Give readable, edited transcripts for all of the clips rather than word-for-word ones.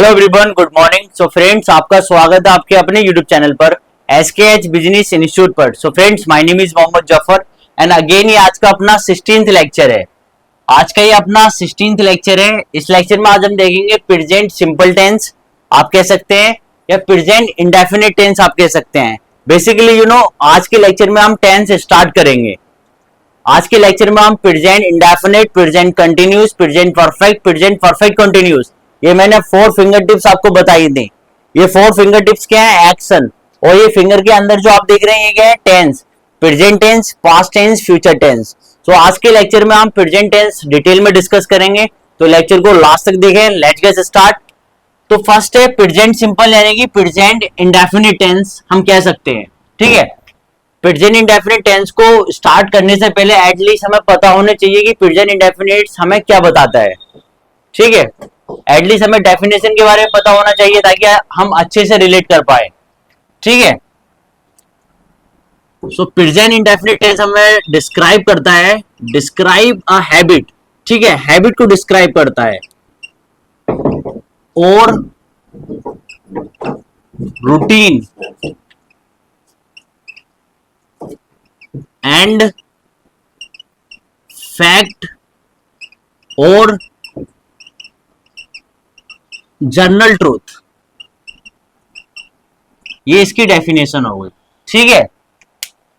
Hello everyone, good morning. So friends, आपका स्वागत है आपके अपने यूट्यूब चैनल पर SKH बिजनेस इंस्टीट्यूट पर। So friends, my name is Mohammad Zafar and again ये आज का अपना 16th लेक्चर है। आज का ये अपना 16th लेक्चर है। इस लेक्चर में आज हम देखेंगे प्रेजेंट सिंपल टेंस आप कह सकते हैं या प्रेजेंट इंडेफिनिट टेंस आप कह सकते हैं। बेसिकली आज के लेक्चर में हम टेंस स्टार्ट करेंगे। आज के लेक्चर में हम present indefinite, present continuous, present perfect continuous, ये मैंने 4 फिंगर टिप्स आपको बताई थी। ये 4 फिंगर टिप्स क्या है? एक्शन। और ये फिंगर के अंदर जो आप देख रहे हैं ये क्या है? Tense. Present tense, past tense, future tense. तो आज के लेक्चर में हम प्रेजेंट टेंस डिटेल में डिस्कस करेंगे, तो लेक्चर को लास्ट तक देखें। Let's get start. तो फर्स्ट है प्रेजेंट सिंपल, यानी कि प्रेजेंट इंडेफिनिट टेंस हम कह सकते हैं। ठीक है, प्रेजेंट इंडेफिनिट टेंस को स्टार्ट करने से पहले एटलीस्ट हमें पता होना चाहिए कि प्रेजेंट इंडेफिनिट हमें क्या बताता है। ठीक है, एटलीस्ट हमें डेफिनेशन के बारे में पता होना चाहिए ताकि हम अच्छे से रिलेट कर पाए। ठीक है, सो प्रेजेंट इंडेफिनिट टेंस हमें डिस्क्राइब करता है, डिस्क्राइब अ हैबिट। ठीक है, हैबिट को डिस्क्राइब करता है और रूटीन एंड फैक्ट और जनरल ट्रूथ, ये इसकी डेफिनेशन हो गई। ठीक है,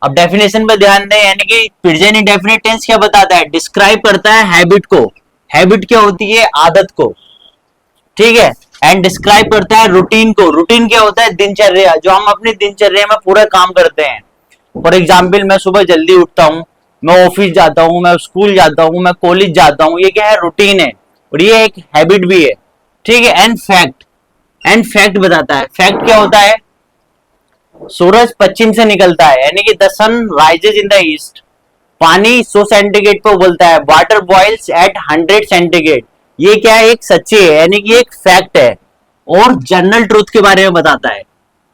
अब डेफिनेशन पर ध्यान दें, यानी कि प्रेजेंट इंडेफिनिट टेंस क्या बताता है? डिस्क्राइब करता है हैबिट को। हैबिट क्या होती है? आदत को। ठीक है, एंड डिस्क्राइब करता है रूटीन को। रूटीन क्या होता है? दिनचर्या, जो हम अपनी दिनचर्या में पूरा काम करते हैं। फॉर एग्जाम्पल, मैं सुबह जल्दी उठता हूं, मैं ऑफिस जाता हूं, मैं स्कूल जाता हूं, मैं कॉलेज जाता हूं, ये क्या है? रूटीन है और ये एक हैबिट भी है। ठीक है, एंड फैक्ट बताता है। फैक्ट क्या होता है? सूरज पश्चिम से निकलता है, यानी कि the sun rises in the east. पानी 100 सेंटीग्रेड पर उबलता है, वाटर बॉइल्स एट 100 सेंटीग्रेड। ये क्या है? एक सच्ची है, यानी कि एक फैक्ट है। और जनरल ट्रूथ के बारे में बताता है।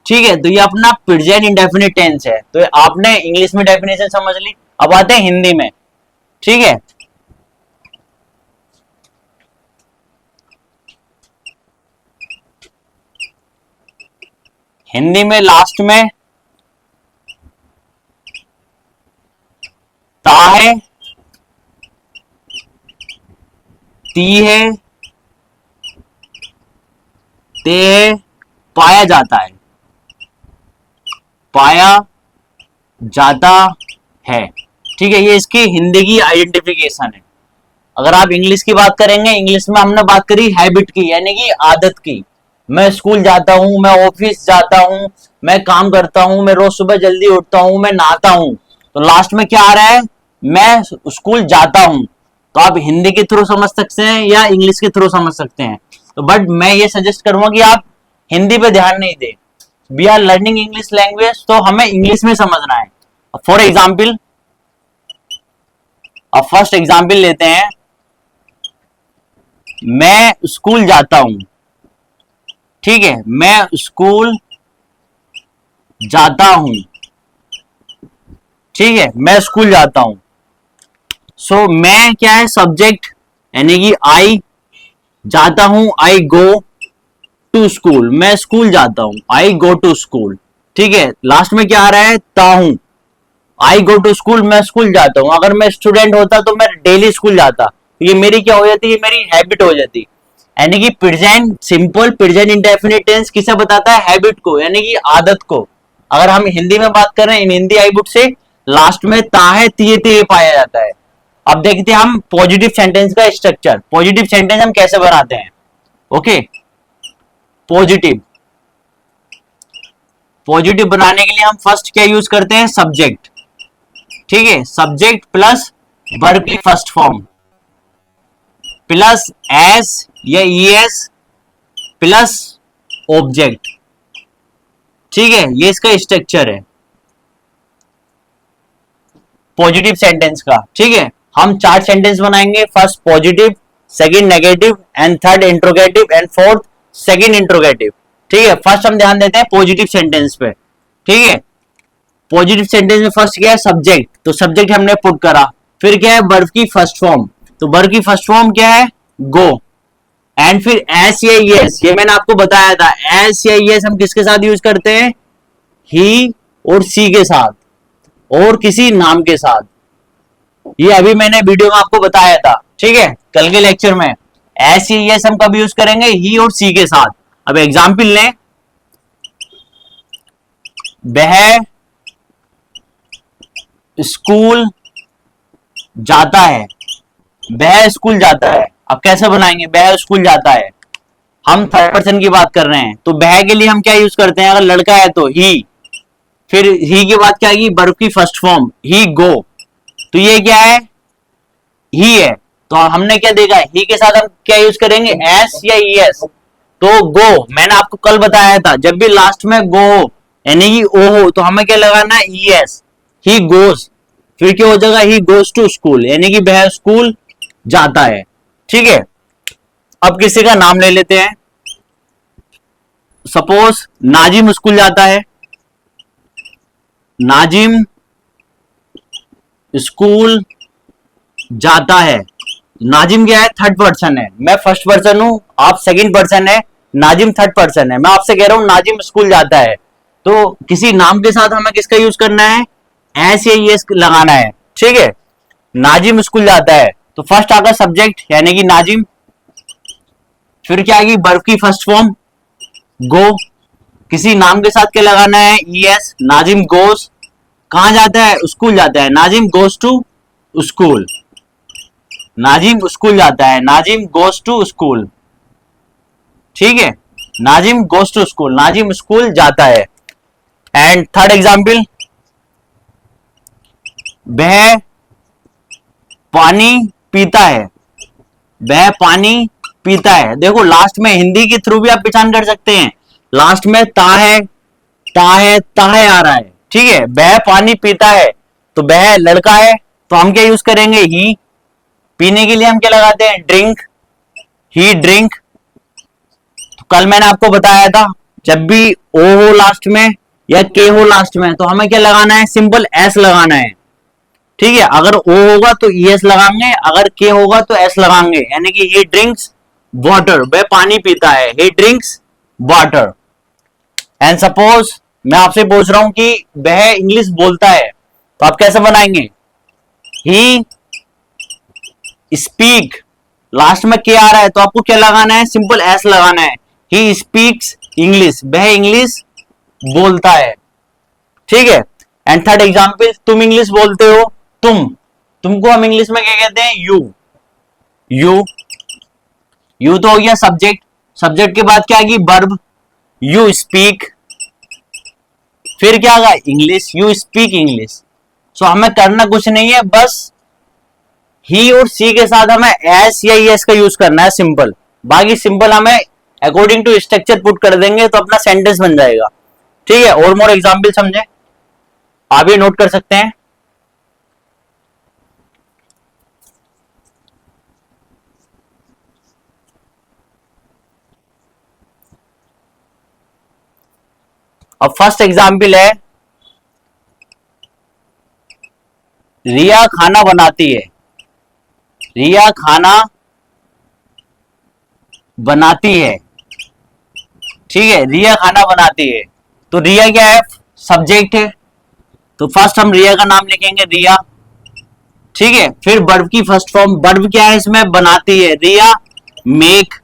ठीक है, तो ये अपना प्रेजेंट इंडेफिनिट टेंस है। तो आपने इंग्लिश में डेफिनेशन समझ ली, अब आते हैं हिंदी में। ठीक है, हिंदी में लास्ट में ता है, ती है, ते है, पाया जाता है, पाया जाता है। ठीक है, ये इसकी हिंदी की आइडेंटिफिकेशन है। अगर आप इंग्लिश की बात करेंगे, इंग्लिश में हमने बात करी हैबिट की, यानी कि आदत की। मैं स्कूल जाता हूं, मैं ऑफिस जाता हूं, मैं काम करता हूं, मैं रोज सुबह जल्दी उठता हूं, मैं नहाता हूं, तो लास्ट में क्या आ रहा है? मैं स्कूल जाता हूं। तो आप हिंदी के थ्रू समझ सकते हैं या इंग्लिश के थ्रू समझ सकते हैं। तो बट मैं ये सजेस्ट करूंगा कि आप हिंदी पे ध्यान नहीं दें। We are learning English language, तो हमें इंग्लिश में समझना है। फॉर एग्जाम्पल, अब फर्स्ट एग्जाम्पल लेते हैं। मैं स्कूल जाता हूं। ठीक है, मैं स्कूल जाता हूं। ठीक है, मैं स्कूल जाता हूं। सो मैं क्या है? सब्जेक्ट, यानी कि आई जाता हूं, आई गो टू स्कूल। मैं स्कूल जाता हूं, आई गो टू स्कूल। ठीक है, लास्ट में क्या आ रहा है? ता हूं, आई गो टू स्कूल, मैं स्कूल जाता हूं। अगर मैं स्टूडेंट होता तो मैं डेली स्कूल जाता, तो ये मेरी क्या हो जाती? ये मेरी हैबिट हो जाती। यानी कि present simple, present indefinite tense किसे बताता है? हैबिट को, यानी कि आदत को। अगर हम हिंदी में बात करें, in Hindi I would say last में ता है, तिये तिये पाया जाता है। अब देखते हैं हम पॉजिटिव सेंटेंस का स्ट्रक्चर। पॉजिटिव सेंटेंस हम कैसे बनाते हैं? ओके, पॉजिटिव पॉजिटिव बनाने के लिए हम फर्स्ट क्या यूज करते हैं? सब्जेक्ट। ठीक है, सब्जेक्ट प्लस वर्ब की फर्स्ट फॉर्म प्लस एस या ईएस प्लस ऑब्जेक्ट। ठीक है, ये इसका स्ट्रक्चर है पॉजिटिव सेंटेंस का। ठीक है, हम 4 सेंटेंस बनाएंगे। First positive, second negative and third interrogative and fourth second interrogative. ठीक है, फर्स्ट हम ध्यान देते हैं पॉजिटिव सेंटेंस पे। ठीक है, पॉजिटिव सेंटेंस में फर्स्ट क्या है? सब्जेक्ट। तो सब्जेक्ट हमने पुट करा। फिर क्या है? वर्ब की फर्स्ट फॉर्म। तो वर्ब की फर्स्ट फॉर्म क्या है? गो। एंड फिर एस या यस, ये मैंने आपको बताया था, एस या यस हम किसके साथ यूज करते हैं? ही और सी के साथ और किसी नाम के साथ। ये अभी मैंने वीडियो में आपको बताया था, ठीक है, कल के लेक्चर में। एस या यस हम कब यूज करेंगे? ही और सी के साथ। अब एग्जाम्पल लें, वह स्कूल जाता है, वह स्कूल जाता है। अब कैसे बनाएंगे? वह स्कूल जाता है, हम थर्ड पर्सन की बात कर रहे हैं, तो वह के लिए हम क्या यूज करते हैं? अगर लड़का है तो ही, फिर ही के बाद क्या आएगी? वर्ब की फर्स्ट फॉर्म, ही गो। तो ये क्या है? ही है। तो हमने क्या देखा? ही के साथ हम क्या यूज करेंगे? एस या ईएस। तो गो, मैंने आपको कल बताया था, जब भी लास्ट में गो हो यानी कि ओ हो तो हमें क्या लगाना है? ईएस। ही गोज, फिर क्या हो जाएगा? ही गोज टू स्कूल, यानी कि वह स्कूल जाता है। ठीक है, अब किसी का नाम ले लेते हैं। सपोज नाजिम स्कूल जाता है, नाजिम स्कूल जाता है। नाजिम क्या है? थर्ड पर्सन है, मैं फर्स्ट पर्सन हूं, आप सेकंड पर्सन है, नाजिम थर्ड पर्सन है। मैं आपसे कह रहा हूं नाजिम स्कूल जाता है, तो किसी नाम के साथ हमें किसका यूज करना है? एस या ये लगाना है। ठीक है, नाजिम स्कूल जाता है, तो फर्स्ट आगा सब्जेक्ट यानी कि नाजिम, फिर क्या आएगी? वर्ब की फर्स्ट फॉर्म गो, किसी नाम के साथ क्या लगाना है? ईएस। नाजिम गोस, कहां जाता है? स्कूल जाता है, Nazim goes to school. Nazim school जाता है, नाजिम गोस टू स्कूल। ठीक है, Nazim goes to school, Nazim school जाता है। एंड थर्ड एग्जाम्पल, वह पानी पीता है, वह पानी पीता है। देखो लास्ट में हिंदी के थ्रू भी आप पहचान कर सकते हैं, लास्ट में ता है, ता है, ता है आ रहा है। ठीक है, वह पानी पीता है, तो वह लड़का है, तो हम क्या यूज करेंगे? ही। पीने के लिए हम क्या लगाते हैं? ड्रिंक, ही ड्रिंक। तो कल मैंने आपको बताया था, जब भी ओ हो लास्ट में या के हो लास्ट में, तो हमें क्या लगाना है? सिंपल एस लगाना है। ठीक है, अगर ओ होगा तो ईएस लगाएंगे, अगर के होगा तो एस लगाएंगे, यानी कि ही ड्रिंक्स वाटर, वह पानी पीता है, ही ड्रिंक्स वाटर। एंड सपोज मैं आपसे पूछ रहा हूं कि वह इंग्लिश बोलता है, तो आप कैसे बनाएंगे? ही स्पीक, लास्ट में क्या आ रहा है तो आपको क्या लगाना है? सिंपल एस लगाना है। ही स्पीक्स इंग्लिश, वह इंग्लिश बोलता है। ठीक है, एंड थर्ड एग्जाम्पल, तुम इंग्लिश बोलते हो, तुमको हम इंग्लिश में क्या कहते हैं? यू। यू, यू तो हो गया सब्जेक्ट, सब्जेक्ट के बाद क्या आएगी? वर्ब, यू स्पीक, फिर क्या आएगा? English, you speak English. So हमें करना कुछ नहीं है, बस ही और सी के साथ हमें एस या एस का यूज करना है, सिंपल। बाकी सिंपल हमें अकॉर्डिंग टू स्ट्रक्चर पुट कर देंगे तो अपना सेंटेंस बन जाएगा। ठीक है, और मोर एग्जाम्पल समझे, आप ये नोट कर सकते हैं। अब फर्स्ट एग्जाम्पल है, रिया खाना बनाती है, रिया खाना बनाती है। ठीक है, रिया खाना बनाती है, तो रिया क्या है? सब्जेक्ट है, तो फर्स्ट हम रिया का नाम लिखेंगे, रिया। ठीक है, फिर वर्ब की फर्स्ट फॉर्म, वर्ब क्या है इसमें? बनाती है, रिया मेक।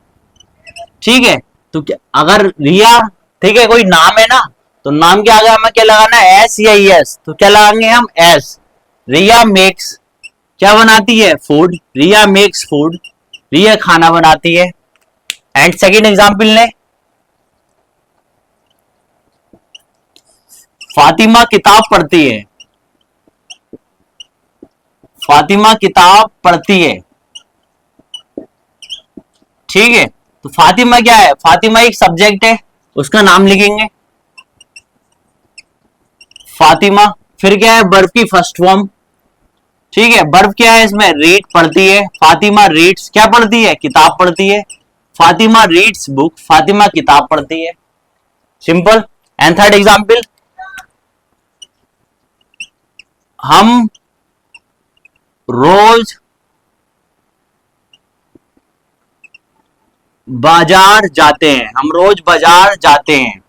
ठीक है, तो अगर रिया, ठीक है, कोई नाम है ना, तो नाम के आगे हमें क्या लगाना है? एस या यस, तो क्या लगाएंगे हम? एस। रिया मेक्स, क्या बनाती है? फूड, रिया मेक्स फूड, रिया खाना बनाती है। एंड सेकेंड एग्जाम्पल ने, फातिमा किताब पढ़ती है, फातिमा किताब पढ़ती है। ठीक है, तो फातिमा क्या है? फातिमा एक सब्जेक्ट है, उसका नाम लिखेंगे फातिमा, फिर क्या है? वर्ब की फर्स्ट फॉर्म। ठीक है, वर्ब क्या है इसमें? रीड, पढ़ती है, फातिमा रीड्स, क्या पढ़ती है? किताब पढ़ती है, फातिमा रीड्स बुक, फातिमा किताब पढ़ती है। सिंपल। एंड थर्ड एग्जाम्पल, हम रोज बाजार जाते हैं, हम रोज बाजार जाते हैं।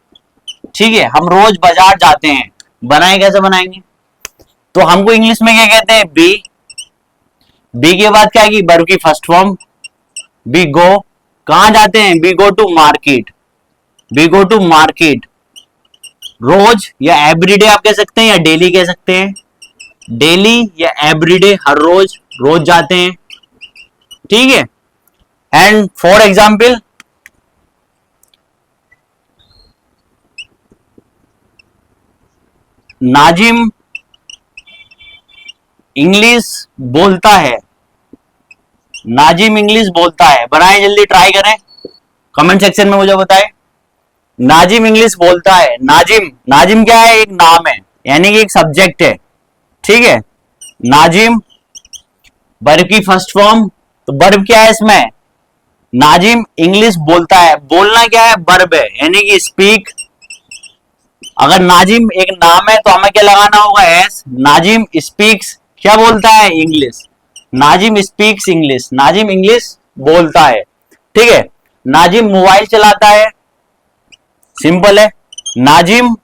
ठीक है, हम रोज बाजार जाते हैं। बनाए कैसे बनाएंगे? तो हमको इंग्लिश में क्या कहते हैं? बी। बी के बाद क्या आएगी? वर्ब की फर्स्ट फॉर्म बी गो। कहां जाते हैं? We go to market. We go to market. रोज या एवरीडे आप कह सकते हैं या डेली कह सकते हैं। डेली या एवरीडे, हर रोज, रोज जाते हैं। ठीक है। And for example, Nazim English बोलता है। नाजिम इंग्लिश बोलता है। बनाए, जल्दी ट्राई करें, कमेंट सेक्शन में मुझे बताएं। नाजिम इंग्लिश बोलता है। नाजिम, नाजिम क्या है? एक नाम है, यानी कि एक सब्जेक्ट है। ठीक है। नाजिम वर्ब की फर्स्ट फॉर्म, तो वर्ब क्या है इसमें? नाजिम इंग्लिश बोलता है। बोलना क्या है? वर्ब है, यानी कि स्पीक। अगर नाजिम एक नाम है तो हमें क्या लगाना होगा? एस। नाजिम स्पीक्स, क्या बोलता है? English. Nazim speaks English, Nazim English बोलता है। ठीक है। नाजिम मोबाइल चलाता है, सिंपल है। नाजिम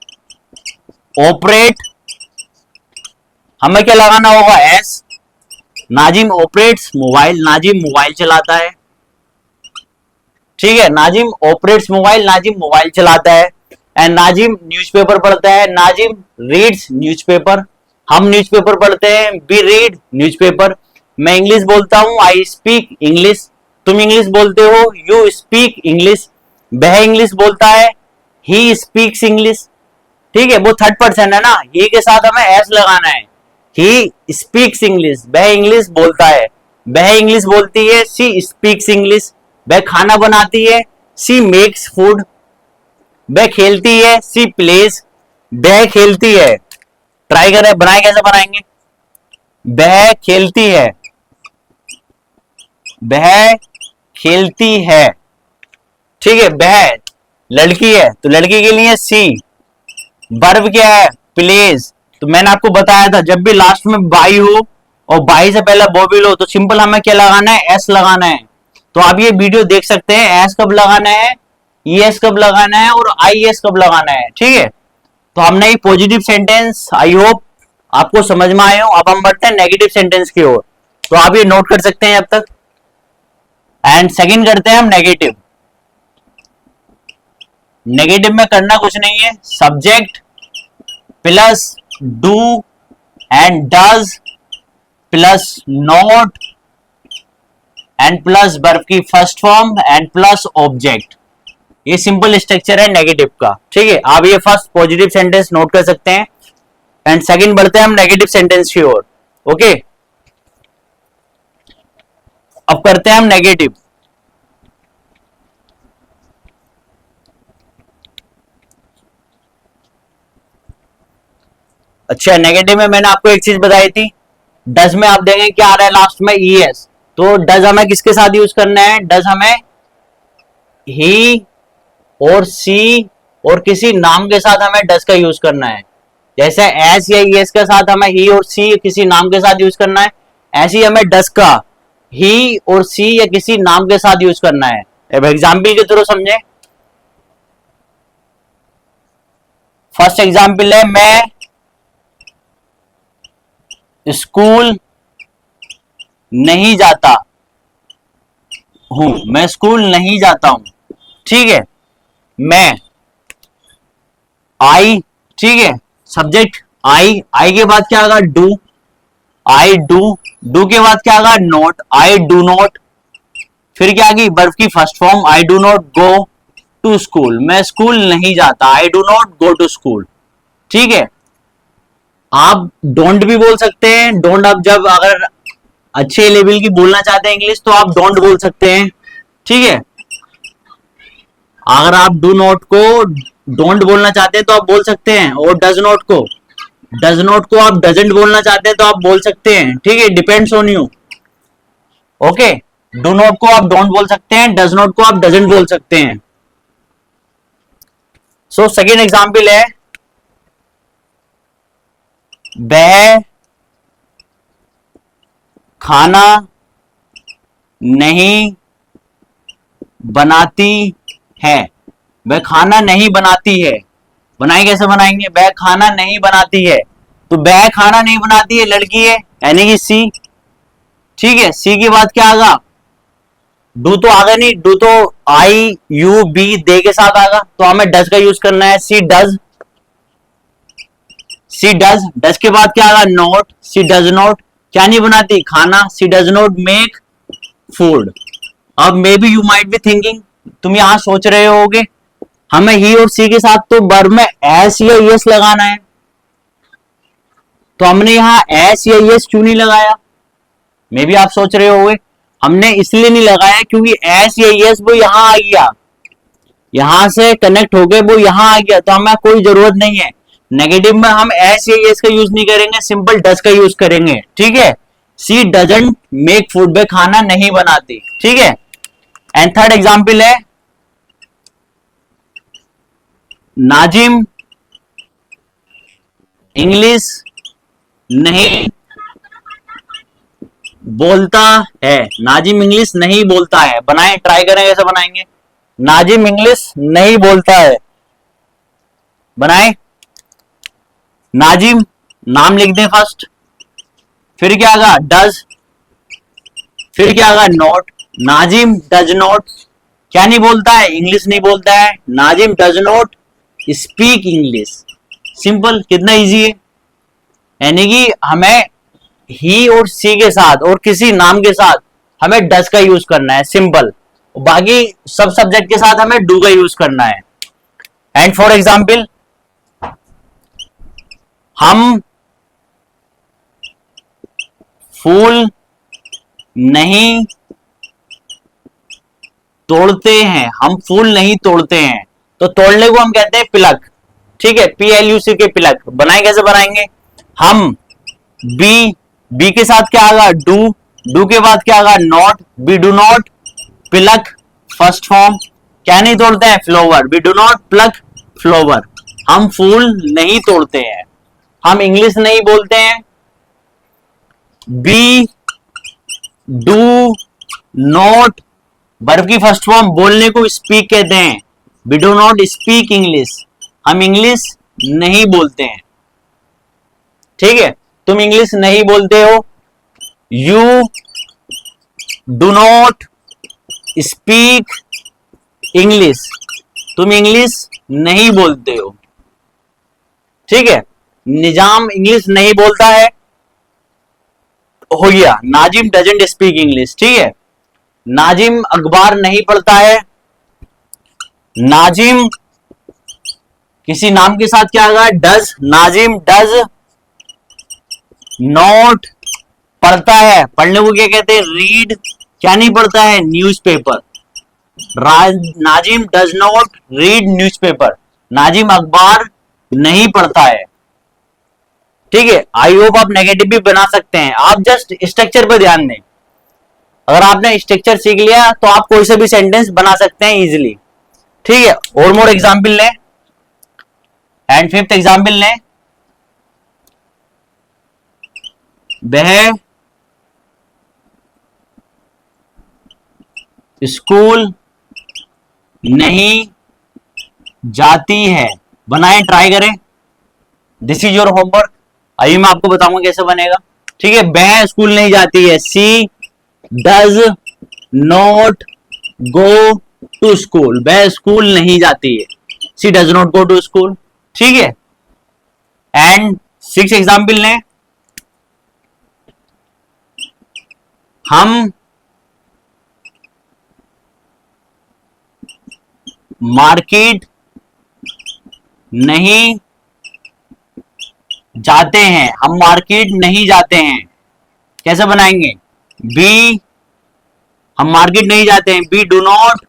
ऑपरेट, हमें क्या लगाना होगा? S. Nazim operates mobile, Nazim mobile चलाता है। ठीक है, Nazim operates mobile, Nazim mobile चलाता है। एंड नाजिम न्यूज़पेपर पढ़ता है। नाजिम रीड्स न्यूज़पेपर, हम न्यूज़पेपर पढ़ते हैं। We read newspaper. मैं इंग्लिश बोलता हूं, आई स्पीक इंग्लिश। तुम इंग्लिश बोलते हो, यू स्पीक इंग्लिश। वह इंग्लिश बोलता है, ही स्पीक्स इंग्लिश। ठीक है, वो थर्ड पर्सन है ना, ही के साथ हमें एस लगाना है। ही स्पीक्स इंग्लिश, वह इंग्लिश बोलता है। वह इंग्लिश बोलती है, सी स्पीक्स इंग्लिश। वह खाना बनाती है, सी मेक्स फूड। वह खेलती है, सी प्लेज। वह खेलती है, ट्राई करें, बनाए कैसे बनाएंगे? वह खेलती है, वह खेलती है। ठीक है, वह लड़की है तो लड़की के लिए सी। वर्ब क्या है? प्लेज। तो मैंने आपको बताया था, जब भी लास्ट में बाई हो और बाई से पहले बोबिल हो तो सिंपल हमें क्या लगाना है? एस लगाना है। तो आप ये वीडियो देख सकते हैं, एस कब लगाना है, ई एस कब लगाना है और आई एस कब लगाना है। ठीक है, तो हमने ये पॉजिटिव सेंटेंस, आई होप आपको समझ में आए हो। अब हम बढ़ते हैं नेगेटिव सेंटेंस की ओर, तो आप ये नोट कर सकते हैं अब तक। एंड सेकंड करते हैं हम नेगेटिव। नेगेटिव में करना कुछ नहीं है, subject plus do and does plus not and plus verb की first form and plus object. ये सिंपल स्ट्रक्चर है नेगेटिव का। ठीक है, आप ये फर्स्ट पॉजिटिव सेंटेंस नोट कर सकते हैं। एंड सेकंड बढ़ते हैं हम नेगेटिव सेंटेंस की ओर। ओके, अब करते हैं हम नेगेटिव। अच्छा, नेगेटिव में मैंने आपको एक चीज बताई थी, डज में आप देखेंगे क्या आ रहा है लास्ट में? E S. तो डज हमें किसके साथ यूज करना है? डज हमें ही और सी और किसी नाम के साथ हमें डज का यूज करना है। जैसे एस या ईएस के साथ हमें ही और सी किसी नाम के साथ यूज करना है, ऐसे ही हमें डज का ही और सी या किसी नाम के साथ यूज करना है। अब एग्जाम्पल के थ्रू समझे। फर्स्ट एग्जाम्पल है, मैं स्कूल नहीं जाता हूं। मैं स्कूल नहीं जाता हूं। ठीक है, मैं, आई। ठीक है, सब्जेक्ट आई, आई के बाद क्या आएगा? डू। आई डू, डू के बाद क्या आएगा? नॉट। I do not. फिर क्या आ गई? वर्ब की first form, I do not go to school. मैं स्कूल नहीं जाता, I do not go to school. ठीक है, आप डोंट भी बोल सकते हैं। डोंट आप जब अगर अच्छे लेवल की बोलना चाहते हैं इंग्लिश तो आप डोंट बोल सकते हैं। ठीक है, अगर आप डू नॉट को डोंट बोलना चाहते हैं तो आप बोल सकते हैं, और डज नॉट को आप डजेंट बोलना चाहते हैं तो आप बोल सकते हैं। ठीक है, depends on you. Okay, do not को आप डोंट बोल सकते हैं, डज नॉट को आप डजेंट बोल सकते हैं। सो सेकेंड एग्जाम्पल है, वह खाना नहीं बनाती है, वह खाना नहीं बनाती है। बनाए कैसे बनाएंगे, वह खाना नहीं बनाती है, तो वह खाना नहीं बनाती है लड़की है, यानी कि सी। ठीक है, सी के बाद क्या आगा, डू तो आगा नहीं, डू तो आई यू बी दे के साथ आगा, तो हमें डज का यूज करना है, she does. C does, does के बाद क्या आगा, नॉट, सी डज नॉट, क्या नहीं बनाती, खाना, सी डज नॉट मेक फूड। अब may be you might be thinking, तुम यहां सोच रहे होगे हमें ही और सी के साथ तो वर्ब में एस या यस लगाना है, तो हमने यहां एस या यस क्यों नहीं लगाया। मे बी आप सोच रहे होगे हमने इसलिए नहीं लगाया क्योंकि एस या यस वो यहां आ गया, यहां से कनेक्ट हो गए, वो यहां आ गया, तो हमें कोई जरूरत नहीं है। नेगेटिव में हम एस या यस का यूज नहीं करेंगे, सिंपल डज का यूज करेंगे। ठीक है, सी डजंट मेक फूड, वे खाना नहीं बनाती। ठीक है, एंड थर्ड एग्जाम्पल है, नाजिम इंग्लिश नहीं बोलता है, नाजिम इंग्लिश नहीं बोलता है। बनाए, ट्राई करें कैसे बनाएंगे, नाजिम इंग्लिश नहीं बोलता है। बनाए, नाजिम नाम लिख दें फर्स्ट, फिर क्या आगा डज, फिर क्या आगा नॉट, नाजिम डज नॉट, क्या नहीं बोलता है, इंग्लिश नहीं बोलता है, Nazim does not speak English. Simple, कितना इजी है। यानी कि हमें ही और सी के साथ और किसी नाम के साथ हमें डज का यूज करना है, सिंपल। बाकी सब सब्जेक्ट के साथ हमें डू का यूज करना है। एंड फॉर एग्जाम्पल, हम फूल नहीं तोड़ते हैं, हम फूल नहीं तोड़ते हैं, तो तोड़ने को हम कहते हैं पिलक। ठीक है, PLUC के पिलक। बनाए कैसे बनाएंगे, हम बी, बी के साथ क्या आगा डू, डू के बाद क्या आगा not, we do not pluck first form, क्या नहीं तोड़ते हैं, flower, we do not pluck flower. हम फूल नहीं तोड़ते हैं, हम इंग्लिश नहीं बोलते हैं, बी डू नॉट वर्ब की फर्स्ट फॉर्म, बोलने को स्पीक कहते हैं, we do not speak English, हम इंग्लिश नहीं बोलते हैं। ठीक है, तुम इंग्लिश नहीं बोलते हो, you do not speak English, तुम इंग्लिश नहीं बोलते हो। ठीक है, निजाम इंग्लिश नहीं बोलता है, हो गया नाजिम डजंट स्पीक इंग्लिश। ठीक है, नाजिम अखबार नहीं पढ़ता है, नाजिम किसी नाम के साथ क्या आएगा डज, नाजिम डज नॉट पढ़ता है, पढ़ने को क्या कहते हैं रीड, क्या नहीं पढ़ता है newspaper, Nazim does not read newspaper, Nazim अखबार नहीं पढ़ता है। ठीक है, आई होप आप नेगेटिव भी बना सकते हैं, आप जस्ट स्ट्रक्चर पर ध्यान दें। अगर आपने स्ट्रक्चर सीख लिया तो आप कोई से भी सेंटेंस बना सकते हैं इजीली। ठीक है, और मोर एग्जाम्पल लें, एंड फिफ्थ एग्जाम्पल लें, वह स्कूल नहीं जाती है। बनाएं, ट्राई करें, दिस इज योर होमवर्क। अभी मैं आपको बताऊंगा कैसे बनेगा। ठीक है, वह स्कूल नहीं जाती है, she does not go to school, वह स्कूल नहीं जाती है, she does not go to school. ठीक है, एंड सिक्स एग्जाम्पल लें, हम मार्केट नहीं जाते हैं, हम मार्केट नहीं जाते हैं, कैसे बनाएंगे, बी हम मार्केट नहीं जाते हैं, we do not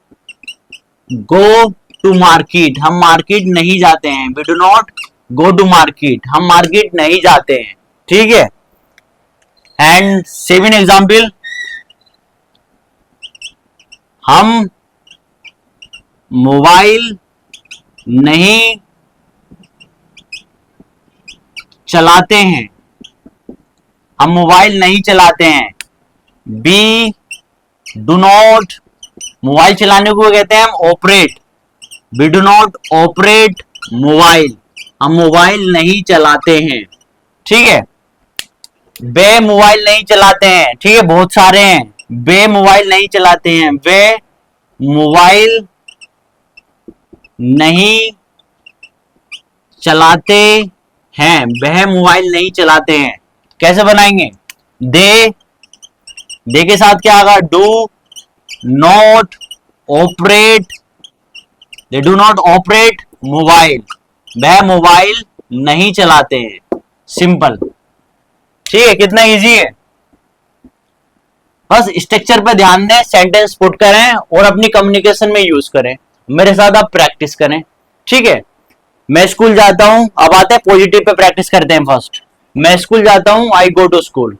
go to market, हम मार्केट नहीं जाते हैं, we do not go to market, हम मार्केट नहीं जाते हैं। ठीक है, एंड सेवन एग्जाम्पल, हम मोबाइल नहीं चलाते हैं, हम मोबाइल नहीं चलाते हैं, बी डू नॉट मोबाइल चलाने को कहते हैं हम operate. We do not operate mobile, हम मोबाइल नहीं चलाते हैं, ठीक है। वे मोबाइल नहीं चलाते हैं, ठीक है, बहुत सारे हैं। वे मोबाइल नहीं चलाते हैं, वे मोबाइल नहीं चलाते हैं, वह मोबाइल नहीं चलाते हैं। कैसे बनाएंगे? दे, दे के साथ क्या आएगा? Do not operate, they do not operate mobile, वह मोबाइल नहीं चलाते हैं। सिंपल, ठीक है, कितना इजी है। बस स्ट्रक्चर पे ध्यान दें, सेंटेंस पुट करें और अपनी कम्युनिकेशन में यूज करें। मेरे साथ आप प्रैक्टिस करें, ठीक है। मैं स्कूल जाता हूं, अब आते हैं पॉजिटिव पे, प्रैक्टिस करते हैं फर्स्ट। मैं स्कूल जाता हूं, आई गो टू स्कूल।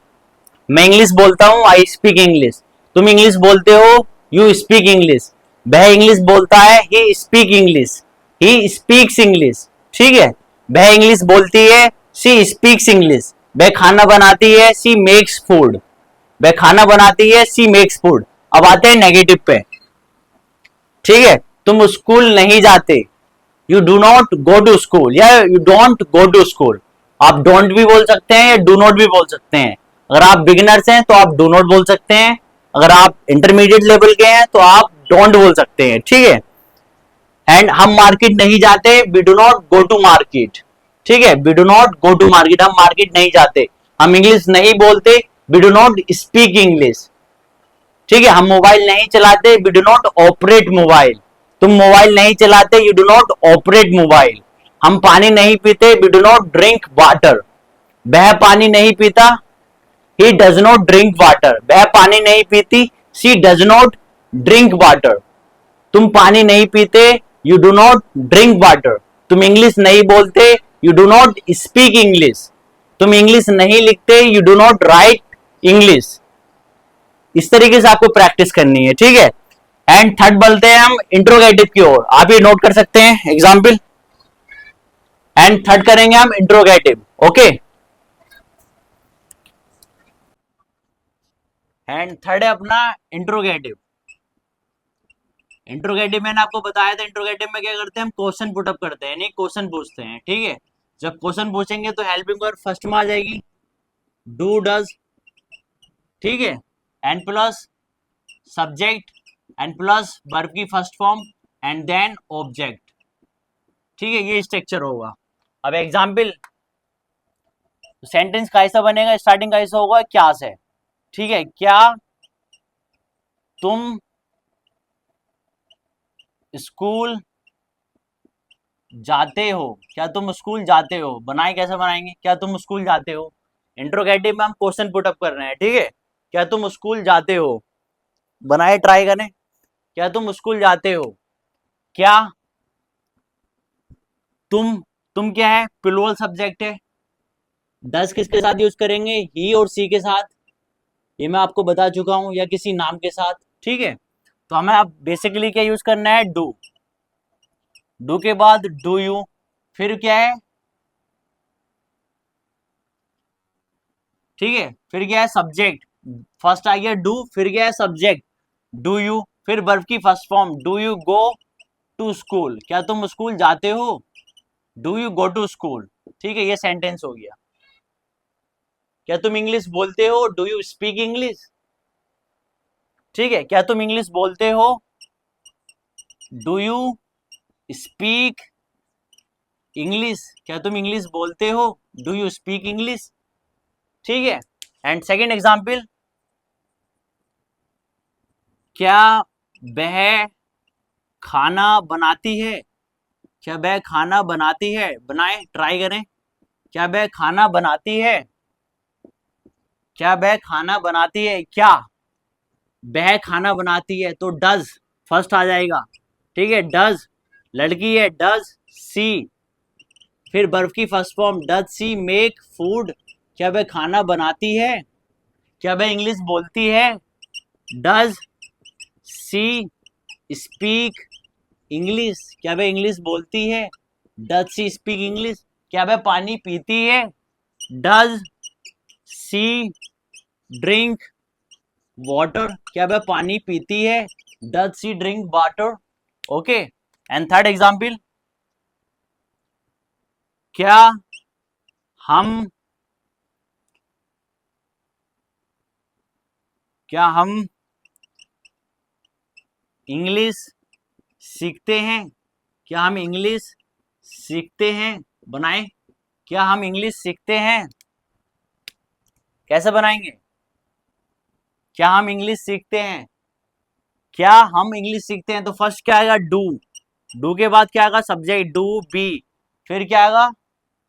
मैं इंग्लिश बोलता हूं, आई स्पीक इंग्लिश। तुम इंग्लिश बोलते हो, यू स्पीक इंग्लिश। वह इंग्लिश बोलता है, he speak English, he speaks English, ठीक है। वह इंग्लिश बोलती है, शी स्पीक्स इंग्लिश। वह खाना बनाती है, शी मेक्स फूड, वह खाना बनाती है, शी मेक्स फूड। अब आते हैं नेगेटिव पे, ठीक है। तुम स्कूल नहीं जाते, you do not go to school या you don't go to school. आप डोंट भी बोल सकते हैं या डू नॉट भी बोल सकते हैं। अगर आप बिगिनर्स हैं तो आप डू नॉट बोल सकते हैं, अगर आप इंटरमीडिएट लेवल के हैं तो आप डोंट बोल सकते हैं, ठीक है। एंड हम मार्केट नहीं जाते, we do not go to market, ठीक है, we do not go to market, हम मार्केट नहीं जाते। हम इंग्लिश नहीं बोलते, we do not speak English, ठीक है। हम मोबाइल नहीं चलाते, we do not operate mobile. तुम मोबाइल नहीं चलाते, you do not operate mobile. हम पानी नहीं पीते, we do not drink water. वह पानी नहीं पीता, he does not drink water. वह पानी नहीं पीती, she does not drink water. तुम पानी नहीं पीते, you do not drink water. तुम इंग्लिश नहीं बोलते, you do not speak English. तुम इंग्लिश नहीं लिखते, you do not right English. इस तरीके से आपको प्रैक्टिस करनी है, ठीक है। एंड थर्ड बोलते हैं हम इंट्रोगेटिव की ओर, आप ये नोट कर सकते हैं एग्जाम्पल। एंड थर्ड करेंगे हम इंट्रोगेटिव, ओके। एंड थर्ड है अपना इंट्रोगेटिव। इंट्रोगेटिव मैंने आपको बताया था, इंट्रोगेटिव में क्या करते हैं हम? क्वेश्चन पुटअप करते हैं, नहीं क्वेश्चन पूछते हैं, ठीक है। जब क्वेश्चन पूछेंगे तो हेल्पिंग वर्ब फर्स्ट में आ जाएगी, डू डज, ठीक है। And plus subject and plus verb की first form and then object, ठीक है, ये स्ट्रक्चर होगा। अब एग्जाम्पल, सेंटेंस कैसा बनेगा? स्टार्टिंग कैसा होगा? क्या से, ठीक है। क्या तुम स्कूल जाते हो? क्या तुम स्कूल जाते हो? बनाए कैसे बनाएंगे? क्या तुम स्कूल जाते हो? इंट्रोगेटिव में हम क्वेश्चन पुटअप कर रहे हैं, ठीक है। क्या तुम स्कूल जाते हो? बनाए, ट्राई करें। क्या तुम स्कूल जाते हो? क्या तुम क्या है? प्लूरल सब्जेक्ट है। डज किसके साथ यूज करेंगे? ही और सी के साथ, ये मैं आपको बता चुका हूं, या किसी नाम के साथ, ठीक है। तो हमें अब बेसिकली क्या यूज करना है? डू। डू के बाद डू यू, फिर क्या है? ठीक है, फिर क्या है? सब्जेक्ट। फर्स्ट आ गया डू, फिर क्या है? सब्जेक्ट डू यू, फिर वर्ब की first form do you go to school. क्या तुम स्कूल जाते हो? Do you go to school, ठीक है, ये सेंटेंस हो गया। क्या तुम इंग्लिश बोलते हो? डू यू स्पीक इंग्लिश, ठीक है। क्या तुम इंग्लिश बोलते हो? Do you speak English. क्या तुम इंग्लिश बोलते हो? डू यू स्पीक इंग्लिश, ठीक है। एंड सेकेंड एग्जाम्पल, क्या वह खाना बनाती है? क्या वह खाना बनाती है? बनाए, ट्राई करें। क्या वह खाना बनाती है? क्या वह खाना बनाती है? क्या वह खाना बनाती है? तो डज फर्स्ट आ जाएगा, ठीक है। डज लड़की है, डज सी, फिर वर्ब की first form does she make food. क्या वह खाना बनाती है? क्या वह इंग्लिश बोलती है? Does she speak English. क्या वह इंग्लिश बोलती है? Does she speak English. क्या वह पानी पीती है? Does she drink water. क्या वह पानी पीती है? Does she drink water? Okay, and third example, क्या हम इंग्लिश सीखते हैं? क्या हम इंग्लिश सीखते हैं? बनाए, क्या हम इंग्लिश सीखते हैं? कैसे बनाएंगे? क्या हम इंग्लिश सीखते हैं? क्या हम इंग्लिश सीखते हैं, तो फर्स्ट क्या आएगा? डू। डू के बाद क्या आएगा? Subject, do we. फिर क्या आएगा?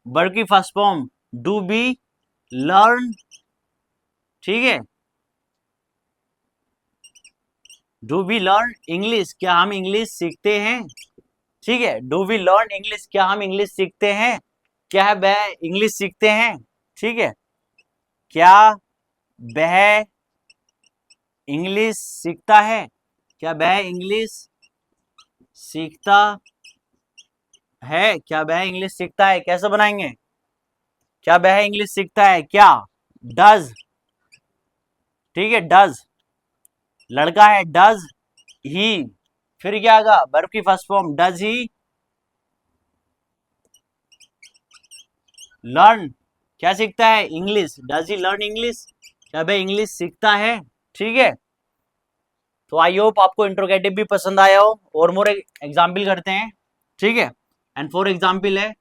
वर्ब की first form, do we learn. ठीक है, डू वी लर्न इंग्लिश? क्या हम इंग्लिश सीखते हैं? ठीक है, डू वी लर्न इंग्लिश? क्या हम इंग्लिश सीखते हैं? क्या वह इंग्लिश सीखते हैं? ठीक है, क्या वह इंग्लिश सीखता है? क्या वह इंग्लिश सीखता है? क्या वह इंग्लिश सीखता है? कैसे बनाएंगे? क्या वह इंग्लिश सीखता है? क्या डज, ठीक है, डज, लड़का है, डज ही। फिर क्या आएगा? वर्ब की first form, does he learn? क्या सीखता है? English. Does he learn English? क्या वह इंग्लिश सीखता है? ठीक है, तो आई होप आपको इंट्रोगेटिव भी पसंद आया हो। और मोर एग्जाम्पल करते हैं। ठीक है, एंड फॉर एग्जाम्पल है,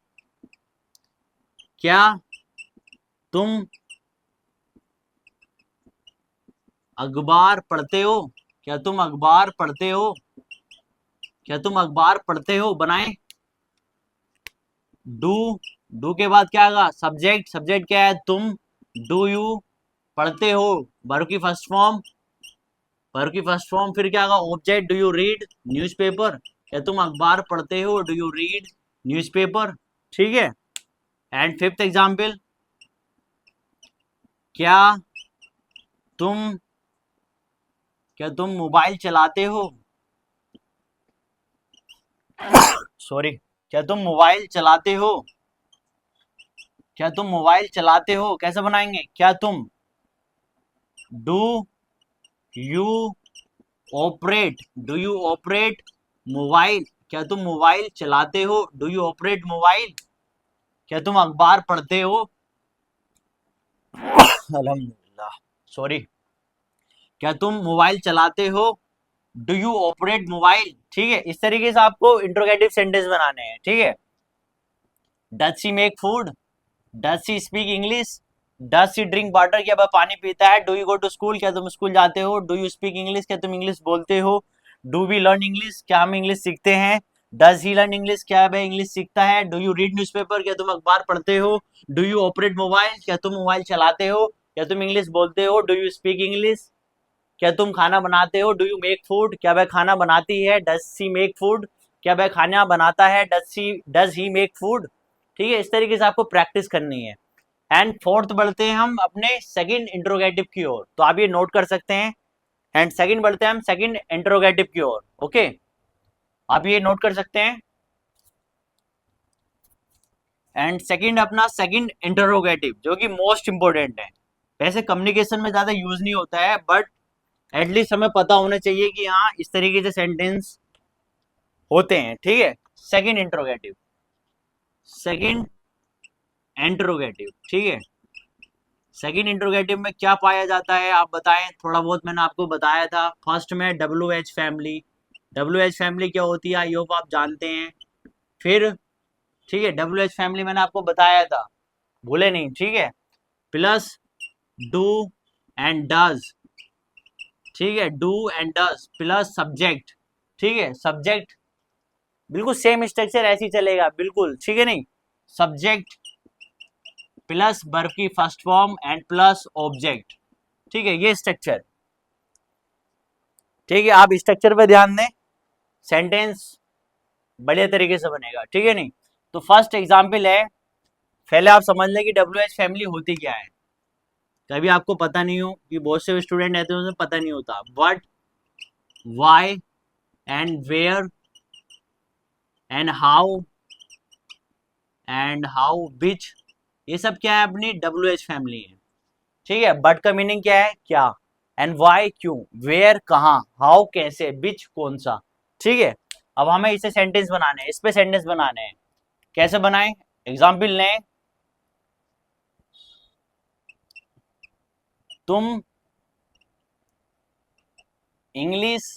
क्या तुम अखबार पढ़ते हो? क्या तुम अखबार पढ़ते हो? क्या तुम अखबार पढ़ते हो? बनाए, डू। डू के बाद क्या आएगा? सब्जेक्ट। सब्जेक्ट क्या है? तुम। डू यू पढ़ते हो? वर्ब की फर्स्ट फॉर्म, वर्ब की फर्स्ट फॉर्म। फिर क्या आएगा? Object, do you read newspaper? क्या तुम अखबार पढ़ते हो? Do you read newspaper? ठीक है, एंड फिफ्थ एग्जाम्पल, क्या तुम क्या तुम मोबाइल चलाते हो? सॉरी, क्या तुम मोबाइल चलाते हो? क्या तुम मोबाइल चलाते हो? कैसे बनाएंगे? क्या तुम, do you operate, do you operate mobile? क्या तुम मोबाइल चलाते हो? Do you operate mobile? क्या तुम अखबार पढ़ते हो? अल्हम्दुलिल्लाह, सॉरी, क्या तुम मोबाइल चलाते हो? Do you operate mobile? ठीक है, इस तरीके से आपको इंट्रोगेटिव सेंटेंस बनाने हैं। ठीक है, does she make food? Does she speak English? Does she drink water? क्या वह पानी पीता है? Do you go to school? क्या तुम स्कूल जाते हो? Do you speak English? क्या तुम इंग्लिश बोलते हो? Do we learn English? क्या हम इंग्लिश सीखते हैं? Does he learn English? क्या वह इंग्लिश सीखता है? Do you read newspaper? क्या तुम अखबार पढ़ते हो? Do you operate mobile? क्या तुम मोबाइल चलाते हो? क्या तुम इंग्लिश बोलते हो? Do you speak English? क्या तुम खाना बनाते हो? Do you make food? क्या वह खाना बनाती है? Does she make food? क्या वह खाना बनाता है? Does he make food? ठीक है, इस तरीके से आपको प्रैक्टिस करनी है। एंड फोर्थ बढ़ते हैं हम अपने सेकंड इंट्रोगेटिव की ओर, तो आप ये नोट कर सकते हैं। एंड सेकंड बढ़ते हैं हम सेकंड इंट्रोगेटिव की ओर। ओके, आप ये नोट कर सकते हैं। एंड सेकंड अपना सेकंड इंटरोगेटिव, जो कि मोस्ट इंपोर्टेंट है। वैसे कम्युनिकेशन में ज्यादा यूज नहीं होता है, बट एटलीस्ट हमें पता होना चाहिए कि हाँ इस तरीके से सेंटेंस होते हैं। ठीक है, सेकंड इंट्रोगेटिव, सेकंड इंट्रोगेटिव। ठीक है, सेकंड इंट्रोगेटिव में क्या पाया जाता है आप बताएं? थोड़ा बहुत मैंने आपको बताया था। फर्स्ट में W H family. W H family क्या होती है, आई होप आप जानते हैं। फिर ठीक है, डब्ल्यू एच फैमिली मैंने आपको बताया था, भूले नहीं। ठीक है, प्लस डू एंड डज। ठीक है, do and does plus subject. ठीक है, सब्जेक्ट बिल्कुल सेम स्ट्रक्चर ऐसे ही चलेगा बिल्कुल। ठीक है, नहीं, सब्जेक्ट प्लस वर्ब की first form and plus object. ठीक है, ये स्ट्रक्चर। ठीक है, आप स्ट्रक्चर पे ध्यान दें, सेंटेंस बढ़िया तरीके से बनेगा। ठीक है, नहीं, तो फर्स्ट एग्जाम्पल है, पहले आप समझ लें कि डब्ल्यू एच फैमिली होती क्या है। कभी आपको पता नहीं हो, कि बहुत से स्टूडेंट रहते हैं उन्हें पता नहीं होता। What, why and where and how and how which, ये सब क्या है? अपनी डब्ल्यू एच फैमिली है। ठीक है, बट का मीनिंग क्या है? क्या। एंड वाई क्यों, वेयर कहाँ, हाउ कैसे, बिच कौन सा। ठीक है, अब हमें इसे सेंटेंस बनाने हैं, इस पे सेंटेंस बनाने हैं। कैसे बनाएं, एग्जाम्पल लें। तुम इंग्लिश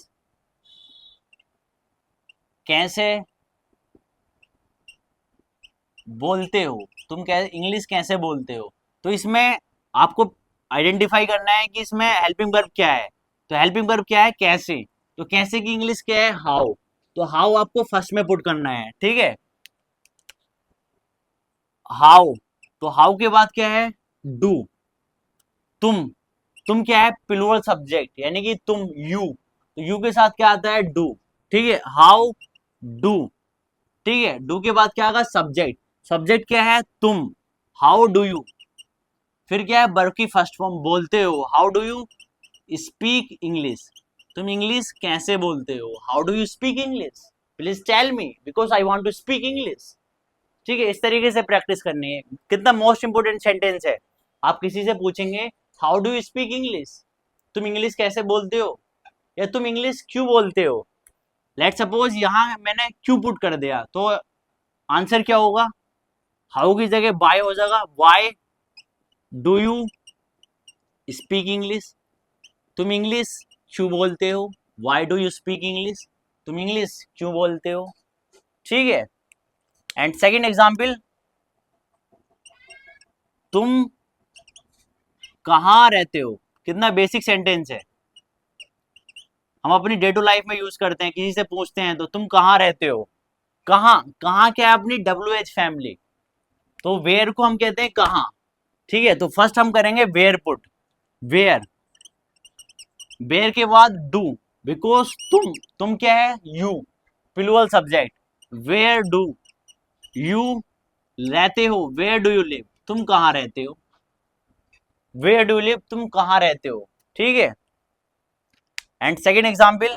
कैसे बोलते हो, तुम कैसे इंग्लिश कैसे बोलते हो। तो इसमें आपको आइडेंटिफाई करना है कि इसमें हेल्पिंग वर्ब क्या है। तो हेल्पिंग वर्ब क्या है, कैसे। तो कैसे की इंग्लिश क्या है, हाउ। तो हाउ आपको फर्स्ट में पुट करना है, ठीक है। हाउ, तो हाउ के बाद क्या है, डू। तुम, तुम क्या है, प्लूरल सब्जेक्ट, यानी कि तुम, यू। तो यू के साथ क्या आता है, डू। ठीक है, हाउ डू। ठीक है, डू के बाद क्या आएगा, सब्जेक्ट। सब्जेक्ट क्या है, तुम, हाउ डू यू। फिर क्या है, वर्ब की फर्स्ट फॉर्म, बोलते हो, how do you speak English. तुम इंग्लिश कैसे बोलते हो, how do you speak English, please tell me because I want to speak English. ठीक है, इस तरीके से प्रैक्टिस करनी है। कितना मोस्ट इंपोर्टेंट सेंटेंस है। आप किसी से पूछेंगे how do you speak English, तुम इंग्लिश कैसे बोलते हो, या तुम इंग्लिश क्यों बोलते हो। लेट सपोज यहां मैंने क्यों पुट कर दिया, तो आंसर क्या होगा, हाउ की जगह बाय हो जाएगा, why do you speak English, तुम इंग्लिश क्यों बोलते हो, why do you speak English, तुम इंग्लिश क्यों बोलते हो। ठीक है, एंड सेकेंड एग्जाम्पल, तुम कहाँ रहते हो। कितना बेसिक सेंटेंस है, हम अपनी डे टू लाइफ में यूज करते हैं। किसी से पूछते हैं तो तुम कहाँ रहते हो, कहाँ, कहाँ क्या है, अपनी WH फैमिली। तो वेयर को हम कहते हैं कहाँ। ठीक है, तो फर्स्ट हम करेंगे वेयर पुट, वेयर। वेयर के बाद डू, बिकॉज तुम क्या है, you, plural subject. Where do you रहते हो, वेयर डू यू लिव, तुम कहाँ रहते हो, वेयर डू यू लिव, तुम कहाँ रहते हो। ठीक है, and second example,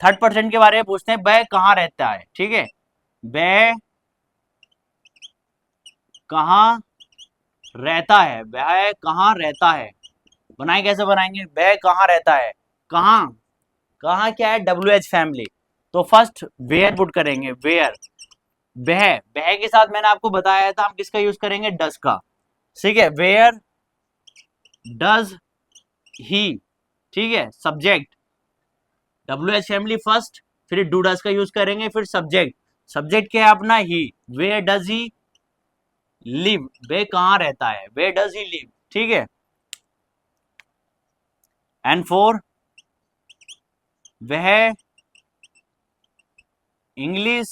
third person के बारे में पूछते हैं, वह कहाँ रहता है। ठीक है, वह कहाँ रहता है, वह कहाँ रहता है। बनाए कैसे बनाएंगे, वह कहाँ रहता है, कहाँ, कहाँ क्या है, WH फैमिली। तो फर्स्ट वेयर पुट करेंगे, वेयर। वह के साथ मैंने आपको बताया था हम किसका यूज करेंगे, डस का। ठीक है, वेयर डज ही। ठीक है, सब्जेक्ट, WH फैमिली फर्स्ट, फिर डू डज का यूज करेंगे, फिर सब्जेक्ट। सब्जेक्ट क्या है अपना, ही। वेयर डज ही लिव, वे कहाँ रहता है, वेयर डज ही लिव। ठीक है, एंड फोर, वह इंग्लिश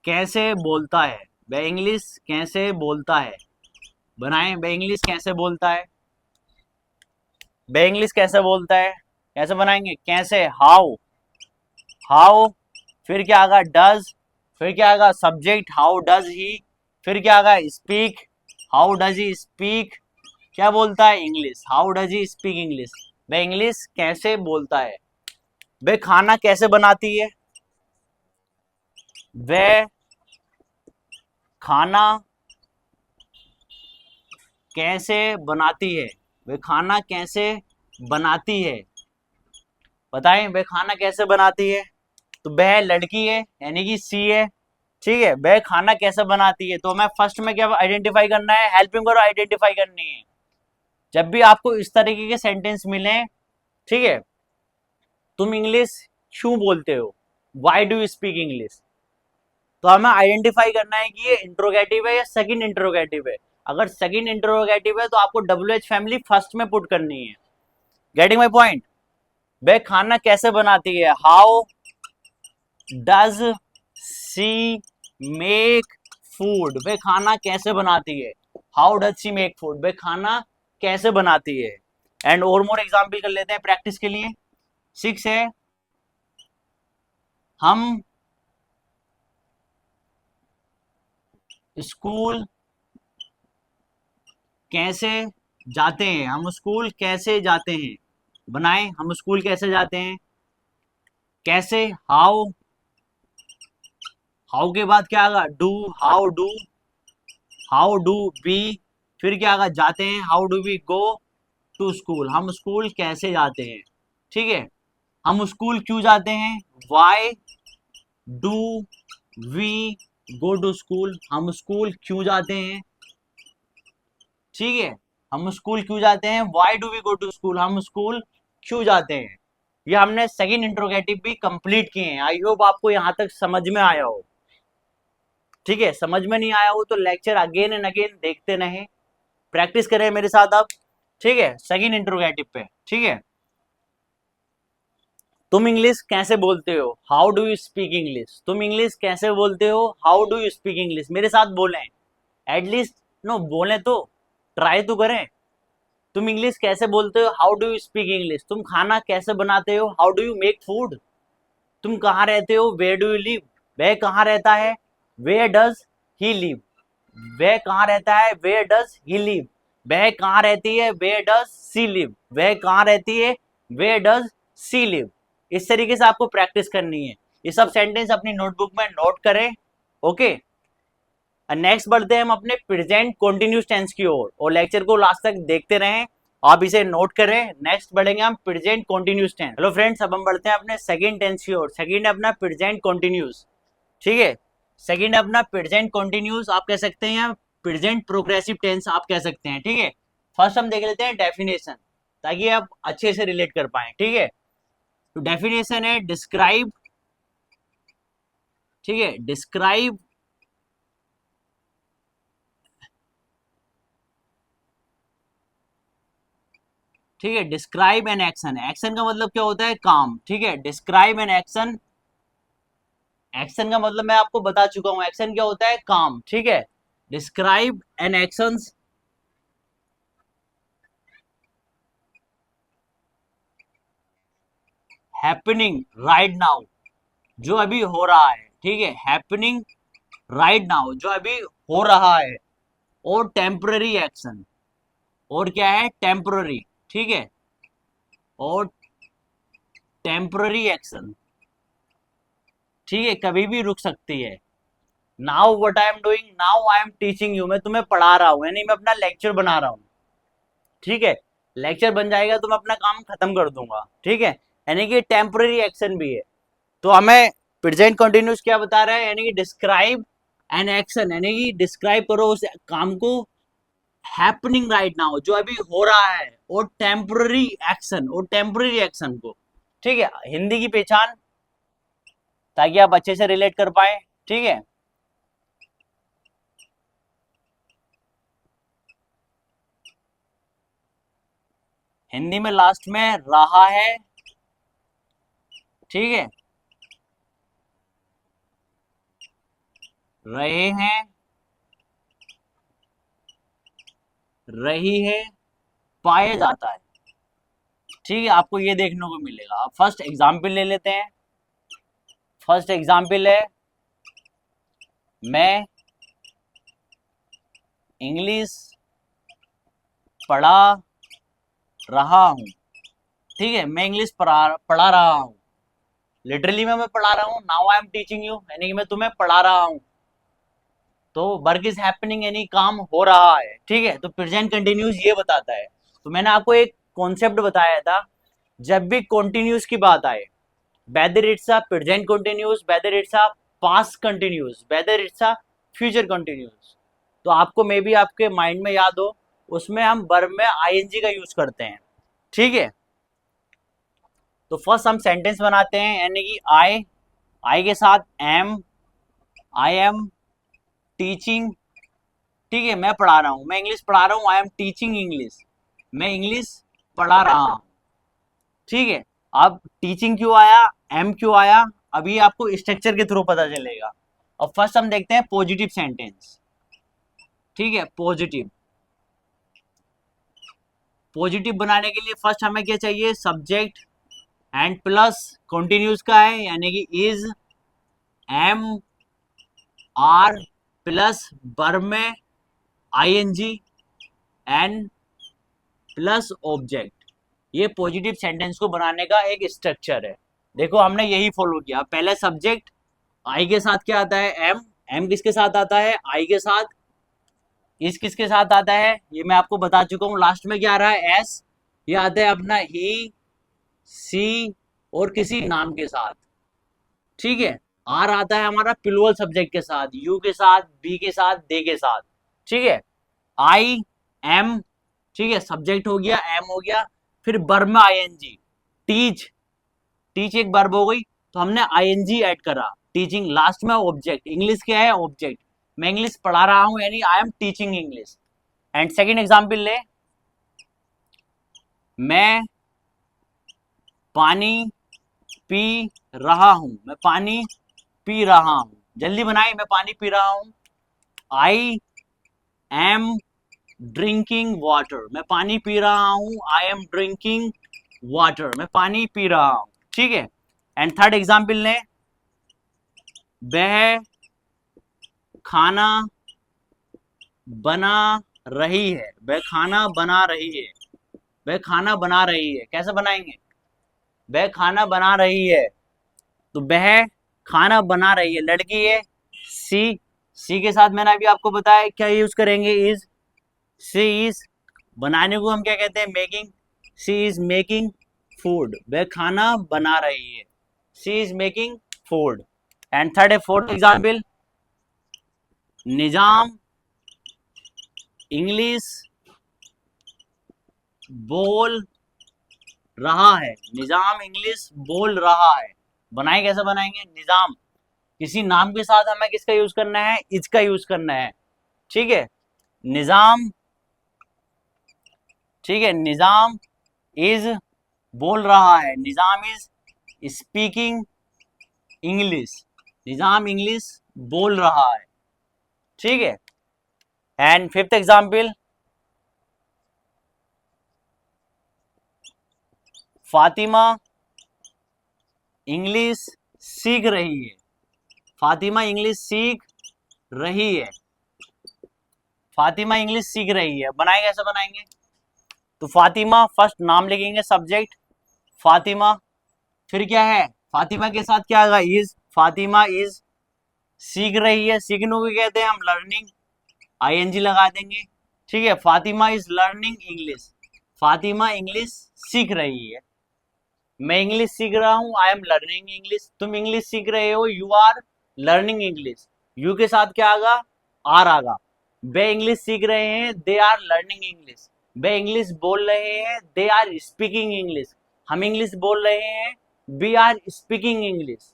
कैसे बोलता है, वह इंग्लिश कैसे बोलता है। बनाएं, वह इंग्लिश कैसे बोलता है, वह इंग्लिश कैसे बोलता है। कैसे बनाएंगे, कैसे, हाउ, हाउ, फिर क्या आएगा, डज, फिर क्या आएगा, सब्जेक्ट, हाउ डज ही, फिर क्या आएगा, speak, how does he speak, क्या बोलता है, English, how does he speak English. वह इंग्लिश कैसे बोलता है। वह खाना कैसे बनाती है, वह खाना कैसे बनाती है, वह खाना कैसे बनाती है। बताएं, वह खाना कैसे बनाती है। तो वह लड़की है, यानी कि सी है। ठीक है, वह खाना कैसे बनाती है, तो मैं फर्स्ट में क्या आइडेंटिफाई करना है, हेल्पिंग वर्ब आइडेंटिफाई करनी है। जब भी आपको इस तरीके के सेंटेंस मिले, ठीक है, तुम इंग्लिश क्यों बोलते हो, why do you speak English, तो हमें आइडेंटिफाई करना है कि ये इंट्रोगेटिव है या सेकंड इंट्रोगेटिव है। अगर सेकंड इंट्रोगेटिव है तो आपको WH फैमिली फर्स्ट में पुट करनी है। Getting my point. वह खाना कैसे बनाती है, how does she make food, वह खाना कैसे बनाती है, how does she make food, वह खाना कैसे बनाती है। एंड और मोर एग्जाम्पल कर लेते हैं प्रैक्टिस के लिए। 6 है, हम स्कूल कैसे जाते हैं, हम स्कूल कैसे जाते हैं। बनाएं, हम स्कूल कैसे जाते हैं, कैसे, हाउ, हाउ के बाद क्या आएगा, do, how do, how do we फिर क्या जाते हैं, how do we go to school, हम स्कूल कैसे जाते हैं, ठीक है। हम स्कूल क्यों जाते हैं, why do we go to school, हम स्कूल क्यों जाते हैं, ठीक है। हम स्कूल क्यों जाते हैं, why do we go to school, हम स्कूल क्यों जाते हैं। ये हमने सेकंड इंट्रोगेटिव भी कंप्लीट किए हैं। आई होप आपको यहाँ तक समझ में आया हो, ठीक है। समझ में नहीं आया हो तो लेक्चर अगेन एंड अगेन देखते रहें, प्रैक्टिस करें मेरे साथ आप, ठीक है, सेकंड इंट्रोगेटिव पे, ठीक है। तुम इंग्लिश कैसे बोलते हो, how do you speak English, तुम इंग्लिश कैसे बोलते हो, how do you speak English, मेरे साथ बोलें एटलीस्ट, नो बोलें तो, ट्राई तो करें। तुम इंग्लिश कैसे बोलते हो, how do you speak English, तुम खाना कैसे बनाते हो, how do you make food, तुम कहाँ रहते हो, वेयर डू यू लिव, वह कहाँ रहता है, वेयर डज ही लिव, वह कहाँ रहता है, वेयर डज ही लिव, वह कहाँ रहती है, वेयर डज सी लिव, वह कहाँ रहती है, वेयर डज सी लिव। इस तरीके से आपको प्रैक्टिस करनी है। ये सब सेंटेंस अपनी नोटबुक में नोट करें, ओके। नेक्स्ट बढ़ते हैं हम अपने प्रेजेंट कंटिन्यूस टेंस की ओर, और लेक्चर को लास्ट तक देखते रहें, आप इसे नोट करें। नेक्स्ट बढ़ेंगे हम present continuous tense. Hello friends, अब हम बढ़ते हैं अपने सेकंड टेंस की ओर। सेकंड है अपना प्रेजेंट कंटिन्यूस, ठीक है। सेकंड है अपना प्रेजेंट कंटिन्यूस, आप कह सकते हैं, या प्रेजेंट प्रोग्रेसिव टेंस आप कह सकते हैं, ठीक है। फर्स्ट हम देख लेते हैं डेफिनेशन, ताकि आप अच्छे से रिलेट कर पाए, ठीक है। तो डेफिनेशन है डिस्क्राइब, ठीक है, डिस्क्राइब ठीक है, डिस्क्राइब एन एक्शन, एक्शन का मतलब क्या होता है, काम, ठीक है। डिस्क्राइब एन एक्शन, एक्शन का मतलब मैं आपको बता चुका हूं, एक्शन क्या होता है, काम, ठीक है। Describe N actions happening right now, जो अभी हो रहा है, ठीक है, हैपनिंग राइट नाउ, जो अभी हो रहा है। और टेम्पररी एक्शन, और क्या है, टेम्पररी, ठीक है, और टेम्पररी एक्शन, ठीक है, कभी भी रुक सकती है। Now what I am doing, now I am teaching you, मैं तुम्हें पढ़ा रहा हूं, यानी मैं अपना लेक्चर बना रहा हूं, ठीक है। लेक्चर बन जाएगा तो मैं अपना काम खत्म कर दूंगा, ठीक है। यानी कि टेम्पररी एक्शन भी है। तो हमें प्रेजेंट कंटिन्यूस क्या बता रहा है, यानी कि डिस्क्राइब एन एक्शन, यानी कि डिस्क्राइब करो उस काम को, हैपनिंग राइट नाउ, जो अभी हो रहा है, और टेम्पररी एक्शन, और टेम्पररी एक्शन को, ठीक है। हिंदी की पहचान, ताकि आप अच्छे से रिलेट कर पाए, ठीक है। हिंदी में लास्ट में रहा है, ठीक है, रहे हैं, रही है, पाया जाता है, ठीक है। आपको ये देखने को मिलेगा। अब फर्स्ट एग्जाम्पल ले लेते हैं। फर्स्ट एग्जाम्पल है, मैं इंग्लिश पढ़ा रहा हूं, ठीक है, मैं इंग्लिश पढ़ा रहा हूं, लिटरली मैं पढ़ा रहा हूं, now I am teaching you, यानी कि मैं तुम्हें पढ़ा रहा हूं। तो वर्क इज हैपनिंग, यानी काम हो रहा है, ठीक है। तो प्रेजेंट कंटिन्यूस ये बताता है। तो मैंने आपको एक कॉन्सेप्ट बताया था, जब भी कंटिन्यूस की बात आए, whether it's a present continuous, whether it's a past continuous, whether it's a future continuous, तो आपको मे बी आपके माइंड में याद हो, उसमें हम वर्ब में आईएनजी का यूज करते हैं, ठीक है। तो फर्स्ट हम सेंटेंस बनाते हैं, यानी कि आई के साथ एम, आई एम टीचिंग, ठीक है, मैं पढ़ा रहा हूं, मैं इंग्लिश पढ़ा रहा हूं, आई एम टीचिंग इंग्लिश, मैं इंग्लिश पढ़ा रहा हूं, ठीक है। अब टीचिंग क्यों आया, एम क्यों आया, अभी आपको स्ट्रक्चर के थ्रू पता चलेगा। और फर्स्ट हम देखते हैं पॉजिटिव सेंटेंस, ठीक है। पॉजिटिव, पॉजिटिव बनाने के लिए फर्स्ट हमें क्या चाहिए, सब्जेक्ट एंड प्लस कंटिन्यूस का है, यानी कि is, am, are plus verb में आईएनजी एंड प्लस ऑब्जेक्ट। ये पॉजिटिव सेंटेंस को बनाने का एक स्ट्रक्चर है। देखो हमने यही फॉलो किया, पहले सब्जेक्ट, आई के साथ क्या आता है, एम, एम किसके साथ आता है, आई के साथ, इज किसके साथ आता है ये मैं आपको बता चुका हूं। लास्ट में क्या आ रहा है, एस, ये आता है अपना ही, सी और किसी नाम के साथ, ठीक है। आर आता है हमारा प्लूरल सब्जेक्ट के साथ, यू के साथ, बी के साथ, दे के साथ, ठीक है। आई, एम, ठीक है, सब्जेक्ट हो गया, एम हो गया, फिर वर्ब में आईएनजी, टीच, टीच एक वर्ब हो गई, तो हमने आईएनजी ऐड करा, टीचिंग, लास्ट में ऑब्जेक्ट, इंग्लिश क्या है, ऑब्जेक्ट, मैं इंग्लिश पढ़ा रहा हूं यानी I am teaching English. And second example ले, मैं पानी पी रहा हूं, मैं पानी पी रहा हूं, जल्दी बनाई, मैं पानी पी रहा हूं। आई एम ड्रिंकिंग वाटर, मैं पानी पी रहा हूं, आई एम ड्रिंकिंग वाटर, मैं पानी पी रहा हूं, ठीक है। एंड थर्ड एग्जाम्पल ले, वह खाना बना रही है, वह खाना बना रही है, वह खाना बना रही है, कैसे बनाएंगे, वह खाना बना रही है, तो वह खाना बना रही है, लड़की है, सी, सी के साथ मैंने अभी आपको बताया क्या यूज करेंगे, इज, सी इज, बनाने को हम क्या कहते हैं, making, she is making food, वह खाना बना रही है, she is making food. And third है फोर्थ एग्जाम्पल, निजाम इंग्लिश बोल रहा है, निजाम इंग्लिश बोल रहा है, बनाए कैसे बनाएंगे, निजाम, किसी नाम के साथ हमें किसका यूज करना है, इज का यूज करना है, ठीक है। निजाम, ठीक है, निजाम इज बोल रहा है, Nizam is speaking English, Nizam English बोल रहा है, ठीक है। And fifth example, Fatima English सीख रही है, फातिमा इंग्लिश सीख रही है, फातिमा इंग्लिश सीख रही है, बनाएंगे कैसे बनाएंगे, तो फातिमा फर्स्ट नाम लिखेंगे, सब्जेक्ट फातिमा, फिर क्या है, फातिमा के साथ क्या आएगा, इज, फातिमा इज सीख रही है, सीखने को कहते हैं हम लर्निंग, आईएनजी लगा देंगे, ठीक है। Fatima is learning English, Fatima English सीख रही है, मैं इंग्लिश सीख रहा हूं, आई एम लर्निंग इंग्लिश, तुम इंग्लिश सीख रहे हो, you are learning English, you के साथ क्या आगा, आर आगा, वे इंग्लिश सीख रहे हैं, दे आर लर्निंग इंग्लिश, वे इंग्लिश बोल रहे हैं, दे आर स्पीकिंग इंग्लिश, हम इंग्लिश बोल रहे हैं, we are speaking English,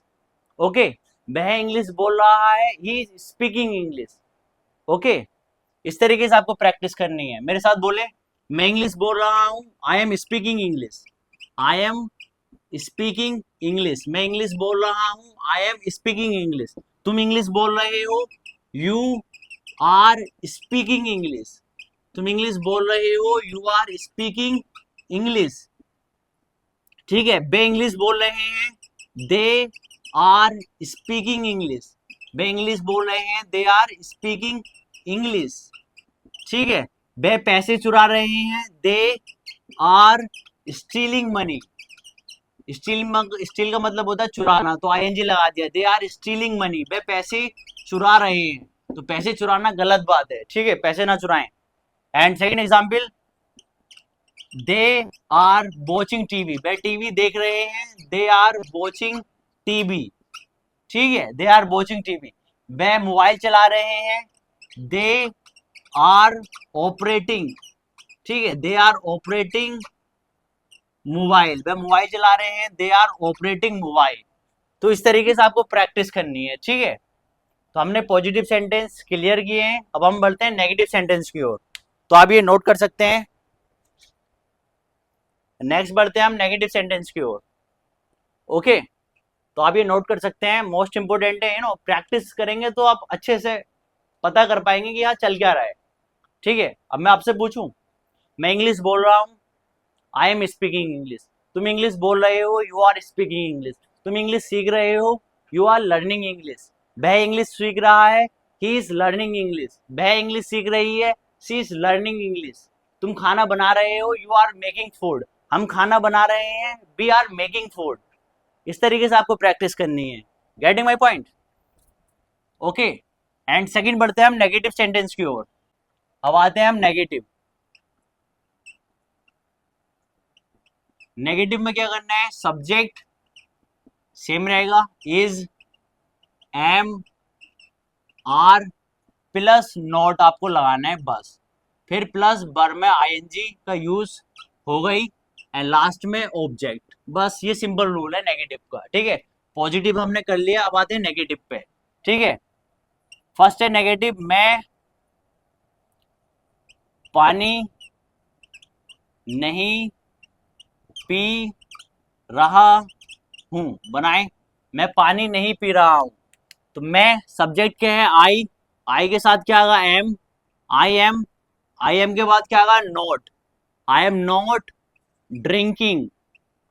okay. वह इंग्लिश बोल रहा है, he is speaking English, okay. इस तरीके से आपको प्रैक्टिस करनी है, मेरे साथ बोले, मैं इंग्लिश बोल रहा हूं, I am speaking English, I am speaking English, मैं इंग्लिश बोल रहा हूं, आई एम स्पीकिंग इंग्लिश, तुम इंग्लिश बोल रहे हो, यू आर स्पीकिंग इंग्लिश, तुम इंग्लिश बोल रहे हो, यू आर स्पीकिंग इंग्लिश, ठीक है। वे इंग्लिश बोल रहे हैं, दे आर स्पीकिंग इंग्लिश, वे इंग्लिश बोल रहे हैं, दे आर स्पीकिंग इंग्लिश, ठीक है। वे पैसे चुरा रहे हैं, they are stealing money, steal का मतलब होता है चुराना, तो आईएनजी लगा दिया, दे आर स्टीलिंग मनी, वे पैसे चुरा रहे हैं, तो पैसे चुराना गलत बात है, ठीक है, पैसे ना चुराएं। And second example, they are watching TV, वे टीवी देख रहे हैं, दे आर वॉचिंग टीवी, ठीक है, दे आर वॉचिंग टीवी, वे मोबाइल चला रहे हैं, दे आर ऑपरेटिंग, ठीक है, दे आर ऑपरेटिंग मोबाइल, वह मोबाइल चला रहे हैं, दे आर ऑपरेटिंग मोबाइल, तो इस तरीके से आपको प्रैक्टिस करनी है, ठीक है। तो हमने पॉजिटिव सेंटेंस क्लियर किए हैं, अब हम बढ़ते हैं नेगेटिव सेंटेंस की ओर, तो आप ये नोट कर सकते हैं, नेक्स्ट बढ़ते हैं हम नेगेटिव सेंटेंस की ओर, ओके। तो आप ये नोट कर सकते हैं, मोस्ट इंपोर्टेंट है, प्रैक्टिस करेंगे तो आप अच्छे से पता कर पाएंगे कि यहाँ चल क्या रहा है, ठीक है। अब मैं आपसे पूछूं, मैं इंग्लिश बोल रहा हूँ, आई एम स्पीकिंग इंग्लिश, तुम इंग्लिश बोल रहे हो, यू आर स्पीकिंग इंग्लिश, तुम इंग्लिश सीख रहे हो, यू आर लर्निंग इंग्लिश, वह इंग्लिश सीख रहा है, ही इज लर्निंग इंग्लिश, वह इंग्लिश सीख रही है, शी इज लर्निंग इंग्लिश, तुम खाना बना रहे हो, यू आर मेकिंग फूड, हम खाना बना रहे हैं, वी आर मेकिंग फूड, इस तरीके से आपको प्रैक्टिस करनी है, getting my point, okay. And second बढ़ते हैं हम नेगेटिव सेंटेंस की ओर, अब आते हैं हम नेगेटिव। नेगेटिव में क्या करना है, सब्जेक्ट सेम रहेगा, is, am, are plus not आपको लगाना है बस। फिर प्लस वर्ब में आईएनजी का यूज हो गई एंड लास्ट में ऑब्जेक्ट। बस ये सिंपल रूल है नेगेटिव का, ठीक है। पॉजिटिव हमने कर लिया, अब आते हैं नेगेटिव पे, ठीक है। फर्स्ट है नेगेटिव, मैं पानी नहीं पी रहा हूं। बनाए, मैं पानी नहीं पी रहा हूं। तो मैं सब्जेक्ट क्या है, आई के साथ क्या आगा, एम, आई एम के बाद क्या आगा, not, I am not drinking,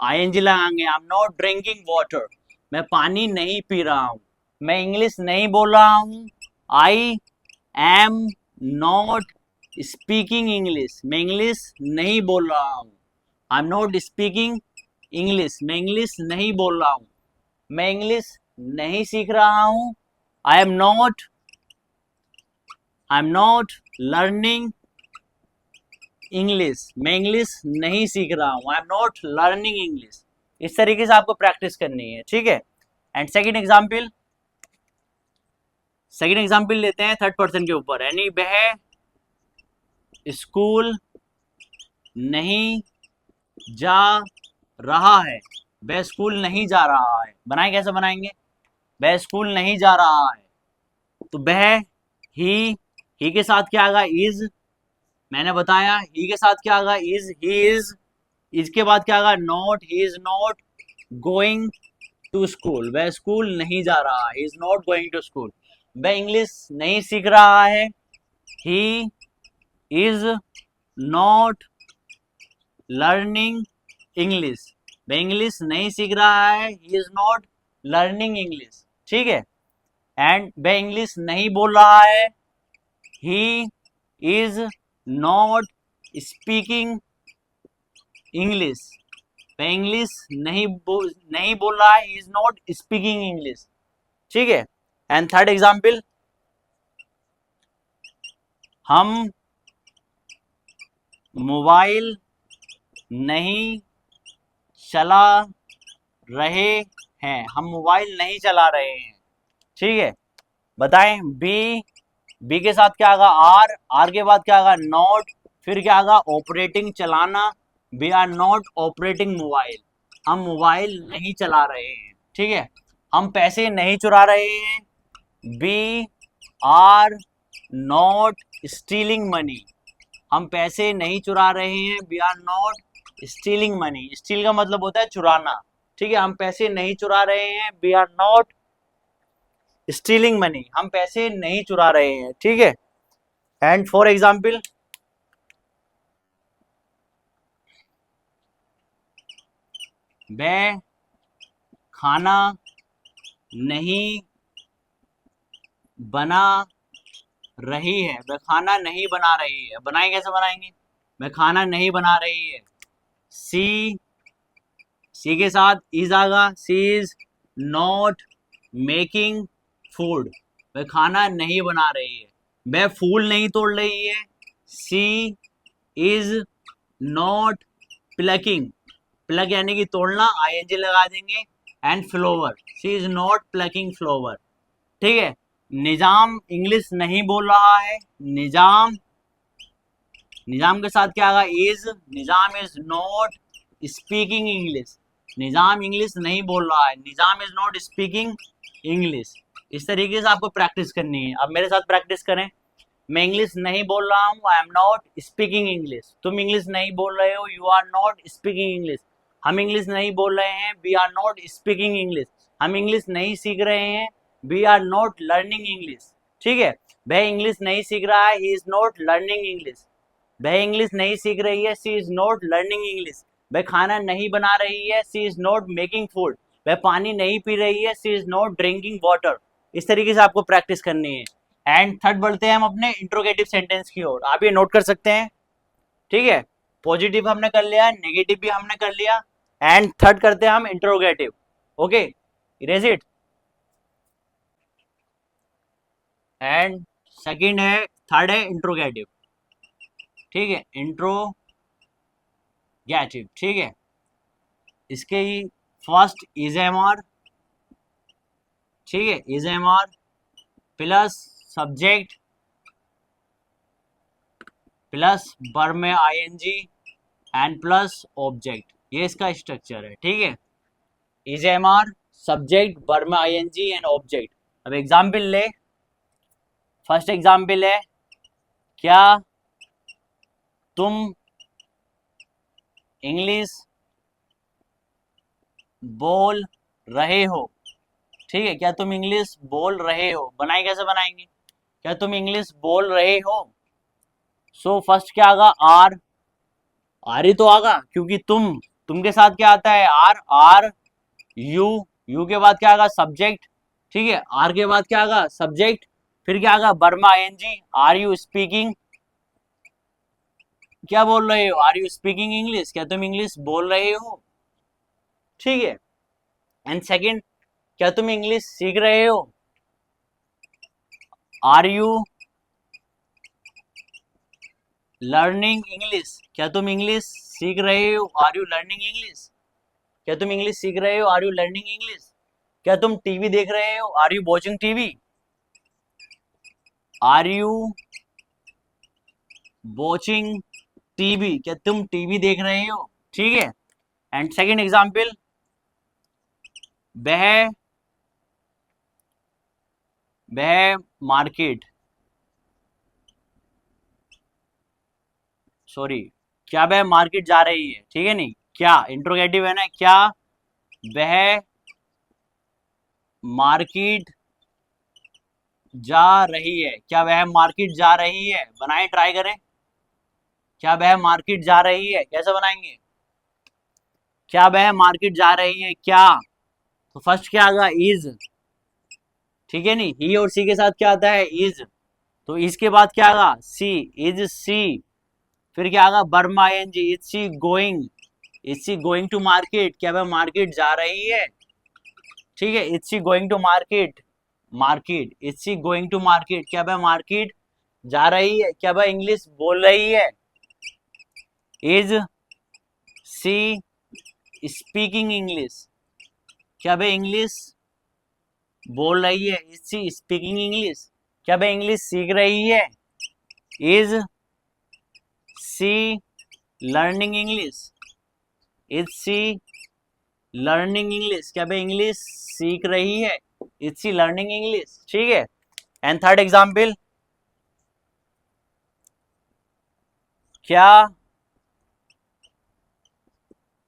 ING लगाएंगे, I am not drinking water, मैं पानी नहीं पी रहा हूं। मैं इंग्लिश नहीं बोल रहा हूं, I am not speaking English, मैं इंग्लिश नहीं बोल रहा हूं। I am not speaking English, मैं इंग्लिश नहीं बोल रहा हूं। मैं इंग्लिश नहीं सीख रहा हूं, I am not learning English, मैं इंग्लिश नहीं सीख रहा हूं, I am not learning English. इस तरीके से आपको प्रैक्टिस करनी है, ठीक है। एंड सेकंड एग्जाम्पल लेते हैं थर्ड पर्सन के ऊपर, यानी वह स्कूल नहीं जा रहा है, वह स्कूल नहीं जा रहा है। बनाए, कैसे बनाएंगे, वह स्कूल नहीं जा रहा है, तो वह, ही के साथ क्या आएगा, इज, मैंने बताया ही के साथ क्या आएगा, ही इज के बाद क्या आएगा, not, he is not going to school, वह स्कूल नहीं जा रहा है, is not going to school. वह इंग्लिश नहीं सीख रहा है, he is not learning English, वह इंग्लिश नहीं सीख रहा है, he is not learning English, ठीक है। एंड वह इंग्लिश नहीं बोल रहा है, he is not speaking English, वह इंग्लिश नहीं बोल रहा है, he is not speaking English, ठीक है। एंड थर्ड एग्जाम्पल, हम मोबाइल नहीं चला रहे हैं, हम मोबाइल नहीं चला रहे हैं, ठीक है। बताएं, बी के साथ क्या आगा, आर के बाद क्या आगा, नॉट, फिर क्या आगा, ऑपरेटिंग, चलाना, we are not operating mobile, हम मोबाइल नहीं चला रहे हैं, ठीक है। हम पैसे नहीं चुरा रहे हैं, we are not stealing money, हम पैसे नहीं चुरा रहे हैं, we are not stealing money. Steal का मतलब होता है चुराना, ठीक है। हम पैसे नहीं चुरा रहे हैं, we are not stealing money, हम पैसे नहीं चुरा रहे हैं, ठीक है। एंड फॉर एग्जाम्पल, वह खाना नहीं बना रही है, वह खाना नहीं बना रही है। बनाए, कैसे बनाएंगे, वह खाना नहीं बना रही है, सी के साथ इज आगा, she is not making food, वह खाना नहीं बना रही है। वह फूल नहीं तोड़ रही है, she is not plucking, plug यानी कि तोड़ना, आईएनजी लगा देंगे। And flower, she is not plucking flower, ठीक है। निजाम इंग्लिश नहीं बोल रहा है, निजाम के साथ क्या आगा, is, Nizam is not speaking English, Nizam English नहीं बोल रहा है, Nizam is not speaking English. इस तरीके से आपको प्रैक्टिस करनी है। अब मेरे साथ प्रैक्टिस करें, मैं इंग्लिश नहीं बोल रहा हूँ, I am not speaking English, तुम इंग्लिश नहीं बोल रहे हो, you are not speaking English, हम इंग्लिश नहीं बोल रहे हैं, we are not speaking English, हम इंग्लिश नहीं सीख रहे हैं, we are not learning English, ठीक है। वह इंग्लिश नहीं सीख रहा है, he is not learning English, वह इंग्लिश नहीं सीख रही है, she is not learning English, वह खाना नहीं बना रही है, she is not making food, वह पानी नहीं पी रही है, she is not drinking water. इस तरीके से आपको प्रैक्टिस करनी है। एंड थर्ड बढ़ते हैं हम अपने इंट्रोगेटिव सेंटेंस की ओर, आप ये नोट कर सकते हैं, ठीक है। पॉजिटिव हमने कर लिया, नेगेटिव भी हमने कर लिया, एंड थर्ड करते हैं हम interrogative, okay, erase it. And second है, थर्ड है इंट्रोगेटिव। ठीक है, इंट्रोगेटिव, ठीक है। इसके ही फर्स्ट इज एम आर, ठीक है, is am are plus subject plus verb में आईएनजी एंड प्लस ऑब्जेक्ट, ये इसका स्ट्रक्चर है, ठीक है। Is am are, subject, verb में आईएनजी एंड ऑब्जेक्ट। अब एग्जाम्पल ले, फर्स्ट एग्जाम्पल है, क्या तुम इंग्लिश बोल रहे हो, ठीक है, क्या तुम इंग्लिश बोल रहे हो, बनाए कैसे बनाएंगे, क्या तुम इंग्लिश बोल रहे हो। सो फर्स्ट क्या आगा, आर, आर ही तो आगा, क्योंकि तुम के साथ क्या आता है, आर, आर यू, यू के बाद क्या आगा, सब्जेक्ट, ठीक है, आर के बाद क्या आगा, सब्जेक्ट, फिर क्या आगा, verb ING, are you speaking, क्या बोल रहे हो, आर यू स्पीकिंग इंग्लिश, क्या तुम इंग्लिश बोल रहे हो, ठीक है। एंड सेकंड, क्या तुम इंग्लिश सीख रहे हो, आर यू लर्निंग इंग्लिश, क्या तुम इंग्लिश सीख रहे हो, आर यू लर्निंग इंग्लिश, क्या तुम इंग्लिश सीख रहे हो, आर यू लर्निंग इंग्लिश, क्या तुम टीवी देख रहे हो, are you watching TV, are you watching TV, क्या तुम टीवी देख रहे हो, ठीक है। एंड सेकंड एग्जांपल, वह वह मार्केट, सॉरी, क्या वह मार्केट जा रही है, ठीक है, नहीं, क्या इंट्रोगेटिव है ना, क्या वह मार्केट जा रही है, क्या वह मार्केट जा रही है, बनाए, ट्राई करें, क्या वह मार्केट जा रही है, कैसे बनाएंगे, क्या वह मार्केट जा रही है, क्या, तो फर्स्ट क्या आगा, इज, ठीक है, नहीं, ही और सी के साथ क्या आता है, इज, तो इसके बाद क्या आगा, सी, इज सी, फिर क्या आगा, verb ING, is she going to market, क्या वह मार्केट जा रही है, ठीक है, is she going to market, market, is she going to market, क्या वह मार्केट जा रही है, क्या वह इंग्लिश बोल रही है, इज सी स्पीकिंग इंग्लिश, क्या वह इंग्लिश बोल रही है, इज सी स्पीकिंग इंग्लिश, क्या वह इंग्लिश सीख रही है, is she learning English, is she learning English, क्या वह इंग्लिश सीख रही है, इज सी लर्निंग इंग्लिश, ठीक है। एंड थर्ड एग्जाम्पल, क्या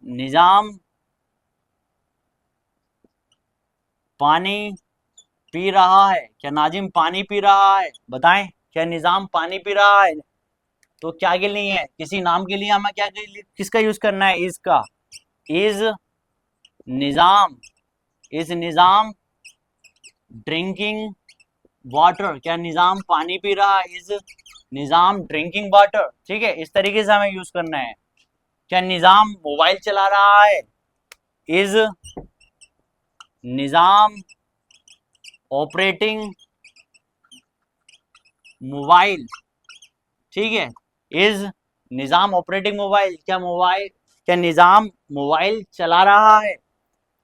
निजाम पानी पी रहा है, क्या नाजिम पानी पी रहा है, बताएं, क्या निजाम पानी पी रहा है, तो क्या के लिए है, किसी नाम के लिए हमें क्या किसका यूज करना है, इज का, is Nizam, is Nizam drinking water, क्या निजाम पानी पी रहा है, इज निजाम ड्रिंकिंग वाटर, ठीक है, इस तरीके से हमें यूज करना है। क्या निजाम मोबाइल चला रहा है, इज निजाम ऑपरेटिंग मोबाइल, ठीक है, इज निजाम ऑपरेटिंग मोबाइल, क्या निजाम मोबाइल चला रहा है।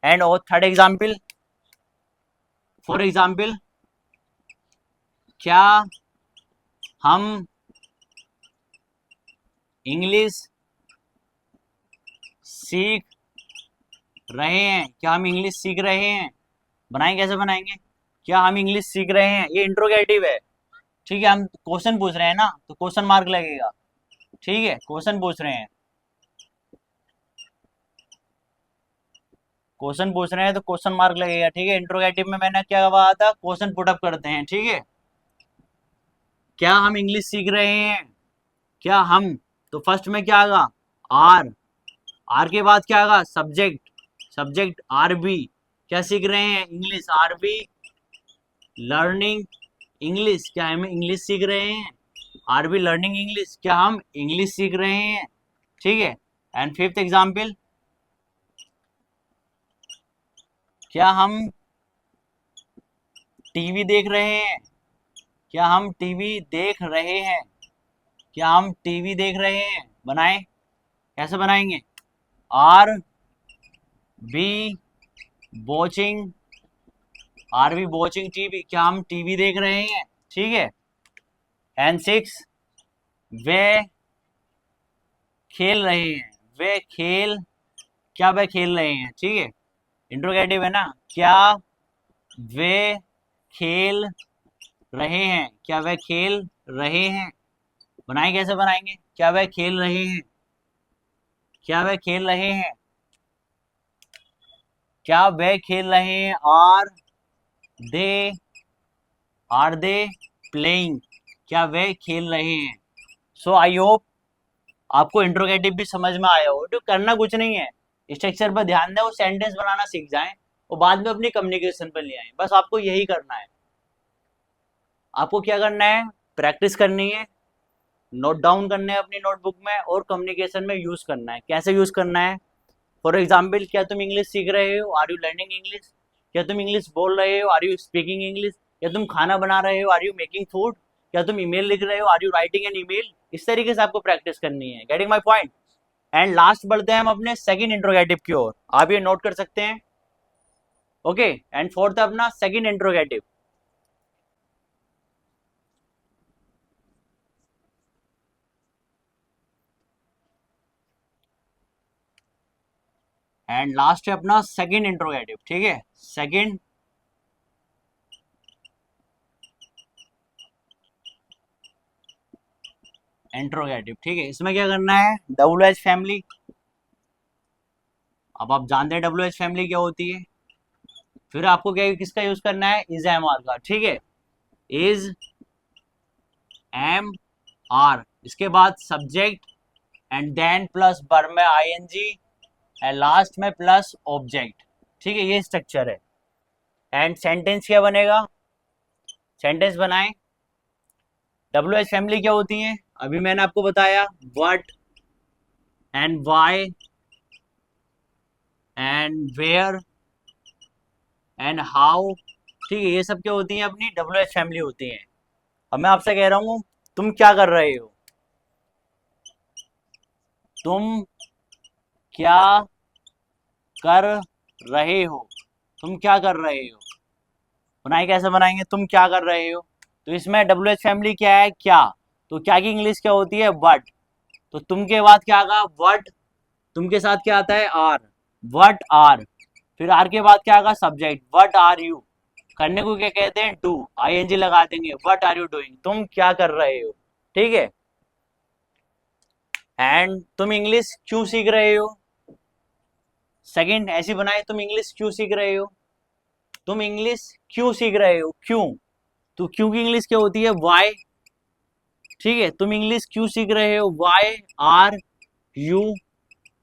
एंड और थर्ड एग्जाम्पल, फॉर एग्जाम्पल, क्या हम इंग्लिश सीख रहे हैं, क्या हम इंग्लिश सीख रहे हैं, बनाएं, कैसे बनाएंगे, क्या हम इंग्लिश सीख रहे हैं, ये इंट्रोगेटिव है, ठीक है, हम क्वेश्चन पूछ रहे हैं ना, तो क्वेश्चन मार्क लगेगा, ठीक है, क्वेश्चन पूछ रहे हैं, क्वेश्चन पूछ रहे हैं तो क्वेश्चन मार्क लगेगा, ठीक है। इंट्रोगेटिव में मैंने क्या कहा था, क्वेश्चन पुटअप करते हैं, ठीक है। क्या हम इंग्लिश सीख रहे हैं, क्या हम, तो फर्स्ट में क्या आगा, आर, आर के बाद क्या आगा, सब्जेक्ट, सब्जेक्ट आर बी, क्या सीख रहे हैं, English, R be learning English, क्या हम इंग्लिश सीख रहे हैं, आर बी लर्निंग इंग्लिश, क्या हम इंग्लिश सीख रहे हैं, ठीक है। एंड फिफ्थ एग्जाम्पल, क्या हम टीवी देख रहे हैं, क्या हम टीवी देख रहे हैं, क्या हम टीवी देख रहे हैं? बनाएं, कैसे बनाएंगे? R be watching, R be watching TV, क्या हम टीवी देख रहे हैं? ठीक है। एंड 6, वे खेल रहे हैं, वे खेल, क्या वे खेल रहे हैं? ठीक है, इंट्रोगेटिव है ना। क्या वे खेल रहे हैं? क्या वे खेल रहे हैं? बनाए, कैसे बनाएंगे? क्या वे खेल रहे हैं? क्या वे खेल रहे हैं? क्या वे खेल रहे हैं? दे आर दे प्लेइंग, क्या वे खेल रहे हैं? सो आई होप आपको इंट्रोगेटिव भी समझ में आया हो। तो करना कुछ नहीं है, स्ट्रक्चर पर ध्यान दें, वो सेंटेंस बनाना सीख जाएं और बाद में अपनी कम्युनिकेशन पर ले आए। बस आपको यही करना है। आपको क्या करना है? प्रैक्टिस करनी है, नोट डाउन करना है अपनी नोटबुक में और कम्युनिकेशन में यूज करना है। कैसे यूज करना है? फॉर एग्जाम्पल, क्या तुम इंग्लिश सीख रहे हो? Are you learning English? क्या तुम इंग्लिश बोल रहे हो? Are you speaking English? क्या तुम खाना बना रहे हो? Are you making food? क्या तुम ईमेल लिख रहे हो? Are you writing an email? इस तरीके से आपको प्रैक्टिस करनी है। Getting my point? And last बढ़ते हैं हम अपने सेकंड इंट्रोगेटिव की ओर। आप ये नोट कर सकते हैं। ओके, एंड फोर्थ है अपना सेकंड इंट्रोगेटिव। एंड लास्ट है अपना सेकंड इंट्रोगेटिव। ठीक है, सेकंड इंट्रोगेटिव। ठीक है, इसमें क्या करना है? WH family. अब आप जानते हैं WH फैमिली क्या होती है। फिर आपको क्या, किसका यूज करना है? इज एम आर का। ठीक है, इज एम आर, इसके बाद subject and then plus verb में आईएनजी एंड लास्ट में प्लस ऑब्जेक्ट। ठीक है, ये स्ट्रक्चर है। एंड सेंटेंस क्या बनेगा? सेंटेंस बनाएं। WH फैमिली क्या होती है? अभी मैंने आपको बताया, what and why and where and how. ठीक है, ये सब क्या होती है? अपनी WH फैमिली होती है। अब मैं आपसे कह रहा हूं, तुम क्या कर रहे हो? तुम क्या कर रहे हो? तुम क्या कर रहे हो? बनाए, कैसे बनाएंगे? तुम क्या कर रहे हो? तो इसमें WH फैमिली क्या है? क्या। तो क्या की इंग्लिश क्या होती है? व्हाट। तो तुम के बाद क्या आगा? व्हाट। तुम के साथ क्या आता है? आर। What are. फिर आर के बाद क्या आगा? सब्जेक्ट। What are you. करने को क्या कहते हैं? डू। आईएनजी लगा देंगे। व्हाट आर यू डूइंग, तुम क्या कर रहे हो? ठीक है। एंड तुम इंग्लिश क्यों सीख रहे हो? सेकंड ऐसी बनाए, तुम इंग्लिश क्यों सीख रहे हो? तुम इंग्लिश क्यों सीख रहे हो? क्यों। तो क्यों की इंग्लिश क्या होती है? वाई। ठीक है, तुम इंग्लिश क्यों सीख रहे हो? Why are you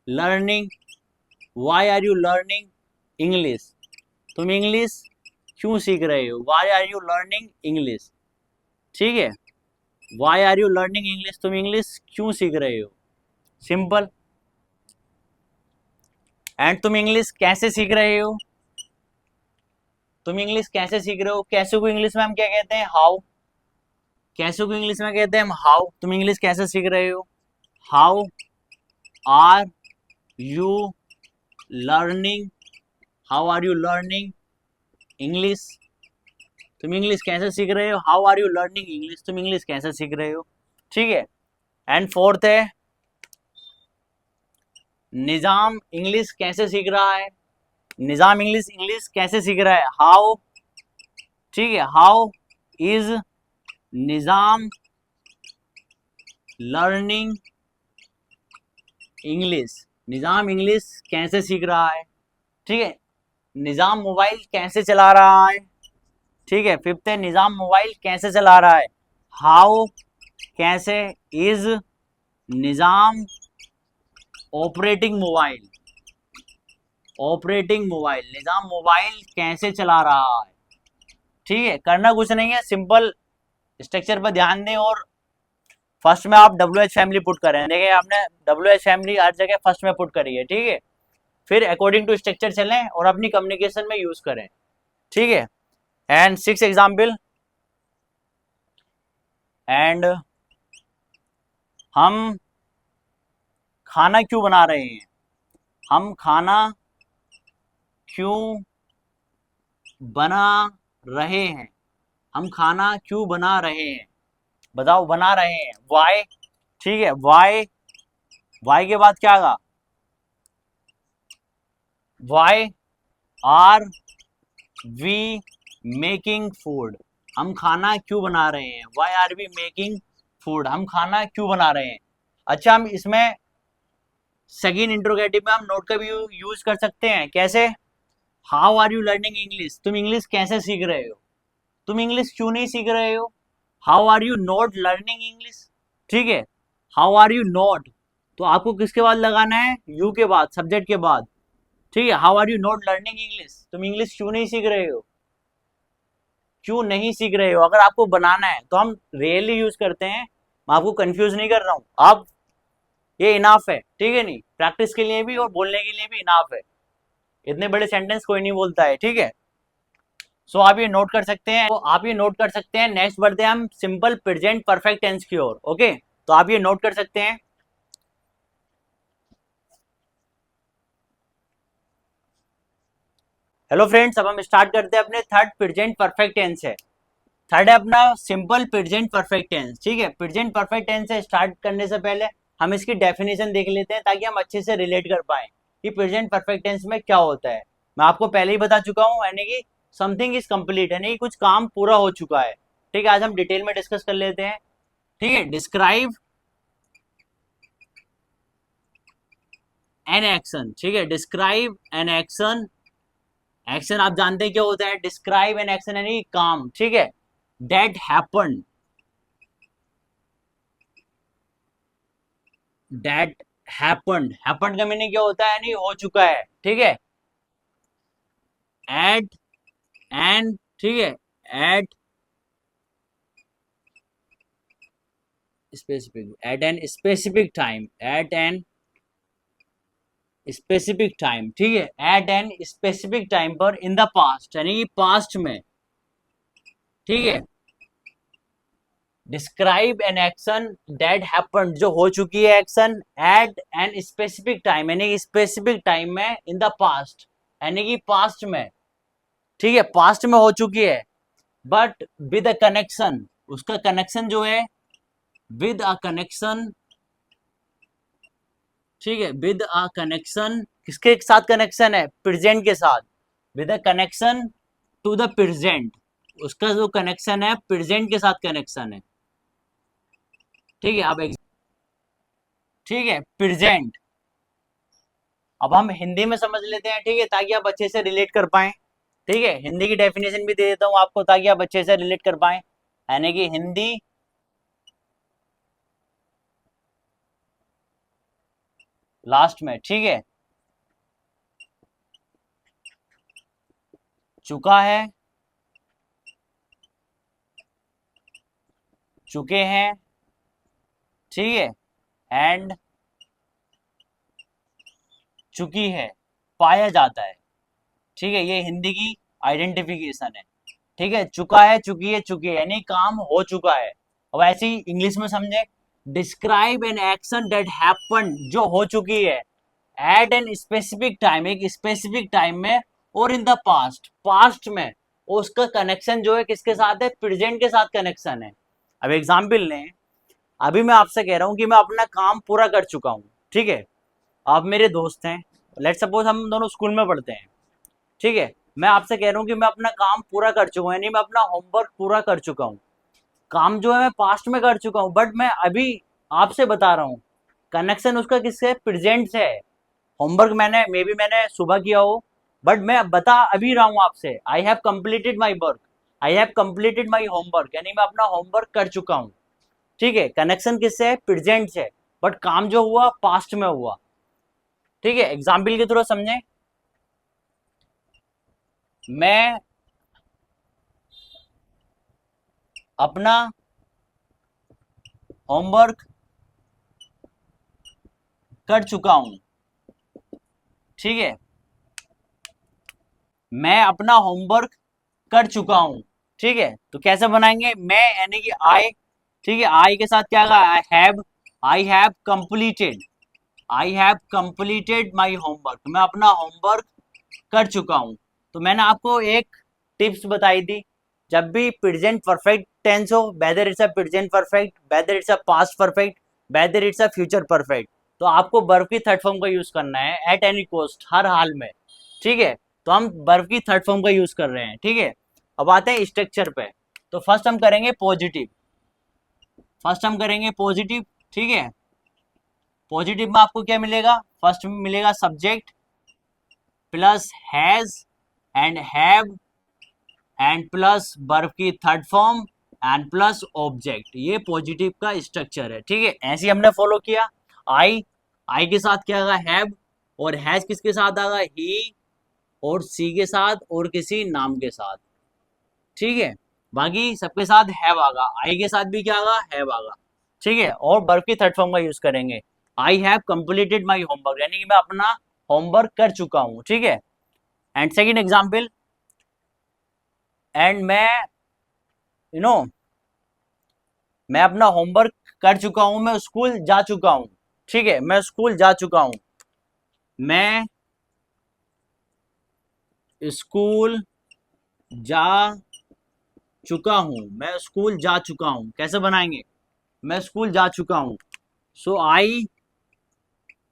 learning, why are you learning English. तुम इंग्लिश क्यों सीख रहे हो? Why are you learning English. ठीक है, why are you learning English, तुम इंग्लिश क्यों सीख रहे हो? सिंपल। एंड तुम इंग्लिश कैसे सीख रहे हो? तुम इंग्लिश कैसे सीख रहे हो? कैसे को इंग्लिश में हम क्या कहते हैं? हाउ। कैसे को इंग्लिश में कहते हैं हम हाउ। तुम इंग्लिश कैसे सीख रहे हो? How are you learning, how are you learning English. तुम इंग्लिश कैसे सीख रहे हो? How are you learning English, तुम इंग्लिश कैसे सीख रहे हो? ठीक है। एंड फोर्थ है, निजाम इंग्लिश कैसे सीख रहा है? निजाम इंग्लिश इंग्लिश कैसे सीख रहा है? हाउ। ठीक है, how is Nizam learning English, Nizam English कैसे सीख रहा है? ठीक है, निजाम मोबाइल कैसे चला रहा है? ठीक है, फिफ्थ है, निजाम मोबाइल कैसे चला रहा है? हाउ, कैसे, is Nizam operating mobile, operating mobile, Nizam mobile कैसे चला रहा है? ठीक है, करना कुछ नहीं है, सिंपल स्ट्रक्चर पर ध्यान दें और फर्स्ट में आप WH फैमिली पुट करें। देखिए आपने WH फैमिली हर जगह फर्स्ट में पुट करी है। ठीक है, फिर अकॉर्डिंग टू स्ट्रक्चर चलें और अपनी कम्युनिकेशन में यूज करें। ठीक है, एंड 6 एग्जाम्पल। एंड हम खाना क्यों बना रहे हैं, हम खाना क्यों बना रहे हैं, हम खाना क्यों बना रहे हैं, बताओ, बना रहे हैं, वाई। ठीक है, वाई, वाई के बाद क्या आगा, why are we making food, हम खाना क्यों बना रहे हैं, why are we making food, हम खाना क्यों बना रहे हैं। अच्छा, हम इसमें सेकेंड इंट्रोगेटिव में हम नोट का भी यूज कर सकते हैं, कैसे, how are you learning English, तुम इंग्लिश कैसे सीख रहे हो, तुम इंग्लिश क्यों नहीं सीख रहे हो, how are you not learning English. ठीक है, हाउ आर यू नॉट, तो आपको किसके बाद लगाना है, यू के बाद, सब्जेक्ट के बाद। ठीक है, how are you not learning English, तुम इंग्लिश क्यों नहीं सीख रहे हो, क्यों नहीं सीख रहे हो। अगर आपको बनाना है तो हम रियली यूज करते हैं, मैं आपको कंफ्यूज नहीं कर रहा हूं, अब ये इनाफ है, ठीक है, नहीं प्रैक्टिस के लिए भी और बोलने के लिए भी इनाफ है, इतने बड़े सेंटेंस कोई नहीं बोलता है। ठीक है, सो आप ये नोट कर सकते हैं, तो आप ये नोट कर सकते हैं। नेक्स्ट बढ़ते हैं हम सिंपल प्रेजेंट परफेक्ट टेंस की ओर। ओके, तो आप ये नोट कर सकते हैं। हेलो फ्रेंड्स, अब हम स्टार्ट करते हैं, अपने थर्ड प्रेजेंट परफेक्ट टेंस है, थर्ड है अपना सिंपल प्रेजेंट परफेक्ट टेंस। ठीक है, प्रेजेंट परफेक्ट टेंस से स्टार्ट करने से पहले हम इसकी डेफिनेशन देख लेते हैं, ताकि हम अच्छे से रिलेट कर पाए कि प्रेजेंट परफेक्ट टेंस में क्या होता है। मैं आपको पहले ही बता चुका हूं, यानी कि समथिंग इज कंप्लीट, यानी कि कुछ काम पूरा हो चुका है। ठीक है, आज हम डिटेल में डिस्कस कर लेते हैं। ठीक है, डिस्क्राइब एन एक्शन। ठीक है, डिस्क्राइब एन एक्शन, एक्शन आप जानते हैं क्या होता है, डिस्क्राइब एन एक्शन यानी काम। ठीक है, that happen, that happen, happen का मीनिंग क्या होता है, यानी हो चुका है। ठीक है, एट एन, ठीक है, at specific, at an specific time, at an specific time. ठीक है, एट एन स्पेसिफिक टाइम पर, इन द पास्ट यानी कि पास्ट में। ठीक है, describe an action that happened, जो हो चुकी है action, at an specific time यानी कि स्पेसिफिक टाइम में, इन द पास्ट यानी कि पास्ट में। ठीक है, पास्ट में हो चुकी है, बट विद अ कनेक्शन, उसका कनेक्शन जो है, विद अ कनेक्शन। ठीक है, विद अ कनेक्शन, किसके साथ कनेक्शन है, प्रेजेंट के साथ, with a connection to the present, उसका जो कनेक्शन है प्रेजेंट के साथ कनेक्शन है। ठीक है, अब ठीक है, प्रेजेंट, अब हम हिंदी में समझ लेते हैं। ठीक है, ताकि आप अच्छे से रिलेट कर पाए। ठीक है, हिंदी की डेफिनेशन भी दे देता हूं आपको, ताकि आप अच्छे से रिलेट कर पाए, यानी कि हिंदी लास्ट में। ठीक है, चुका है, चुके हैं। ठीक है, एंड चुकी है, पाया जाता है। ठीक है, ये हिंदी की आइडेंटिफिकेशन है। ठीक है, चुका है, चुकी है, चुकी है यानी काम हो चुका है। अब ऐसे ही इंग्लिश में समझे, describe an action that happen, जो हो चुकी है, एट एन स्पेसिफिक टाइम, एक स्पेसिफिक टाइम में, और इन द पास्ट, पास्ट में, उसका कनेक्शन जो है किसके साथ है, प्रेजेंट के साथ कनेक्शन है। अब एग्जाम्पल लें, अभी मैं आपसे कह रहा हूं कि मैं अपना काम पूरा कर चुका हूं। ठीक है, आप मेरे दोस्त हैं, लेट सपोज हम दोनों स्कूल में पढ़ते हैं। ठीक है, मैं आपसे कह रहा हूँ कि मैं अपना काम पूरा कर चुका हूँ, यानी मैं अपना होमवर्क पूरा कर चुका हूँ। काम जो है मैं पास्ट में कर चुका हूँ, बट मैं अभी आपसे बता रहा हूँ, कनेक्शन उसका किससे, प्रेजेंट से है। होमवर्क मैंने मे बी मैंने सुबह किया हो, बट मैं बता अभी रहा हूँ आपसे, I have completed my work, I have completed my homework, यानी मैं अपना होमवर्क कर चुका हूँ। ठीक है, कनेक्शन किससे है, प्रेजेंट से, बट काम जो हुआ पास्ट में हुआ। ठीक है, एग्जाम्पल के थ्रू समझे, मैं अपना होमवर्क कर चुका हूं। ठीक है, मैं अपना होमवर्क कर चुका हूं। ठीक है, तो कैसे बनाएंगे, मैं यानी कि आई। ठीक है, आई के साथ क्या I have, I have completed, I have completed my homework, मैं अपना होमवर्क कर चुका हूं। तो मैंने आपको एक टिप्स बताई थी, जब भी प्रेजेंट परफेक्ट टेंस हो, whether it's a present perfect, whether it's a past perfect, whether it's a future perfect, तो आपको वर्ब की थर्ड फॉर्म का यूज करना है एट एनी कॉस्ट, हर हाल में। ठीक है, तो हम वर्ब की थर्ड फॉर्म का यूज कर रहे हैं। ठीक है, अब आते हैं स्ट्रक्चर पे। तो फर्स्ट हम करेंगे पॉजिटिव, फर्स्ट हम करेंगे पॉजिटिव। ठीक है, पॉजिटिव में आपको क्या मिलेगा, फर्स्ट में मिलेगा subject plus has and have and plus verb की third form and plus object, ये पॉजिटिव का स्ट्रक्चर है। ठीक है, ऐसे ही हमने फॉलो किया। आई, आई के साथ क्या आएगा हैव, और हैज किसके साथ आएगा ही, और सी के साथ और किसी नाम के साथ। ठीक है, बाकी सबके साथ हैव आगा, आई के साथ भी क्या आगा हैव आगा। ठीक है, और वर्ब की थर्ड फॉर्म का यूज करेंगे। I have completed my homework, यानी कि मैं अपना होमवर्क कर चुका हूं। ठीक है, एंड सेकेंड एग्जाम्पल, एंड मैं यू नो मैं अपना होमवर्क कर चुका हूं, मैं स्कूल जा चुका हूं। ठीक है, मैं स्कूल जा चुका हूं, मैं स्कूल जा चुका हूं, मैं स्कूल जा चुका हूं, कैसे बनाएंगे, मैं स्कूल जा चुका हूं। So I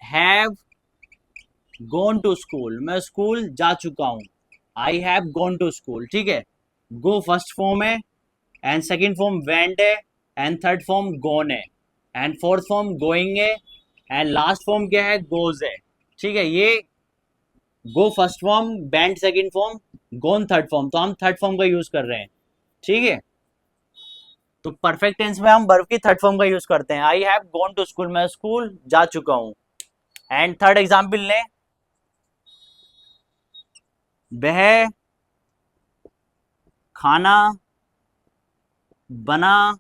have gone to school, मैं स्कूल जा चुका हूं, I have gone to school. ठीक है, गो फर्स्ट फॉर्म है, एंड सेकेंड फॉर्म वेंट है, एंड थर्ड फॉर्म गॉन है, एंड फोर्थ फॉर्म गोइंग है, एंड लास्ट फॉर्म क्या है गोज है। ठीक है, ये go first form, went second form, gone third form, तो हम थर्ड फॉर्म का यूज कर रहे हैं। ठीक है, तो परफेक्ट टेंस में हम वर्ब की थर्ड फॉर्म का यूज करते हैं। I have gone to school, मैं स्कूल जा चुका हूं। एंड थर्ड एग्जाम्पल लें, वह खाना बना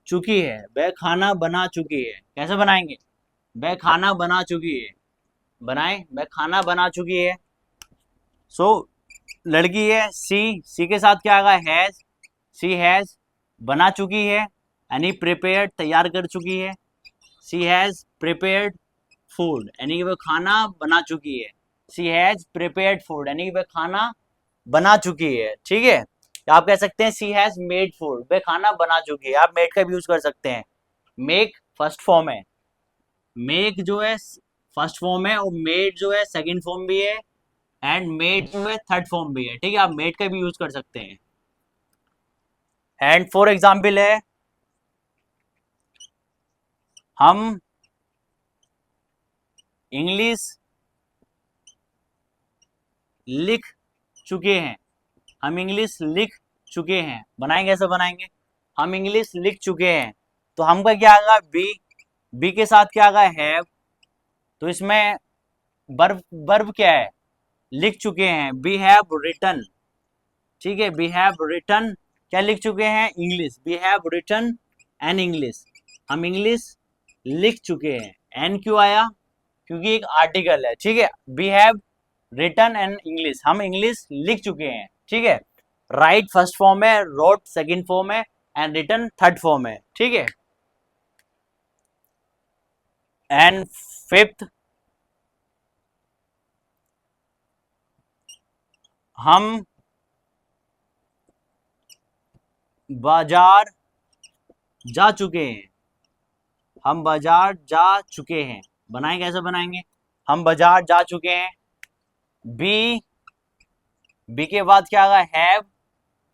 चुकी है, वह खाना बना चुकी है, कैसे बनाएंगे, वह खाना बना चुकी है, बनाए, वह खाना बना चुकी है। सो लड़की है सी, सी के साथ क्या आएगा हैज, सी हैज बना चुकी है, यानी प्रिपेयर्ड तैयार कर चुकी है। सी हैज प्रिपेयर्ड फूड, यानी कि वह खाना बना चुकी है। सी हैज प्रिपेयर्ड फूड, यानी कि वह खाना बना चुकी है। ठीक है, आप कह सकते हैं सी हैज मेड फूड, वह खाना बना चुकी है, आप मेड का भी यूज कर सकते हैं। मेक फर्स्ट फॉर्म है, मेक जो है फर्स्ट फॉर्म है, और मेड जो है सेकंड फॉर्म भी है, एंड मेड जो है थर्ड फॉर्म भी है। ठीक है, आप मेड का भी यूज कर सकते हैं। एंड फॉर एग्जाम्पल है, हम इंग्लिश लिख चुके हैं, हम इंग्लिश लिख चुके हैं, बनाएंगे ऐसा बनाएंगे, हम इंग्लिश लिख चुके हैं। तो हमका क्या आएगा बी, बी के साथ क्या आएगा हैव, तो इसमें वर्ब, वर्ब क्या है लिख चुके हैं, बी हैव रिटन। ठीक है, बी हैव रिटन, क्या लिख चुके हैं English, we have written an English, हम इंग्लिश लिख चुके हैं। एन क्यों आया, क्योंकि एक आर्टिकल है। ठीक है, we have written an English, हम इंग्लिश लिख चुके हैं। ठीक है, राइट फर्स्ट फॉर्म है, रोट सेकंड फॉर्म है, एंड रिटन थर्ड फॉर्म है। ठीक है, एंड फिफ्थ, हम बाजार जा चुके हैं, हम बाजार जा चुके हैं, बनाएंगे कैसे बनाएंगे, हम बाजार जा चुके हैं। बी, बी के बाद क्या आएगा हैव।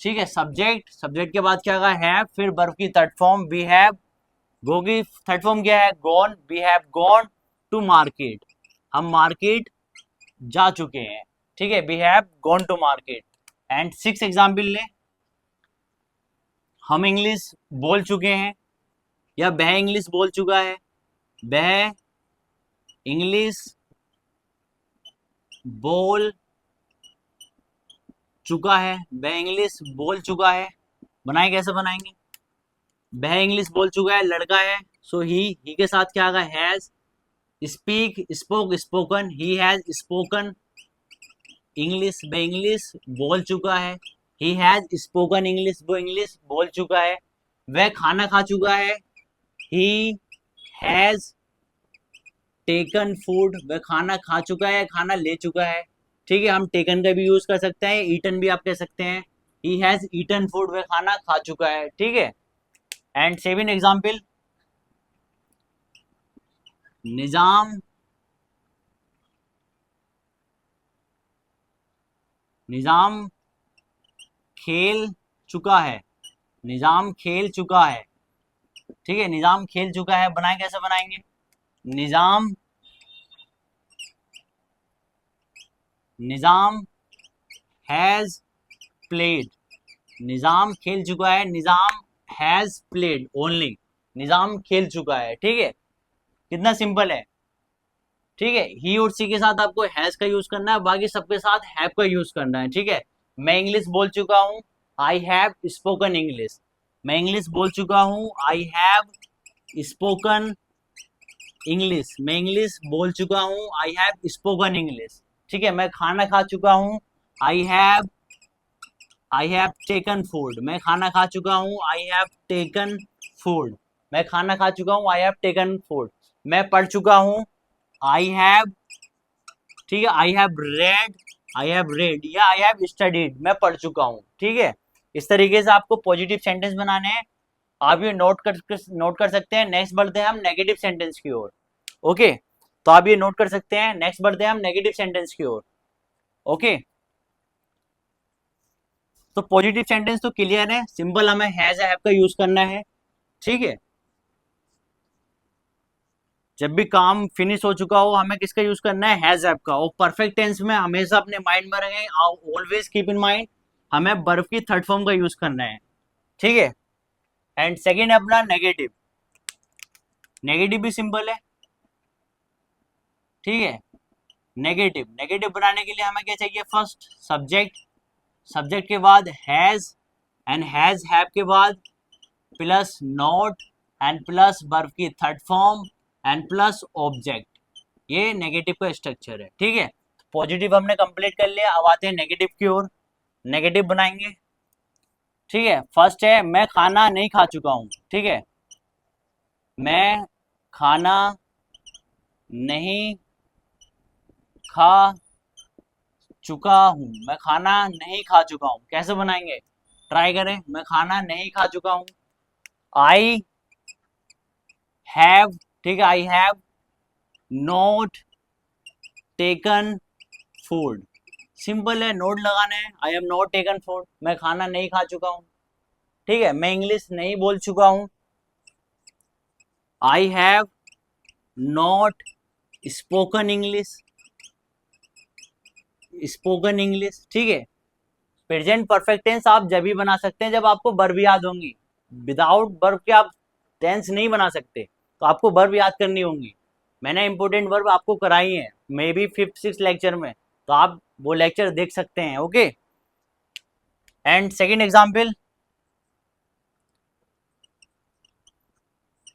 ठीक है, सब्जेक्ट, सब्जेक्ट के बाद क्या आएगा हैव, फिर वर्ब की third form we have, go की थर्ड फॉर्म क्या है gone, we have gone to market, हम मार्केट जा चुके हैं। ठीक है, we have gone to market. And six example ले, हम इंग्लिश बोल चुके हैं, या वह इंग्लिश बोल चुका है, वह इंग्लिश बोल चुका है, वह इंग्लिश बोल चुका है, बनाए कैसे बनाएंगे, वह इंग्लिश बोल चुका है, लड़का है, सो ही के साथ क्या आएगा has, speak spoke spoken, he has spoken English, वह इंग्लिश बोल चुका है, ही हैज स्पोकन इंग्लिश, वो इंग्लिश बोल चुका है। वह खाना खा चुका है, ही हैज टेकन फूड, वह खाना खा चुका है, खाना ले चुका है। ठीक है, हम टेकन का भी यूज कर सकते हैं, ईटन भी आप कह सकते हैं। ही हैज ईटन फूड, वह खाना खा चुका है। ठीक है। एंड सेवन एग्जाम्पल, निजाम निजाम खेल चुका है, निजाम खेल चुका है। ठीक है, निजाम खेल चुका है बनाए, कैसे बनाएंगे? निजाम निजाम हैज प्लेड, निजाम खेल चुका है, निजाम हैज प्लेड ओनली, निजाम खेल चुका है। ठीक है, कितना सिंपल है। ठीक है, ही और सी के साथ आपको हैज का यूज करना है, बाकी सबके साथ हैव का यूज करना है। ठीक है, मैं इंग्लिश बोल चुका हूं, आई हैव स्पोकन इंग्लिश। मैं इंग्लिश बोल चुका हूं, आई हैव स्पोकन इंग्लिश। मैं इंग्लिश बोल चुका हूं, आई हैव स्पोकन इंग्लिश। ठीक है, मैं खाना खा चुका हूं, आई हैव टेकन फूड। मैं खाना खा चुका हूं, आई हैव टेकन फूड। मैं खाना खा चुका हूं, आई हैव टेकन फूड। मैं पढ़ चुका हूं, आई हैव, ठीक है, आई हैव रेड या आई हैव स्टडीड, मैं पढ़ चुका हूं। ठीक है, इस तरीके से आपको पॉजिटिव सेंटेंस बनाने हैं। आप ये नोट कर सकते हैं। नेक्स्ट बढ़ते हैं हम नेगेटिव सेंटेंस की ओर। ओके, तो आप ये नोट कर सकते हैं। नेक्स्ट बढ़ते हैं हम नेगेटिव सेंटेंस की ओर। ओके, तो पॉजिटिव सेंटेंस तो क्लियर है, सिंपल हमें हैज हैव का यूज करना है। ठीक है, जब भी काम फिनिश हो चुका हो हमें किसका यूज करना है? हैज हैव का। और परफेक्ट टेंस में हमेशा अपने माइंड में रखें, ऑलवेज कीप इन माइंड, हमें वर्ब की थर्ड फॉर्म का यूज करना है। ठीक है, एंड सेकेंड है अपना नेगेटिव। नेगेटिव भी सिंपल है। ठीक है, नेगेटिव नेगेटिव बनाने के लिए हमें क्या चाहिए? फर्स्ट सब्जेक्ट, सब्जेक्ट के बाद हैज, एंड हैज हैव के बाद plus not, and plus verb की third form, and plus object. ये नेगेटिव का स्ट्रक्चर है। ठीक है, पॉजिटिव हमने कंप्लीट कर लिया, अब आते हैं नेगेटिव की ओर। नेगेटिव बनाएंगे। ठीक है, फर्स्ट है मैं खाना नहीं खा चुका हूं। ठीक है, मैं खाना नहीं खा चुका हूं, मैं खाना नहीं खा चुका हूं, कैसे बनाएंगे? ट्राई करें। मैं खाना नहीं खा चुका हूं, आई हैव, ठीक है, I have not taken food. Simple है, नोट लगाना है, I have not taken food, मैं खाना नहीं खा चुका हूं। ठीक है, मैं इंग्लिश नहीं बोल चुका हूं, I have not spoken English, spoken English. ठीक है, प्रेजेंट परफेक्ट टेंस आप जब भी बना सकते हैं जब आपको वर्ब याद होंगी। विदाउट वर्ब के आप टेंस नहीं बना सकते, तो आपको वर्ब याद करनी होंगी। मैंने इंपोर्टेंट वर्ब आपको कराई है, may be 5th 6th lecture में, तो आप वो लेक्चर देख सकते हैं। Okay, and second example,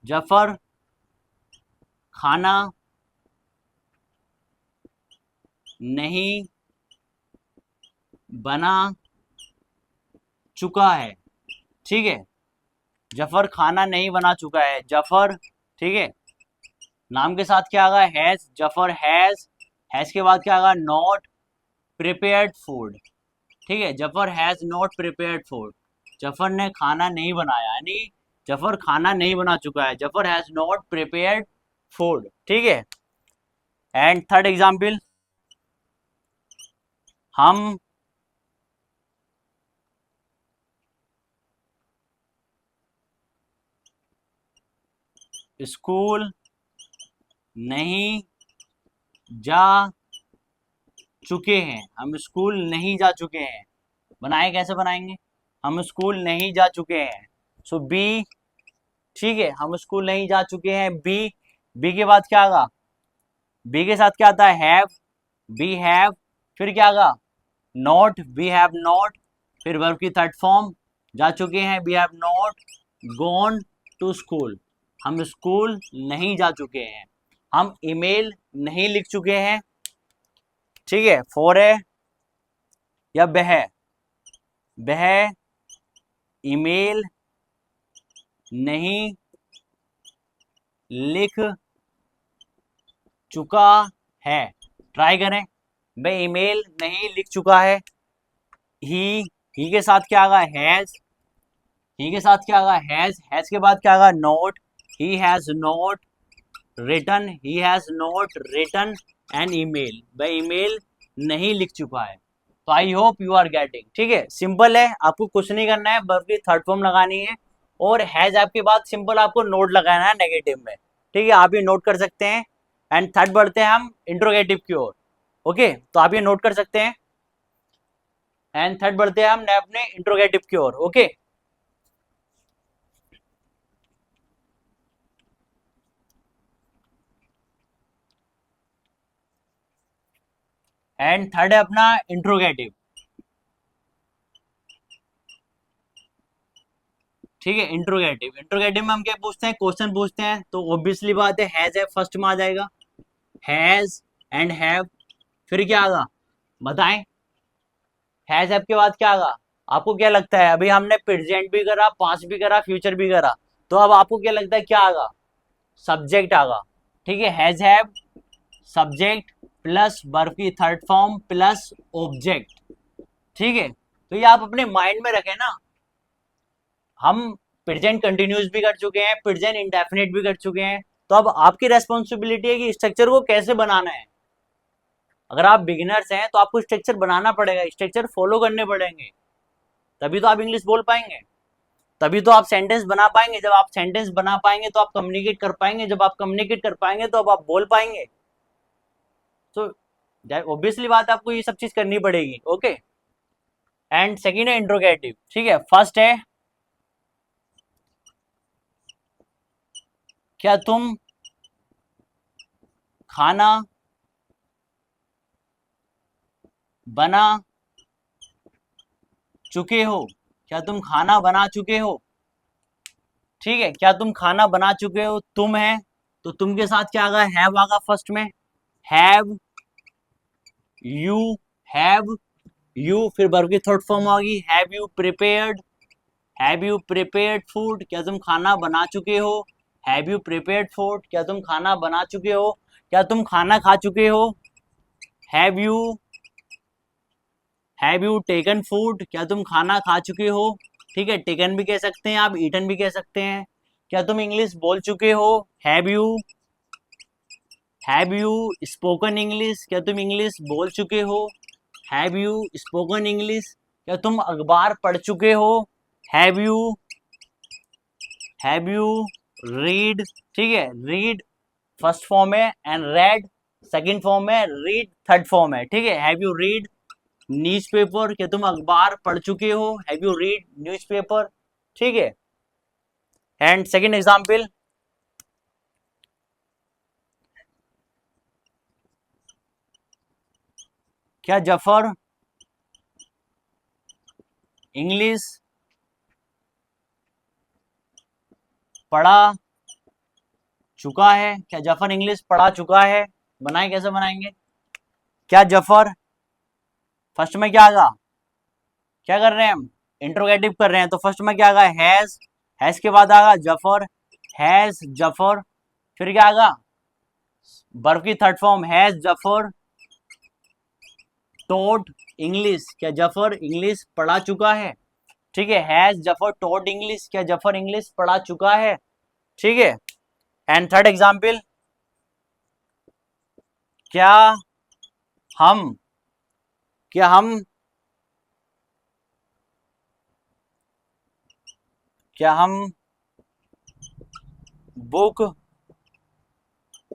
Zafar खाना नहीं बना चुका है। ठीक है, जफर खाना नहीं बना चुका है, जफर, ठीक है, नाम के साथ क्या आ गया? हैज, जफर हैज के बाद क्या आ गया? Not prepared food. ठीक है, Zafar has not prepared food, Zafar ने खाना नहीं बनाया, यानी जफर खाना नहीं बना चुका है, Zafar has not prepared food. ठीक है, एंड थर्ड एग्जाम्पल, हम स्कूल नहीं जा चुके हैं, हम स्कूल नहीं जा चुके हैं, बनाए, कैसे बनाएंगे? हम स्कूल नहीं जा चुके हैं, सो बी, ठीक है, हम स्कूल नहीं जा चुके हैं, बी, बी के बाद क्या आगा? बी के साथ क्या आता है? हैव, बी हैव, फिर क्या आगा? नॉट, वी हैव नॉट, फिर वर्ब की थर्ड फॉर्म, जा चुके हैं, we have not gone to school, हम स्कूल नहीं जा चुके हैं, हम ईमेल नहीं लिख चुके हैं। ठीक है, फोर है या बह, बह ईमेल नहीं लिख चुका है। ट्राई करें भाई, ईमेल नहीं लिख चुका है। ही के साथ क्या आगा, हैज। ही के साथ क्या आगा, हैज के बाद क्या आगा, not. He has not written, he has not written an email. भाई ईमेल नहीं लिख चुका है। तो I hope you are getting. ठीक है, सिंपल है, आपको कुछ नहीं करना है, वर्ब की थर्ड फॉर्म लगानी है और हैज आपके बाद सिंपल आपको नोट लगाना है नेगेटिव में। ठीक है, आप ये नोट कर सकते हैं। एंड थर्ड बढ़ते हैं हम इंट्रोगेटिव की ओर। ओके, तो आप ये नोट कर सकते हैं। एंड थर्ड बढ़ते हैं हम अपने इंट्रोगेटिव की ओर। ओके, एंड थर्ड है अपना इंट्रोगेटिव। ठीक है, इंट्रोगेटिव। इंट्रोगेटिव में हम क्या पूछते हैं, क्वेश्चन पूछते हैं, तो ऑब्वियसली बात है हैज है फर्स्ट में आ जाएगा। हैज एंड हैव, फिर क्या आगा बताएं। हैज हैव के बाद क्या आगा, आपको क्या लगता है, अभी हमने प्रेजेंट भी करा, पास्ट भी करा, फ्यूचर भी करा, तो अब आपको क्या लगता है क्या आगा, सब्जेक्ट आगा। ठीक है, has have subject plus verb की थर्ड फॉर्म प्लस ऑब्जेक्ट। ठीक है, तो ये आप अपने माइंड में रखें ना। हम प्रेजेंट कंटिन्यूस भी कर चुके हैं, प्रेजेंट इंडेफिनिट भी कर चुके हैं, तो अब आपकी रेस्पॉन्सिबिलिटी है कि स्ट्रक्चर को कैसे बनाना है। अगर आप बिगिनर्स हैं तो आपको स्ट्रक्चर बनाना पड़ेगा, स्ट्रक्चर फॉलो करने पड़ेंगे, तभी तो आप इंग्लिश बोल पाएंगे, तभी तो आप सेंटेंस बना पाएंगे। जब आप सेंटेंस बना पाएंगे तो आप कम्युनिकेट कर पाएंगे, जब आप कम्युनिकेट कर पाएंगे तो अब आप बोल पाएंगे। तो ऑब्वियसली बात है, आपको ये सब चीज करनी पड़ेगी। ओके, एंड सेकेंड है इंट्रोगेटिव। ठीक है, फर्स्ट है क्या तुम खाना बना चुके हो। क्या तुम खाना बना चुके हो। ठीक है, क्या तुम खाना बना चुके हो, तुम है तो तुम के साथ क्या आगा, हैव आगा फर्स्ट में। हैव यू, हैव यू, फिर वर्ब की थर्ड फॉर्म होगी have you prepared. Have you prepared food, क्या तुम खाना बना चुके हो। हैव यू प्रिपेयर्ड फूड, क्या तुम खाना बना चुके हो। क्या तुम खाना खा चुके हो। हैव यू टेकन फूड, क्या तुम खाना खा चुके हो। ठीक है, टेकन भी कह सकते हैं आप, ईटन भी कह सकते हैं। क्या तुम इंग्लिश बोल चुके हो। हैव यू स्पोकन इंग्लिश, क्या तुम इंग्लिश बोल चुके हो। हैव यू स्पोकन इंग्लिश, क्या तुम अखबार पढ़ चुके हो। Have you read. ठीक है, रीड फर्स्ट फॉर्म है एंड रेड सेकंड फॉर्म है, रीड थर्ड फॉर्म है। ठीक है, हैव यू रीड न्यूज़पेपर, क्या तुम अखबार पढ़ चुके हो। Have you read newspaper. ठीक है, एंड सेकंड एग्जांपल, क्या जफर इंग्लिश पढ़ा चुका है। क्या जफर इंग्लिश पढ़ा चुका है। बनाए, कैसे बनाएंगे, क्या जफर फर्स्ट में क्या आगा, क्या कर रहे हैं हम, इंट्रोगेटिव कर रहे हैं, तो फर्स्ट में क्या आगा, हैज के बाद आगा जफर, हैज जफर, फिर क्या आगा वर्ब की third form has Zafar taught English, क्या जफर इंग्लिश पढ़ा चुका है। ठीक है, हैज जफर टोट इंग्लिश, क्या जफर इंग्लिश पढ़ा चुका है। ठीक है, एंड थर्ड एग्जाम्पल, क्या हम क्या हम क्या हम बुक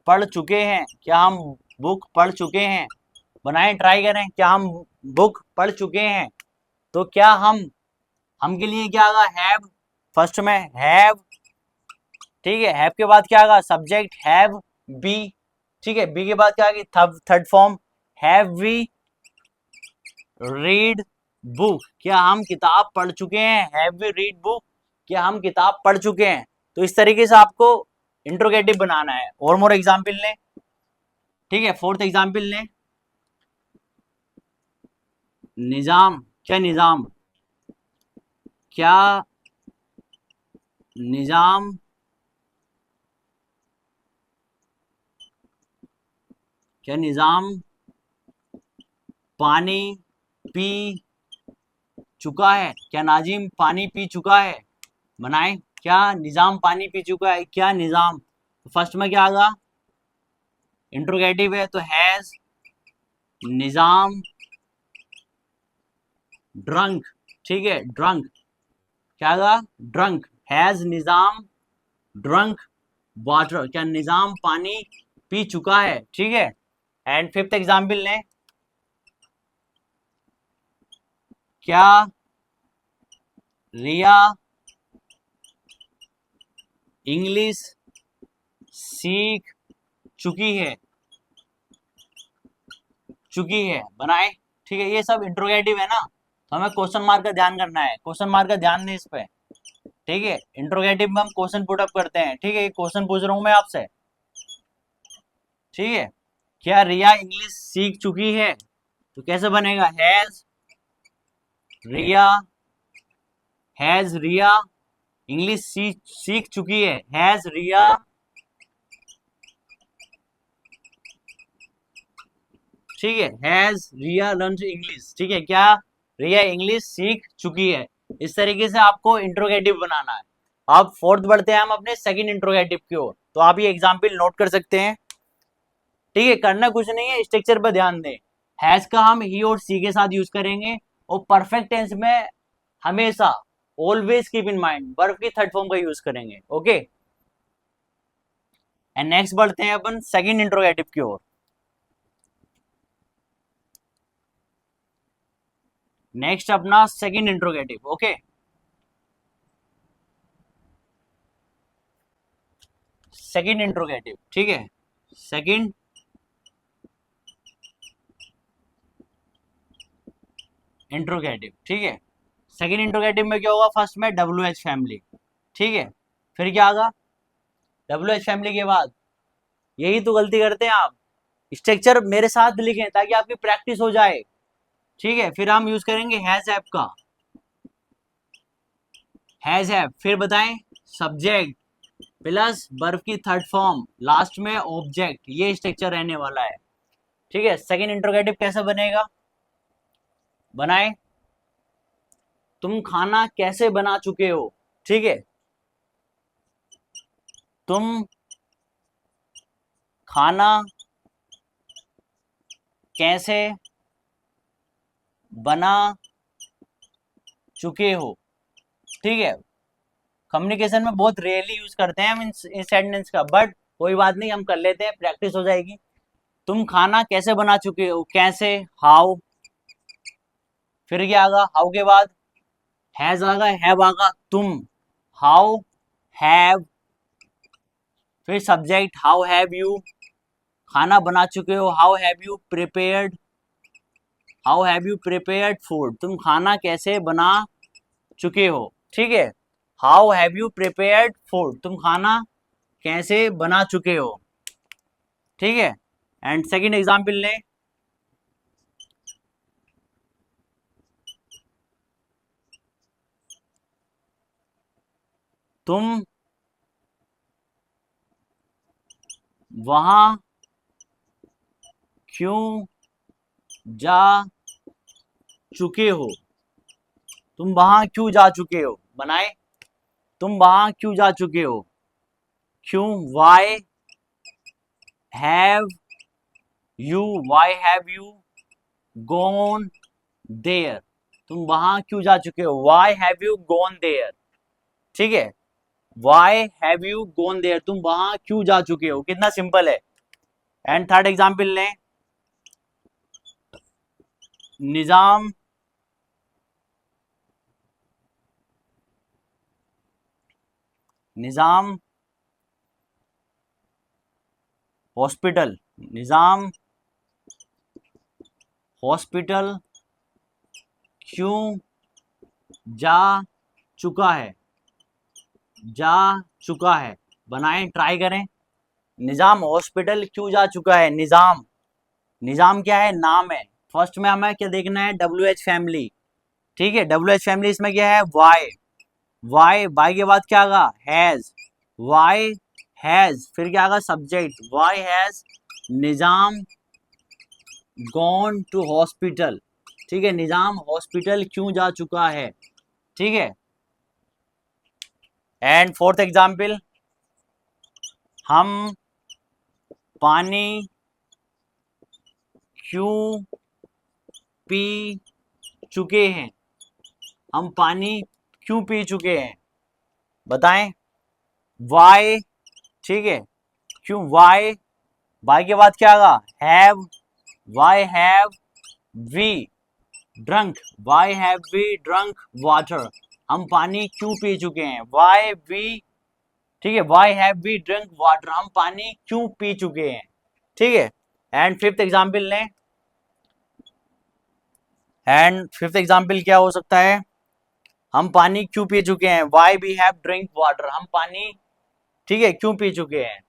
पढ़ चुके हैं। क्या हम बुक पढ़ चुके हैं। बनाएं, ट्राई करें, क्या हम बुक पढ़ चुके हैं। तो क्या हम के लिए क्या आगा, हैव फर्स्ट में हैव। ठीक है, हैव के बाद क्या आगा, सब्जेक्ट हैव बी। ठीक है, बी के बाद क्या आगे third form have we read book, क्या हम किताब पढ़ चुके हैं। हैव वी रीड बुक, क्या हम किताब पढ़ चुके हैं। तो इस तरीके से आपको इंट्रोगेटिव बनाना है। और मोर एग्जाम्पल लें। ठीक है, फोर्थ एग्जाम्पल लें, निजाम, क्या निजाम, क्या निजाम क्या निजाम पानी पी चुका है? क्या नाजिम पानी पी चुका है? बनाए, क्या निजाम पानी पी चुका है? क्या निजाम, फर्स्ट में क्या आगा? इंट्रोगेटिव है तो हैज निजाम ड्रंक, ठीक है, ड्रंक, क्या आगा? Drunk, has Nizam drunk water, क्या निजाम पानी पी चुका है? ठीक है। एंड फिफ्थ एग्जाम्पल लें, क्या रिया इंग्लिश सीख चुकी है? चुकी है, बनाए, ठीक है। ये सब इंट्रोगेटिव है ना, तो हमें क्वेश्चन मार्क का ध्यान करना है, क्वेश्चन मार्क का ध्यान दें इस पे, ठीक है। इंट्रोगेटिव में हम क्वेश्चन पुट अप करते हैं, ठीक है। ये क्वेश्चन पूछ रहा हूं मैं आपसे, ठीक है। क्या रिया इंग्लिश सीख चुकी है? तो कैसे बनेगा? रिया हैज रिया इंग्लिश सीख चुकी है, हैज रिया ठीक है, हैज रिया लर्न इंग्लिश, ठीक है, क्या रिया इंग्लिश सीख चुकी है? इस तरीके से आपको इंट्रोगेटिव बनाना है। अब फोर्थ बढ़ते हैं हम अपने सेकंड इंट्रोगेटिव की ओर, तो आप ये एग्जाम्पल नोट कर सकते हैं, ठीक है। करना कुछ नहीं है, स्ट्रक्चर पर ध्यान दें। हैज का हम ही और सी के साथ यूज करेंगे, और परफेक्ट टेंस में हमेशा always keep in mind verb की थर्ड फॉर्म का यूज करेंगे, ओके। एंड नेक्स्ट बढ़ते हैं अपन सेकंड इंट्रोगेटिव की ओर। नेक्स्ट अपना second interrogative, okay. Second interrogative, ठीक है, सेकंड इंट्रोगेटिव, ठीक है। सेकंड इंट्रोगेटिव में क्या होगा? फर्स्ट में WH फैमिली, ठीक है। फिर क्या आगा? WH फैमिली के बाद, यही तो गलती करते हैं आप, स्ट्रक्चर मेरे साथ लिखें ताकि आपकी प्रैक्टिस हो जाए, ठीक है। फिर हम यूज करेंगे हैज ऐप का, हैज ऐप, फिर बताएं सब्जेक्ट प्लस वर्ब की थर्ड फॉर्म, लास्ट में ऑब्जेक्ट, ये स्ट्रक्चर रहने वाला है, ठीक है। सेकंड इंट्रोगेटिव कैसे बनेगा? बनाए, तुम खाना कैसे बना चुके हो? ठीक है, तुम खाना कैसे बना चुके हो? ठीक है, कम्युनिकेशन में बहुत रेयरली यूज करते हैं हम इन सेंटेंस का, बट कोई बात नहीं, हम कर लेते हैं, प्रैक्टिस हो जाएगी। तुम खाना कैसे बना चुके हो? कैसे, हाउ। फिर क्या आगा? हाउ के बाद हैज आगा, हैव आगा, तुम हाउ हैव, फिर सब्जेक्ट हाउ हैव यू खाना बना चुके हो, how have you prepared, how have you prepared food, तुम खाना कैसे बना चुके हो? ठीक है, how have you prepared food, तुम खाना कैसे बना चुके हो? ठीक है। एंड सेकंड एग्जांपल लें, तुम वहां क्यों जा चुके हो? तुम वहां क्यों जा चुके हो? बनाए, तुम वहां क्यों जा चुके हो? क्यों, why have you, why have you gone there, तुम वहां क्यों जा चुके हो? Why have you gone there, ठीक है, why have you gone there, तुम वहां क्यों जा चुके हो? कितना सिंपल है। एंड थर्ड एग्जाम्पल लें, निजाम निजाम हॉस्पिटल, निजाम हॉस्पिटल क्यों जा चुका है? जा चुका है, बनाएं, ट्राई करें। निजाम हॉस्पिटल क्यों जा चुका है? निजाम, निजाम क्या है? नाम है। फर्स्ट में हमें क्या देखना है? WH फैमिली, ठीक है, WH फैमिली, इसमें क्या है? वाई, वाई, वाई के बाद क्या आगा? हैज, वाई हैज, फिर क्या आगा? Subject, why has Nizam gone to hospital, ठीक है, निजाम हॉस्पिटल क्यों जा चुका है, ठीक है। एंड फोर्थ एग्जाम्पल, हम पानी क्यों पी चुके हैं, हम पानी क्यों पी चुके हैं, बताएं। वाई, ठीक है, क्यों, वाई, वाई के बाद क्या आगा, have, why have we drunk, why have we drunk water, हम पानी क्यों पी चुके हैं, वाई वी, ठीक है, why have we drunk water, हम पानी क्यों पी चुके हैं, ठीक है। एंड फिफ्थ एग्जाम्पल लें, एंड फिफ्थ एग्जाम्पल क्या हो सकता है, हम पानी क्यों पी चुके हैं, why we have drink water, हम पानी, ठीक है, क्यों पी चुके हैं।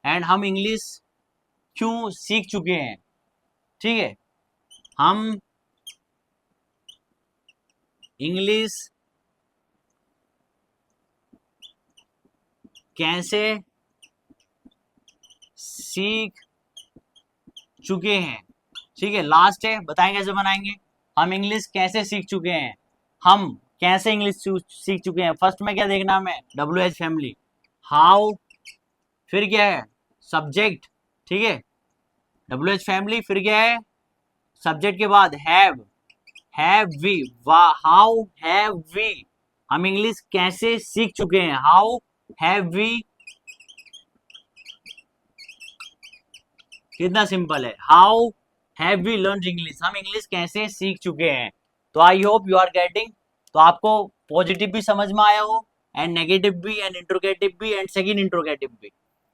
एंड हम इंग्लिश क्यों सीख चुके हैं, ठीक है, हम इंग्लिश कैसे सीख चुके हैं, ठीक है। लास्ट है, बताएं कैसे बनाएंगे, हम इंग्लिश कैसे सीख चुके हैं, हम कैसे इंग्लिश सीख चुके हैं। फर्स्ट में क्या देखना हमें, WH फैमिली, हाउ, फिर क्या है, सब्जेक्ट, ठीक है, WH फैमिली, फिर क्या है, सब्जेक्ट के बाद have we, how have we, हम इंग्लिश कैसे सीख चुके हैं, हाउ हैव वी, कितना सिंपल है, how have we learn English, हम इंग्लिश कैसे सीख चुके हैं। तो I hope you are getting, तो आपको पॉजिटिव भी समझ में आया हो, एंड नेगेटिव भी, एंड इंट्रोगेटिव भी, एंड सेकंड इंट्रोगेटिव भी।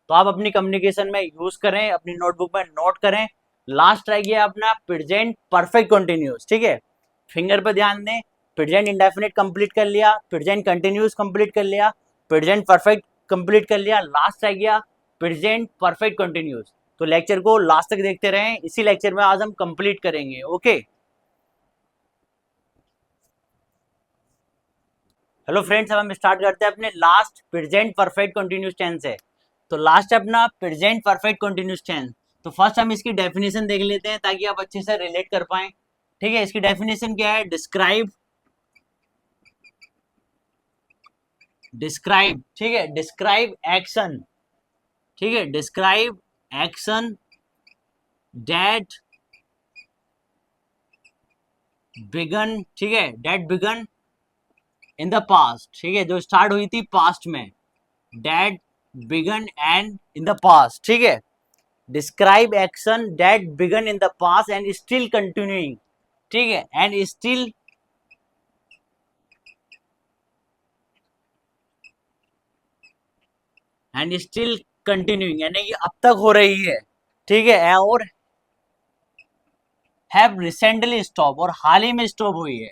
तो आप अपनी कम्युनिकेशन में यूज करें, अपनी नोटबुक में नोट करें। लास्ट रह गया अपना प्रेजेंट परफेक्ट कंटिन्यूस, ठीक है, फिंगर पे ध्यान दें, प्रेजेंट इंडेफिनिट कंप्लीट कर लिया, प्रेजेंट कंटिन्यूस कंप्लीट कर लिया, प्रेजेंट परफेक्ट कंप्लीट कर लिया, लास्ट रह गया प्रेजेंट परफेक्ट कंटिन्यूस। तो लेक्चर को लास्ट तक देखते रहें, इसी लेक्चर में आज हम कंप्लीट करेंगे, ओके। हेलो फ्रेंड्स, अब हम स्टार्ट करते हैं अपने last present perfect continuous tense है। तो लास्ट है अपना प्रेजेंट परफेक्ट कंटिन्यूस टेंस। तो फर्स्ट हम इसकी डेफिनेशन देख लेते हैं ताकि आप अच्छे से रिलेट कर पाए, ठीक है। इसकी डेफिनेशन क्या है, डिस्क्राइब, डिस्क्राइब, ठीक है, डिस्क्राइब एक्शन, ठीक है, डिस्क्राइब एक्शन दैट बिगन, ठीक है, that began in the past, ठीक है, जो स्टार्ट हुई थी पास्ट में, that began and in the past, ठीक है, describe action that began in the past and still continuing, ठीक है, एंड स्टिल कंटिन्यूइंग, यानी कि अब तक हो रही है, ठीक है, और हैव रिसेंटली स्टॉप, और हाल ही में स्टॉप हुई है,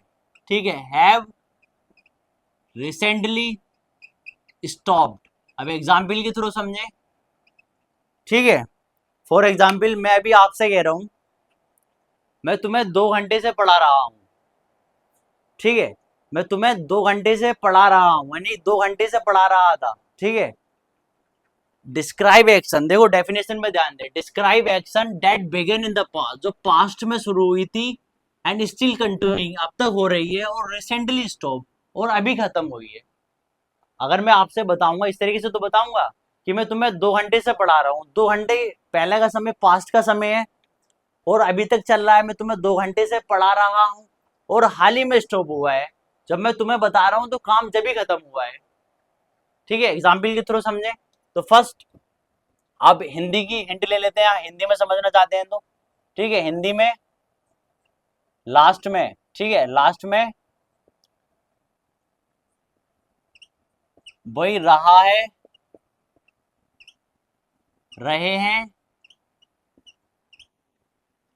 ठीक है, हैव रिसेंटली स्टॉप्ड। अब एग्जाम्पल के थ्रू समझे, ठीक है। फॉर एग्जाम्पल मैं अभी आपसे कह रहा हूं, मैं तुम्हें 2 घंटे से पढ़ा रहा हूं, ठीक है, मैं तुम्हें 2 घंटे से पढ़ा रहा हूं, यानी 2 घंटे से पढ़ा रहा था, ठीक है। डिस्क्राइब एक्शन, देखो डेफिनेशन में ध्यान दे, describe action that began in the past, जो पास्ट में शुरू हुई थी, एंड स्टिल कंटिन्यूइंग, अब तक हो रही है, और रिसेंटली स्टॉप, और अभी खत्म हुई है। अगर मैं आपसे बताऊंगा इस तरीके से, तो बताऊंगा कि मैं तुम्हें 2 घंटे से पढ़ा रहा हूँ, 2 घंटे पहले का समय पास्ट का समय है, और अभी तक चल रहा है, मैं तुम्हें 2 घंटे से पढ़ा रहा हूँ, और हाल ही में स्टॉप हुआ है। जब मैं तुम्हें बता रहा हूँ तो काम जब ही खत्म हुआ है, ठीक है, एग्जाम्पल के थ्रू समझे। तो फर्स्ट आप हिंदी की हिंट ले लेते हैं, हिंदी में समझना चाहते हैं तो, ठीक है, हिंदी में लास्ट में, ठीक है, लास्ट में वही रहा है, रहे हैं,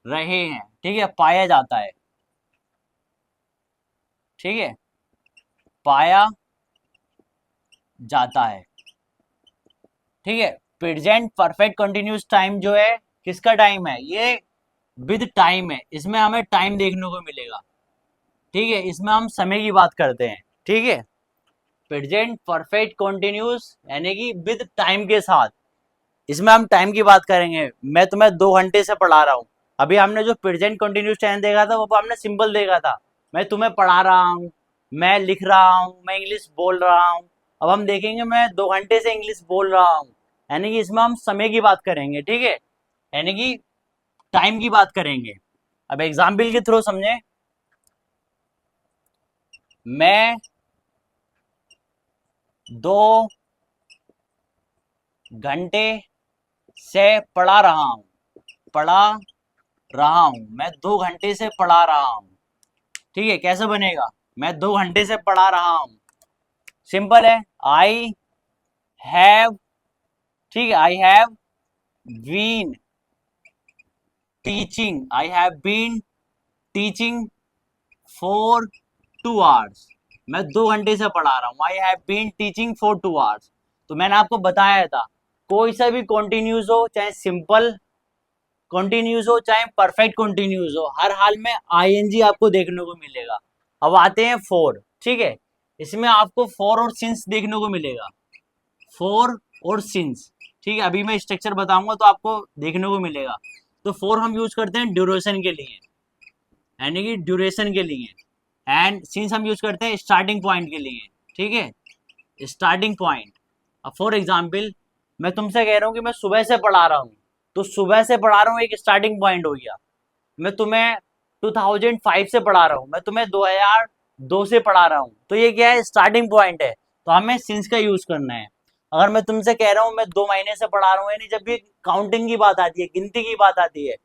रहे हैं, ठीक है, पाया जाता है, ठीक है, पाया जाता है, ठीक है। प्रेजेंट परफेक्ट कंटिन्यूस टाइम जो है, किसका टाइम है, ये विद टाइम है, इसमें हमें टाइम देखने को मिलेगा, ठीक है, इसमें हम समय की बात करते हैं, ठीक है। प्रेजेंट परफेक्ट कंटिन्यूस यानी कि विद टाइम के साथ, इसमें हम टाइम की बात करेंगे। मैं तुम्हें 2 घंटे से पढ़ा रहा हूँ, अभी हमने जो प्रेजेंट कंटिन्यूस टेंस देखा था वो हमने सिंपल देखा था, मैं तुम्हें पढ़ा रहा हूँ, मैं लिख रहा हूँ, मैं इंग्लिश बोल रहा हूँ। अब हम देखेंगे मैं 2 घंटे से इंग्लिश बोल रहा हूँ, यानी कि इसमें हम समय की बात करेंगे, ठीक है, यानी कि टाइम की बात करेंगे। अब एग्जाम्पल के थ्रू समझे, मैं 2 घंटे से पढ़ा रहा हूँ, पढ़ा रहा हूँ, मैं 2 घंटे से पढ़ा रहा हूँ। ठीक है, कैसे बनेगा, मैं 2 घंटे से पढ़ा रहा हूँ, सिंपल है, आई हैव, ठीक है, I have been teaching, I have been teaching for 2 hours, मैं 2 घंटे से पढ़ा रहा हूँ, I have been teaching for 2 hours. तो मैंने आपको बताया था, कोई सा भी कॉन्टिन्यूस हो, चाहे सिंपल कॉन्टिन्यूस हो चाहे परफेक्ट कॉन्टिन्यूस हो, हर हाल में आईएनजी आपको देखने को मिलेगा। अब आते हैं फोर, ठीक है, इसमें आपको फोर और सिंस देखने को मिलेगा, फोर और सिंस, ठीक है, अभी मैं स्ट्रक्चर बताऊंगा तो आपको देखने को मिलेगा। तो फोर हम यूज करते हैं ड्यूरेशन के लिए, यानी कि ड्यूरेशन के लिए, एंड सिंस हम यूज करते हैं स्टार्टिंग पॉइंट के लिए, ठीक है, स्टार्टिंग पॉइंट। अब फॉर एग्जाम्पल मैं तुमसे कह रहा हूँ कि मैं सुबह से पढ़ा रहा हूँ, तो सुबह से पढ़ा रहा हूँ एक स्टार्टिंग पॉइंट हो गया। मैं तुम्हें 2005 से पढ़ा रहा हूँ, मैं तुम्हें 2002 से पढ़ा रहा हूँ, तो ये क्या है, स्टार्टिंग पॉइंट है, तो हमें सिंस का यूज करना है। अगर मैं तुमसे कह रहा हूँ मैं 2 महीने से पढ़ा रहा हूँ, यानी जब भी काउंटिंग की बात आती है, गिनती की बात आती है,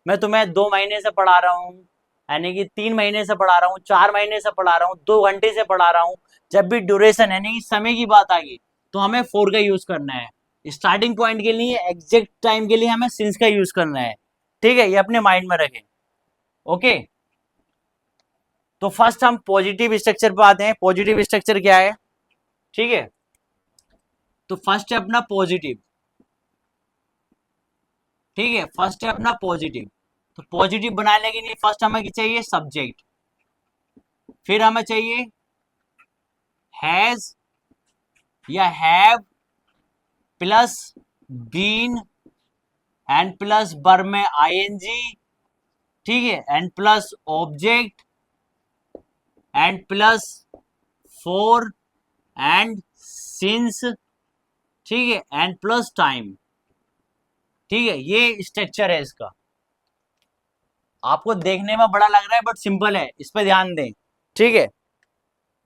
मैं तुम्हें 2 महीने से पढ़ा रहा हूँ, यानी कि 3 महीने से पढ़ा रहा हूँ, 4 महीने से पढ़ा रहा हूँ, 2 घंटे से पढ़ा रहा हूँ, जब भी ड्यूरेशन यानी कि समय की बात आ गई तो हमें फोर का यूज करना है। स्टार्टिंग पॉइंट के लिए, एग्जैक्ट टाइम के लिए हमें सिंस का यूज करना है, ठीक है, ये अपने माइंड में रखें। ओके, तो फर्स्ट हम पॉजिटिव स्ट्रक्चर पे आते हैं। पॉजिटिव स्ट्रक्चर क्या है, ठीक है, तो फर्स्ट है अपना पॉजिटिव, ठीक है, फर्स्ट है अपना पॉजिटिव। तो पॉजिटिव बनाने के लिए फर्स्ट हमें चाहिए सब्जेक्ट, फिर हमें चाहिए हैज या have plus been and plus verb में आईएनजी, ठीक है, and plus object and plus for and since, ठीक है, एंड प्लस टाइम, ठीक है, ये स्ट्रक्चर है इसका। आपको देखने में बड़ा लग रहा है बट सिंपल है, इस पे ध्यान दें, ठीक है।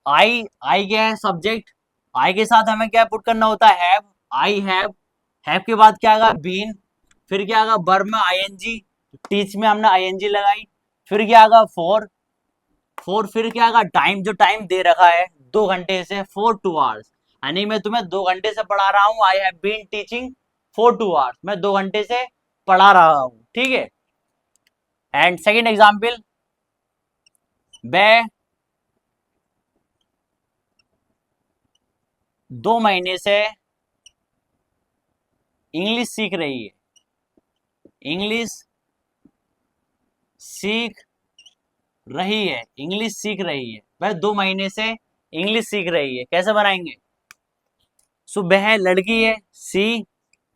आई, आई क्या है, सब्जेक्ट, आई के साथ हमें क्या पुट करना होता है, हैव, आई हैव के बाद क्या आएगा, बीन, फिर क्या आएगा वर्ब में आईएनजी, टीच में हमने आईएनजी लगाई, फिर क्या आएगा फोर, फोर फिर क्या आएगा टाइम, जो टाइम दे रखा है 2 घंटे से, फॉर 2 आवर्स, यानी मैं तुम्हें 2 घंटे से पढ़ा रहा हूँ, I have been teaching for 2 hours, मैं 2 घंटे से पढ़ा रहा हूँ, ठीक है। एंड सेकेंड एग्जाम्पल, मैं 2 महीने से इंग्लिश सीख रही है, इंग्लिश सीख रही है, इंग्लिश सीख रही है, वह 2 महीने से इंग्लिश सीख रही है, कैसे बनाएंगे, सुबह लड़की है, सी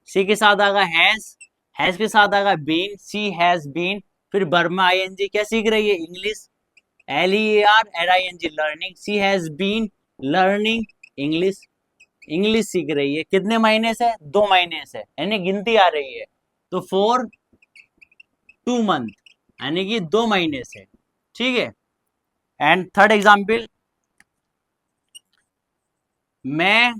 के साथ आएगा हैज के साथ आएगा बीन, सी हैज बीन, फिर वर्ब में आईएनजी, क्या सीख रही है, English, LEAR learning, she has been learning English, English सीख रही है, कितने महीने से, 2 महीने से, यानी गिनती आ रही है, तो फॉर 2 मंथ, यानी कि 2 महीने से, ठीक है। एंड थर्ड एग्जाम्पल, मैं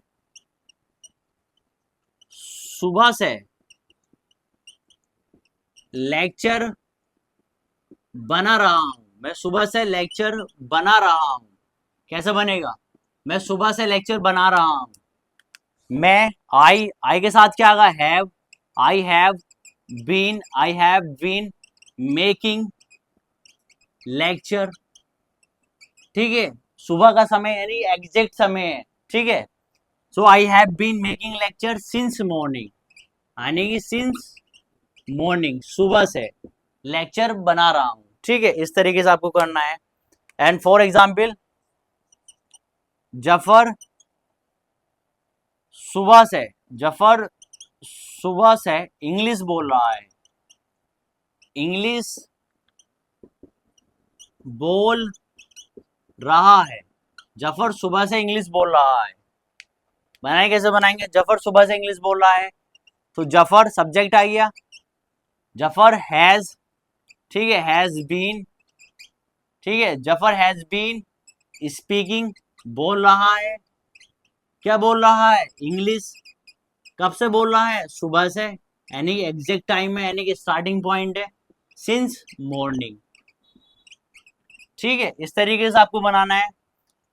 सुबह से लेक्चर बना रहा हूं, मैं सुबह से लेक्चर बना रहा हूं, कैसे बनेगा, मैं सुबह से लेक्चर बना रहा हूं, मैं आई के साथ क्या आएगा, have, I have been making lecture, ठीक है, सुबह का समय यानी एग्जैक्ट समय है, ठीक है, so I have been making lecture since morning, यानी कि सिंस मॉर्निंग, सुबह से लेक्चर बना रहा हूं, ठीक है, इस तरीके से आपको करना है। एंड फॉर एग्जाम्पल, जफर सुबह से, जफर सुबह से इंग्लिश बोल रहा है, इंग्लिश बोल रहा है। जफर सुबह से इंग्लिश बोल रहा है। बनाए कैसे बनाएंगे? जफर सुबह से इंग्लिश बोल रहा है, तो जफर सब्जेक्ट आ गया, जफर हैज, ठीक है, हैज बीन, ठीक है, जफर हैज बीन स्पीकिंग, बोल रहा है, क्या बोल रहा है? इंग्लिश। कब से बोल रहा है? सुबह से, यानी कि एग्जैक्ट टाइम है, यानी कि स्टार्टिंग पॉइंट है, सिंस मॉर्निंग। ठीक है, इस तरीके से आपको बनाना है।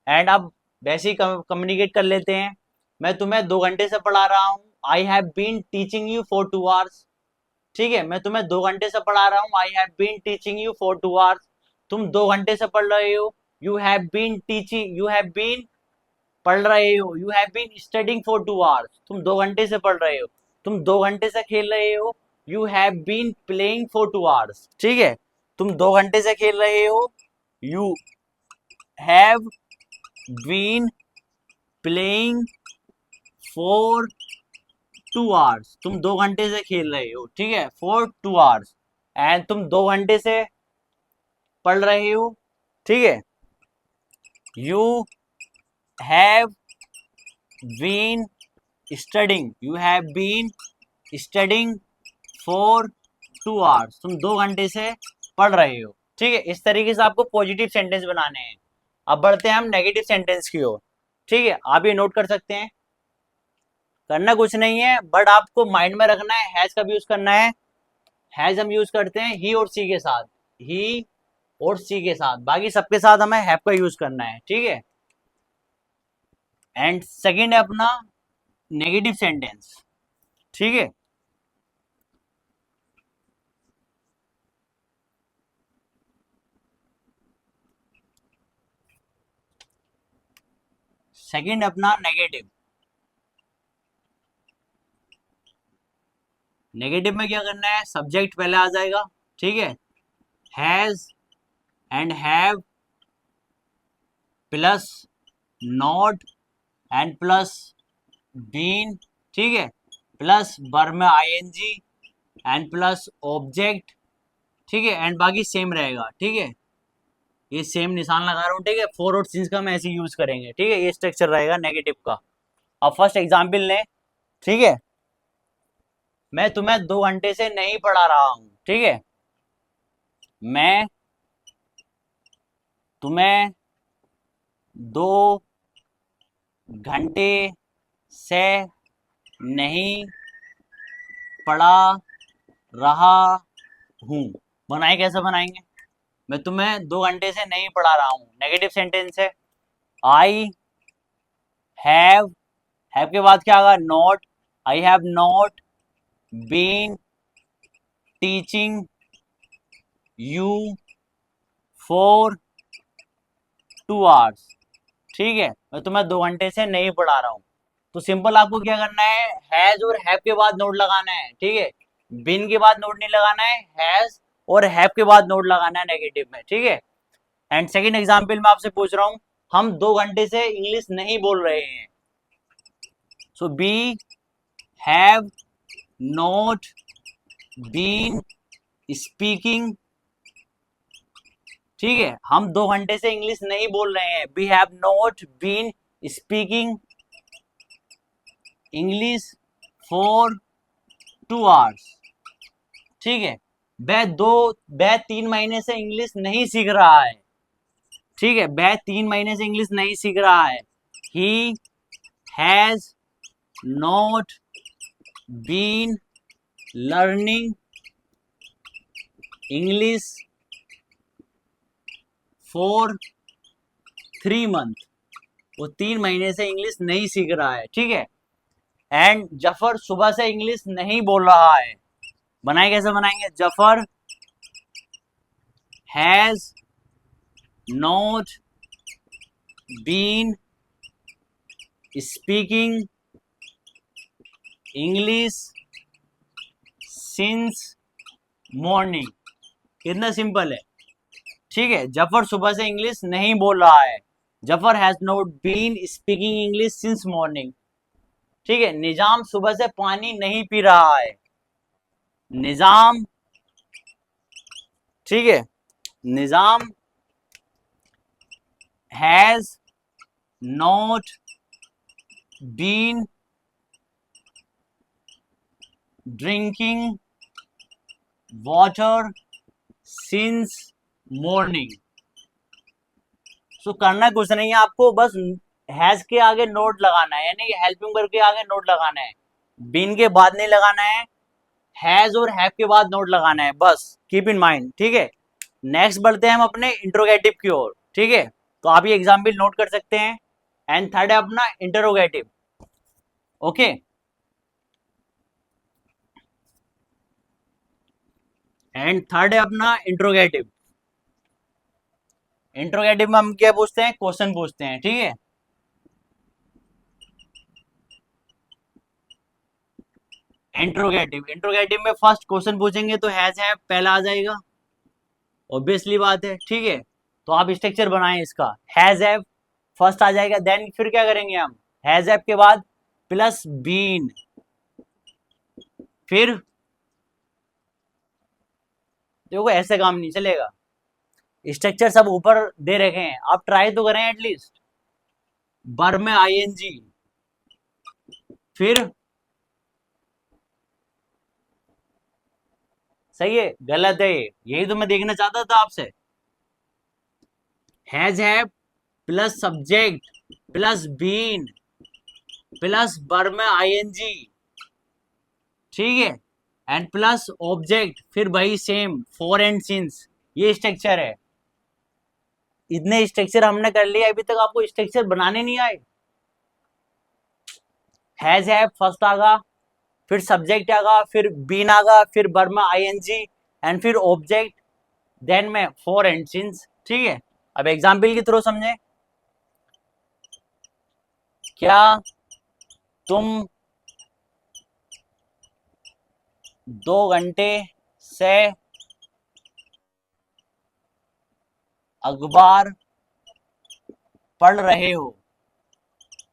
एंड अब वैसे ही कम्युनिकेट कर लेते हैं। मैं तुम्हें 2 घंटे से पढ़ा रहा हूँ, I have been teaching you for 2 hours. ठीक है, मैं तुम्हें 2 घंटे से पढ़ा रहा हूँ, I have been teaching you for 2 hours. तुम 2 घंटे से पढ़ रहे हो, you have been teaching, you have been पढ़ रहे हो, you have been studying for 2 hours. तुम 2 घंटे से पढ़ रहे हो, तुम 2 घंटे से खेल रहे हो, you have been playing for 2 hours. ठीक है, तुम 2 घंटे से खेल रहे हो, you have been playing for 2 hours. तुम 2 घंटे से खेल रहे हो, ठीक है, फॉर 2 आवर्स। एंड तुम 2 घंटे से पढ़ रहे हो, ठीक है, you have been studying, you have been studying for 2 hours. तुम 2 घंटे से पढ़ रहे हो। ठीक है, इस तरीके से आपको पॉजिटिव सेंटेंस बनाने हैं। अब बढ़ते हैं हम नेगेटिव सेंटेंस की ओर। ठीक है, आप ये नोट कर सकते हैं, करना कुछ नहीं है, बट आपको माइंड में रखना है हैज कब यूज करना है। हैज हम यूज करते हैं ही और सी के साथ, ही और सी के साथ, बाकी सबके साथ हमें हैव का यूज करना है। ठीक है, एंड सेकंड है अपना नेगेटिव सेंटेंस। ठीक है, सेकंड अपना नेगेटिव। नेगेटिव में क्या करना है? सब्जेक्ट पहले आ जाएगा, ठीक है, has and have plus not and plus been, ठीक है, प्लस वर्ब में आईएनजी एंड प्लस ऑब्जेक्ट, ठीक है, एंड बाकी सेम रहेगा। ठीक है, ये सेम निशान लगा रहा हूँ, ठीक है, फोर और सिंस का हम ऐसे यूज करेंगे। ठीक है, ये स्ट्रक्चर रहेगा नेगेटिव का। अब फर्स्ट एग्जाम्पल लें, ठीक है, मैं तुम्हें 2 घंटे से नहीं पढ़ा रहा हूँ, ठीक है, मैं तुम्हें 2 घंटे से नहीं पढ़ा रहा हूँ। बनाए कैसे बनाएंगे? मैं तुम्हें 2 घंटे से नहीं पढ़ा रहा हूँ, नेगेटिव सेंटेंस है। आई हैव के बाद क्या आएगा? Not, I have not been teaching you for 2 hours. ठीक है, मैं तुम्हें 2 घंटे से नहीं पढ़ा रहा हूँ। तो सिंपल आपको क्या करना है? हैज और हैव के बाद नोट लगाना है, ठीक है, बिन के बाद नोट नहीं लगाना है, हैज और हैव के बाद नोट लगाना है नेगेटिव में। ठीक है, एंड सेकंड एग्जांपल में आपसे पूछ रहा हूँ, हम 2 घंटे से इंग्लिश नहीं बोल रहे हैं, so we have not been speaking. ठीक है, हम 2 घंटे से इंग्लिश नहीं बोल रहे हैं, we have not been speaking English for 2 hours. ठीक है, वह 3 महीने से इंग्लिश नहीं सीख रहा है। ठीक है, वह 3 महीने से इंग्लिश नहीं सीख रहा है, he has not been learning English for 3 month. वो 3 महीने से इंग्लिश नहीं सीख रहा है। ठीक है, एंड जफर सुबह से इंग्लिश नहीं बोल रहा है। बनाए कैसे बनाएंगे? Zafar has not been speaking English since morning. कितना सिंपल है। ठीक है, जफर सुबह से इंग्लिश नहीं बोल रहा है, Zafar has not been speaking English since morning. ठीक है, निजाम सुबह से पानी नहीं पी रहा है, निजाम ठीक है, Nizam has not been drinking water since morning. So करना कुछ नहीं है आपको, बस हैज के आगे नोट लगाना है, यानी कि हेल्पिंग वर्ब के आगे नोट लगाना है, बीन के बाद नहीं लगाना है, हैज और हैव के बाद नोट लगाना है, बस कीप इन माइंड। ठीक है, नेक्स्ट बढ़ते हैं हम अपने इंट्रोगेटिव की ओर। ठीक है, तो आप ये एग्जाम्पल नोट कर सकते हैं। एंड थर्ड है अपना इंटरोगेटिव। ओके, एंड थर्ड है अपना इंट्रोगेटिव। इंट्रोगेटिव में हम क्या पूछते हैं, क्वेश्चन पूछते हैं। ठीक है, इंट्रोगेटिव में फर्स्ट क्वेश्चन पूछेंगे तो हैज है पहला आ जाएगा, ऑब्वियसली बात है। ठीक है, तो आप स्ट्रक्चर बनाएं इसका, हैज हैव फर्स्ट आ जाएगा, देन फिर क्या करेंगे हम, हैज हैव के बाद प्लस बीन, फिर देखो ऐसे काम नहीं चलेगा, स्ट्रक्चर सब ऊपर दे रखे हैं, आप ट्राई तो करें एटलीस्ट। बर में आईएनजी, फिर सही है गलत है, यही तो मैं देखना चाहता था आपसे। Has have plus subject plus been plus बर में आईएनजी, ठीक है, एंड प्लस ऑब्जेक्ट, फिर भाई सेम फॉर एंड सिंस, ये स्ट्रक्चर है। इतने स्ट्रक्चर हमने कर लिए, अभी तक आपको स्ट्रक्चर बनाने नहीं आए। हैज हैव फर्स्ट आगा, फिर सब्जेक्ट आगा, फिर बीन आगा, फिर बर में आईएनजी एंड फिर ऑब्जेक्ट, देन में फॉर एंड सिंस। ठीक है, अब एग्जाम्पल के थ्रू समझे। क्या तुम 2 घंटे से अखबार पढ़ रहे हो,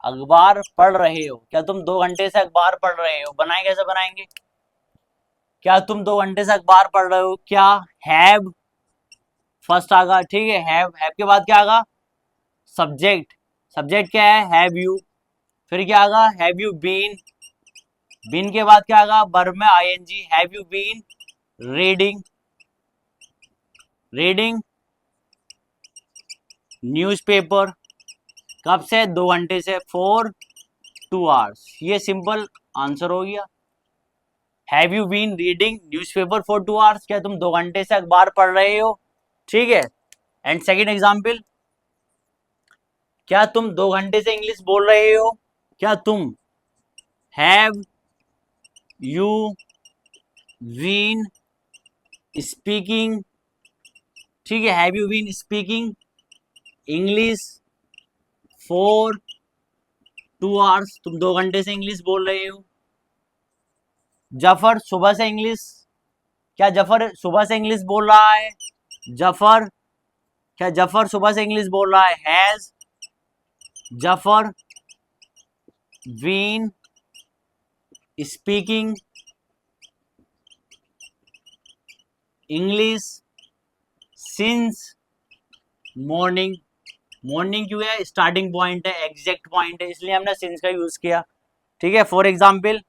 अखबार पढ़ रहे हो, क्या तुम 2 घंटे से अखबार पढ़ रहे हो, बनाए कैसे बनाएंगे, क्या तुम 2 घंटे से अखबार पढ़ रहे हो, क्या हैव फर्स्ट आगा, ठीक है, हैव के बाद क्या आगा, सब्जेक्ट, सब्जेक्ट क्या है, हैव यू, फिर क्या आगा, हैव यू बीन, बीन के बाद क्या आगा, वर्ब में ING, have you been reading, reading newspaper, कब से, 2 घंटे से, फॉर 2 आवर्स, ये सिंपल आंसर हो गया। Have you been reading newspaper for 2 hours, क्या तुम 2 घंटे से अखबार पढ़ रहे हो। ठीक है, एंड सेकेंड एग्जाम्पल, क्या तुम 2 घंटे से इंग्लिश बोल रहे हो, क्या तुम हैव यू बीन स्पीकिंग, ठीक है, have you been speaking English for 2 hours, तुम 2 घंटे से इंग्लिश बोल रहे हो। जफर सुबह से इंग्लिश, क्या जफर सुबह से इंग्लिश बोल रहा है, जफर, क्या जफर सुबह से इंग्लिश बोल रहा है, has Zafar been speaking English since morning, morning क्यों है, स्टार्टिंग पॉइंट है, एग्जैक्ट पॉइंट है, इसलिए हमने सिंस का यूज किया। ठीक है, फॉर एग्जाम्पल,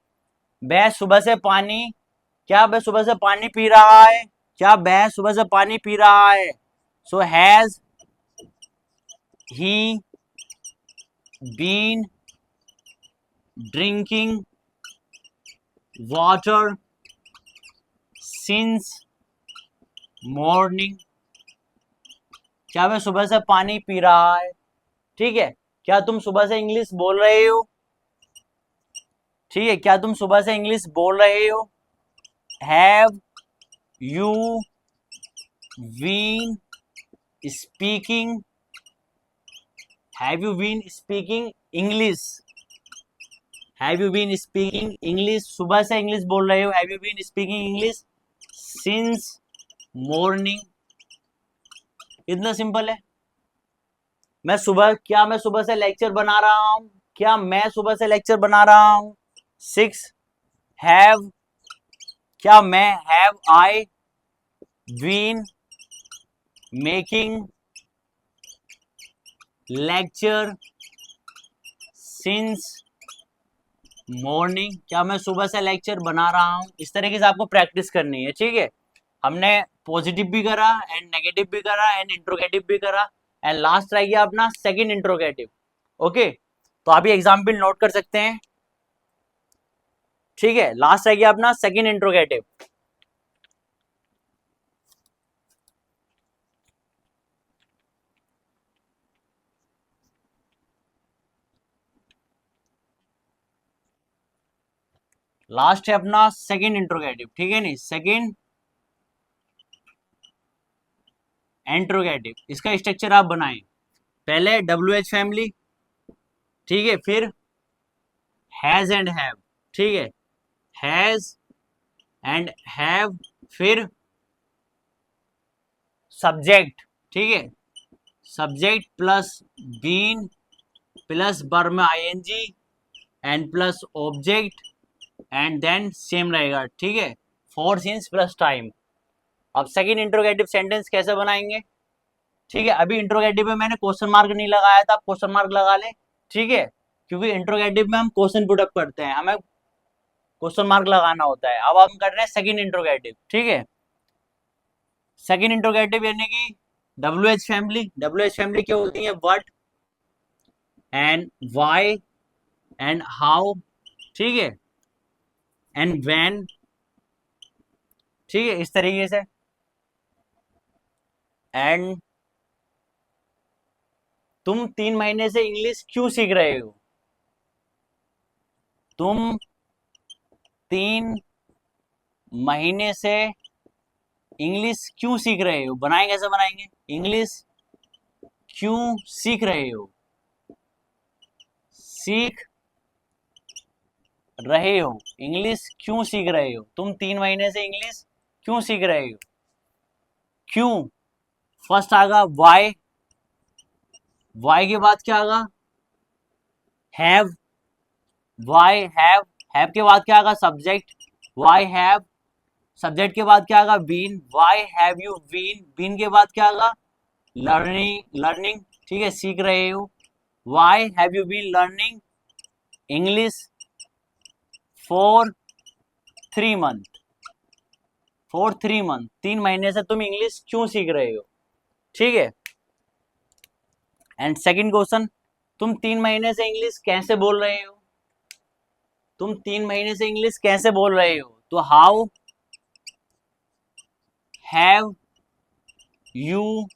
वह सुबह से पानी, क्या वह सुबह से पानी पी रहा है, क्या वह सुबह से पानी पी रहा है, so has he been drinking water since morning, क्या वह सुबह से पानी पी रहा है। ठीक है, क्या तुम सुबह से इंग्लिश बोल रहे हो, ठीक है, क्या तुम सुबह से इंग्लिश बोल रहे हो, have you been speaking, have you been speaking English, have you been speaking English, सुबह से इंग्लिश बोल रहे हो, have you been speaking English since morning, इतना सिंपल है। मैं सुबह, क्या मैं सुबह से लेक्चर बना रहा हूं, क्या मैं सुबह से लेक्चर बना रहा हूं। 6, हैव, क्या मैं, have I been making lecture since morning, क्या मैं सुबह से लेक्चर बना रहा हूं। इस तरीके से आपको प्रैक्टिस करनी है, ठीक है। हमने पॉजिटिव भी करा एंड नेगेटिव भी करा एंड इंट्रोगेटिव भी करा एंड लास्ट रह गया अपना सेकंड इंट्रोगेटिव। ओके, तो आप ये एग्जाम्पल नोट कर सकते हैं, ठीक है। लास्ट रह गया अपना सेकंड इंट्रोगेटिव। लास्ट है अपना सेकंड इंट्रोगेटिव, ठीक है। नहीं, सेकंड इंट्रोगेटिव, इसका स्ट्रक्चर आप बनाएं। पहले WH फैमिली, ठीक है, फिर हैज एंड हैव, ठीक है, हैज एंड हैव, फिर सब्जेक्ट, ठीक है, subject plus been plus verb में ING and plus object and then same रहेगा, ठीक है, फॉर सिंस प्लस टाइम। अब सेकंड इंट्रोगेटिव सेंटेंस कैसे बनाएंगे, ठीक है। अभी इंट्रोगेटिव में मैंने क्वेश्चन मार्क नहीं लगाया था, आप क्वेश्चन मार्क लगा ले, ठीक है, क्योंकि इंट्रोगेटिव में हम क्वेश्चन पुटअप करते हैं, हमें क्वेश्चन मार्क लगाना होता है। अब हम कर रहे हैं सेकंड इंट्रोगेटिव, ठीक है। सेकंड इंट्रोगेटिव यानी कि WH फैमिली, WH फैमिली क्या होती है, what and why and how, ठीक है, एंड व्हेन, ठीक है, इस तरीके से। एंड तुम 3 महीने से इंग्लिश क्यों सीख रहे हो, तुम 3 महीने से इंग्लिश क्यों सीख रहे हो, बनाएंगे, कैसे बनाएंगे, इंग्लिश क्यों सीख रहे हो, सीख रहे हो, इंग्लिश क्यों सीख रहे हो, तुम 3 महीने से इंग्लिश क्यों सीख रहे हो। क्यों फर्स्ट आगा, वाई, वाई के बाद क्या आगा, हैव, वाई हैव, हैव के बाद क्या आगा, सब्जेक्ट, वाई हैव, सब्जेक्ट के बाद क्या आगा, been, why have you been, been के बाद क्या आगा, लर्निंग, लर्निंग, ठीक है, सीख रहे हो, why have you been learning English for 3 month, for 3 month, 3 महीने से तुम इंग्लिश क्यों सीख रहे हो, ठीक है। एंड सेकंड क्वेश्चन, तुम 3 महीने से इंग्लिश कैसे बोल रहे हो, तुम 3 महीने से इंग्लिश कैसे बोल रहे हो, तो how have you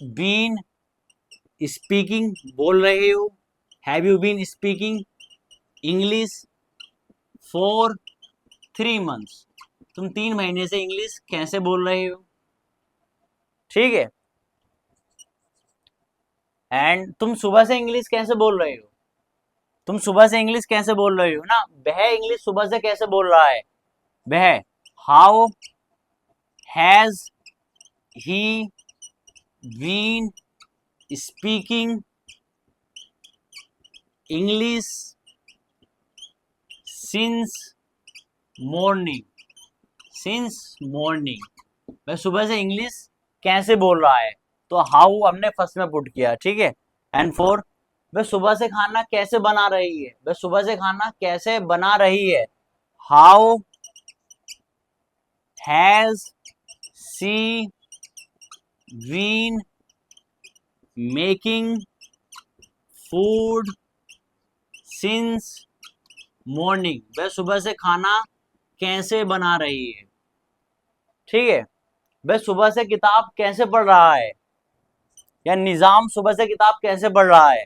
been speaking, बोल रहे हो, have you been speaking English for 3 months, तुम 3 महीने से इंग्लिश कैसे बोल रहे हो, ठीक है। एंड तुम सुबह से इंग्लिश कैसे बोल रहे हो, तुम सुबह से इंग्लिश कैसे बोल रहे हो ना, वह इंग्लिश सुबह से कैसे बोल रहा है, वह, how has he been speaking English since morning, since morning, वह सुबह से इंग्लिश कैसे बोल रहा है, तो हाउ हमने फर्स्ट में पुट किया, ठीक है। एंड फोर, वह सुबह से खाना कैसे बना रही है, वह सुबह से खाना कैसे बना रही है, how has she been making food since morning, वह सुबह से खाना कैसे बना रही है, ठीक है। वह सुबह से किताब कैसे पढ़ रहा है, या निजाम सुबह से किताब कैसे पढ़ रहा है,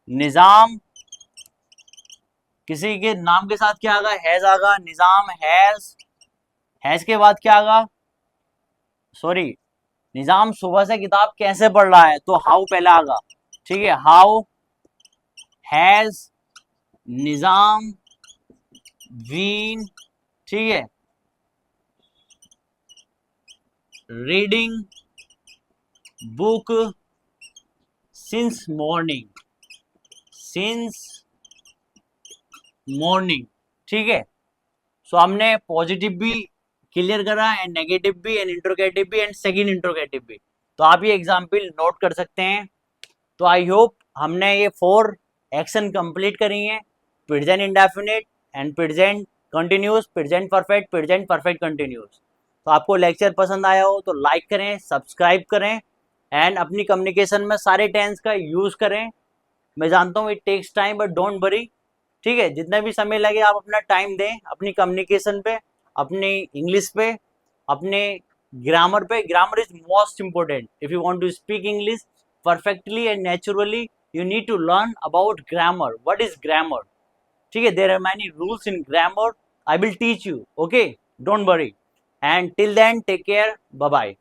निजाम किसी के नाम के साथ क्या आगा, हैज आगा, निजाम हैज, हैज के बाद क्या आगा, सॉरी, निजाम सुबह से किताब कैसे पढ़ रहा है, तो हाउ पहले आगा, ठीक है, हाउ हैज निजाम बीन, ठीक है, reading book since morning, since morning, ठीक है। सो हमने पॉजिटिव भी क्लियर करा एंड नेगेटिव भी एंड इंट्रोगेटिव भी एंड सेकंड इंट्रोगेटिव भी। तो आप ये एग्जाम्पल नोट कर सकते हैं। तो आई होप हमने ये 4 एक्शन कंप्लीट करी हैं, present indefinite and present continuous, present perfect, present perfect continuous. तो आपको लेक्चर पसंद आया हो तो लाइक करें, सब्सक्राइब करें एंड अपनी कम्युनिकेशन में सारे टेंस का यूज करें। मैं जानता हूँ it takes time but don't worry, ठीक है, जितना भी समय लगे आप अपना टाइम दें अपनी कम्युनिकेशन पे, अपनी इंग्लिश पे, अपने ग्रामर पे। Grammar is most important. If you want to speak English perfectly and naturally you need to learn about grammar. What is grammar? ठीक है, there are many rules in grammar. I will teach you. Okay, don't worry. And till then, take care. Bye bye.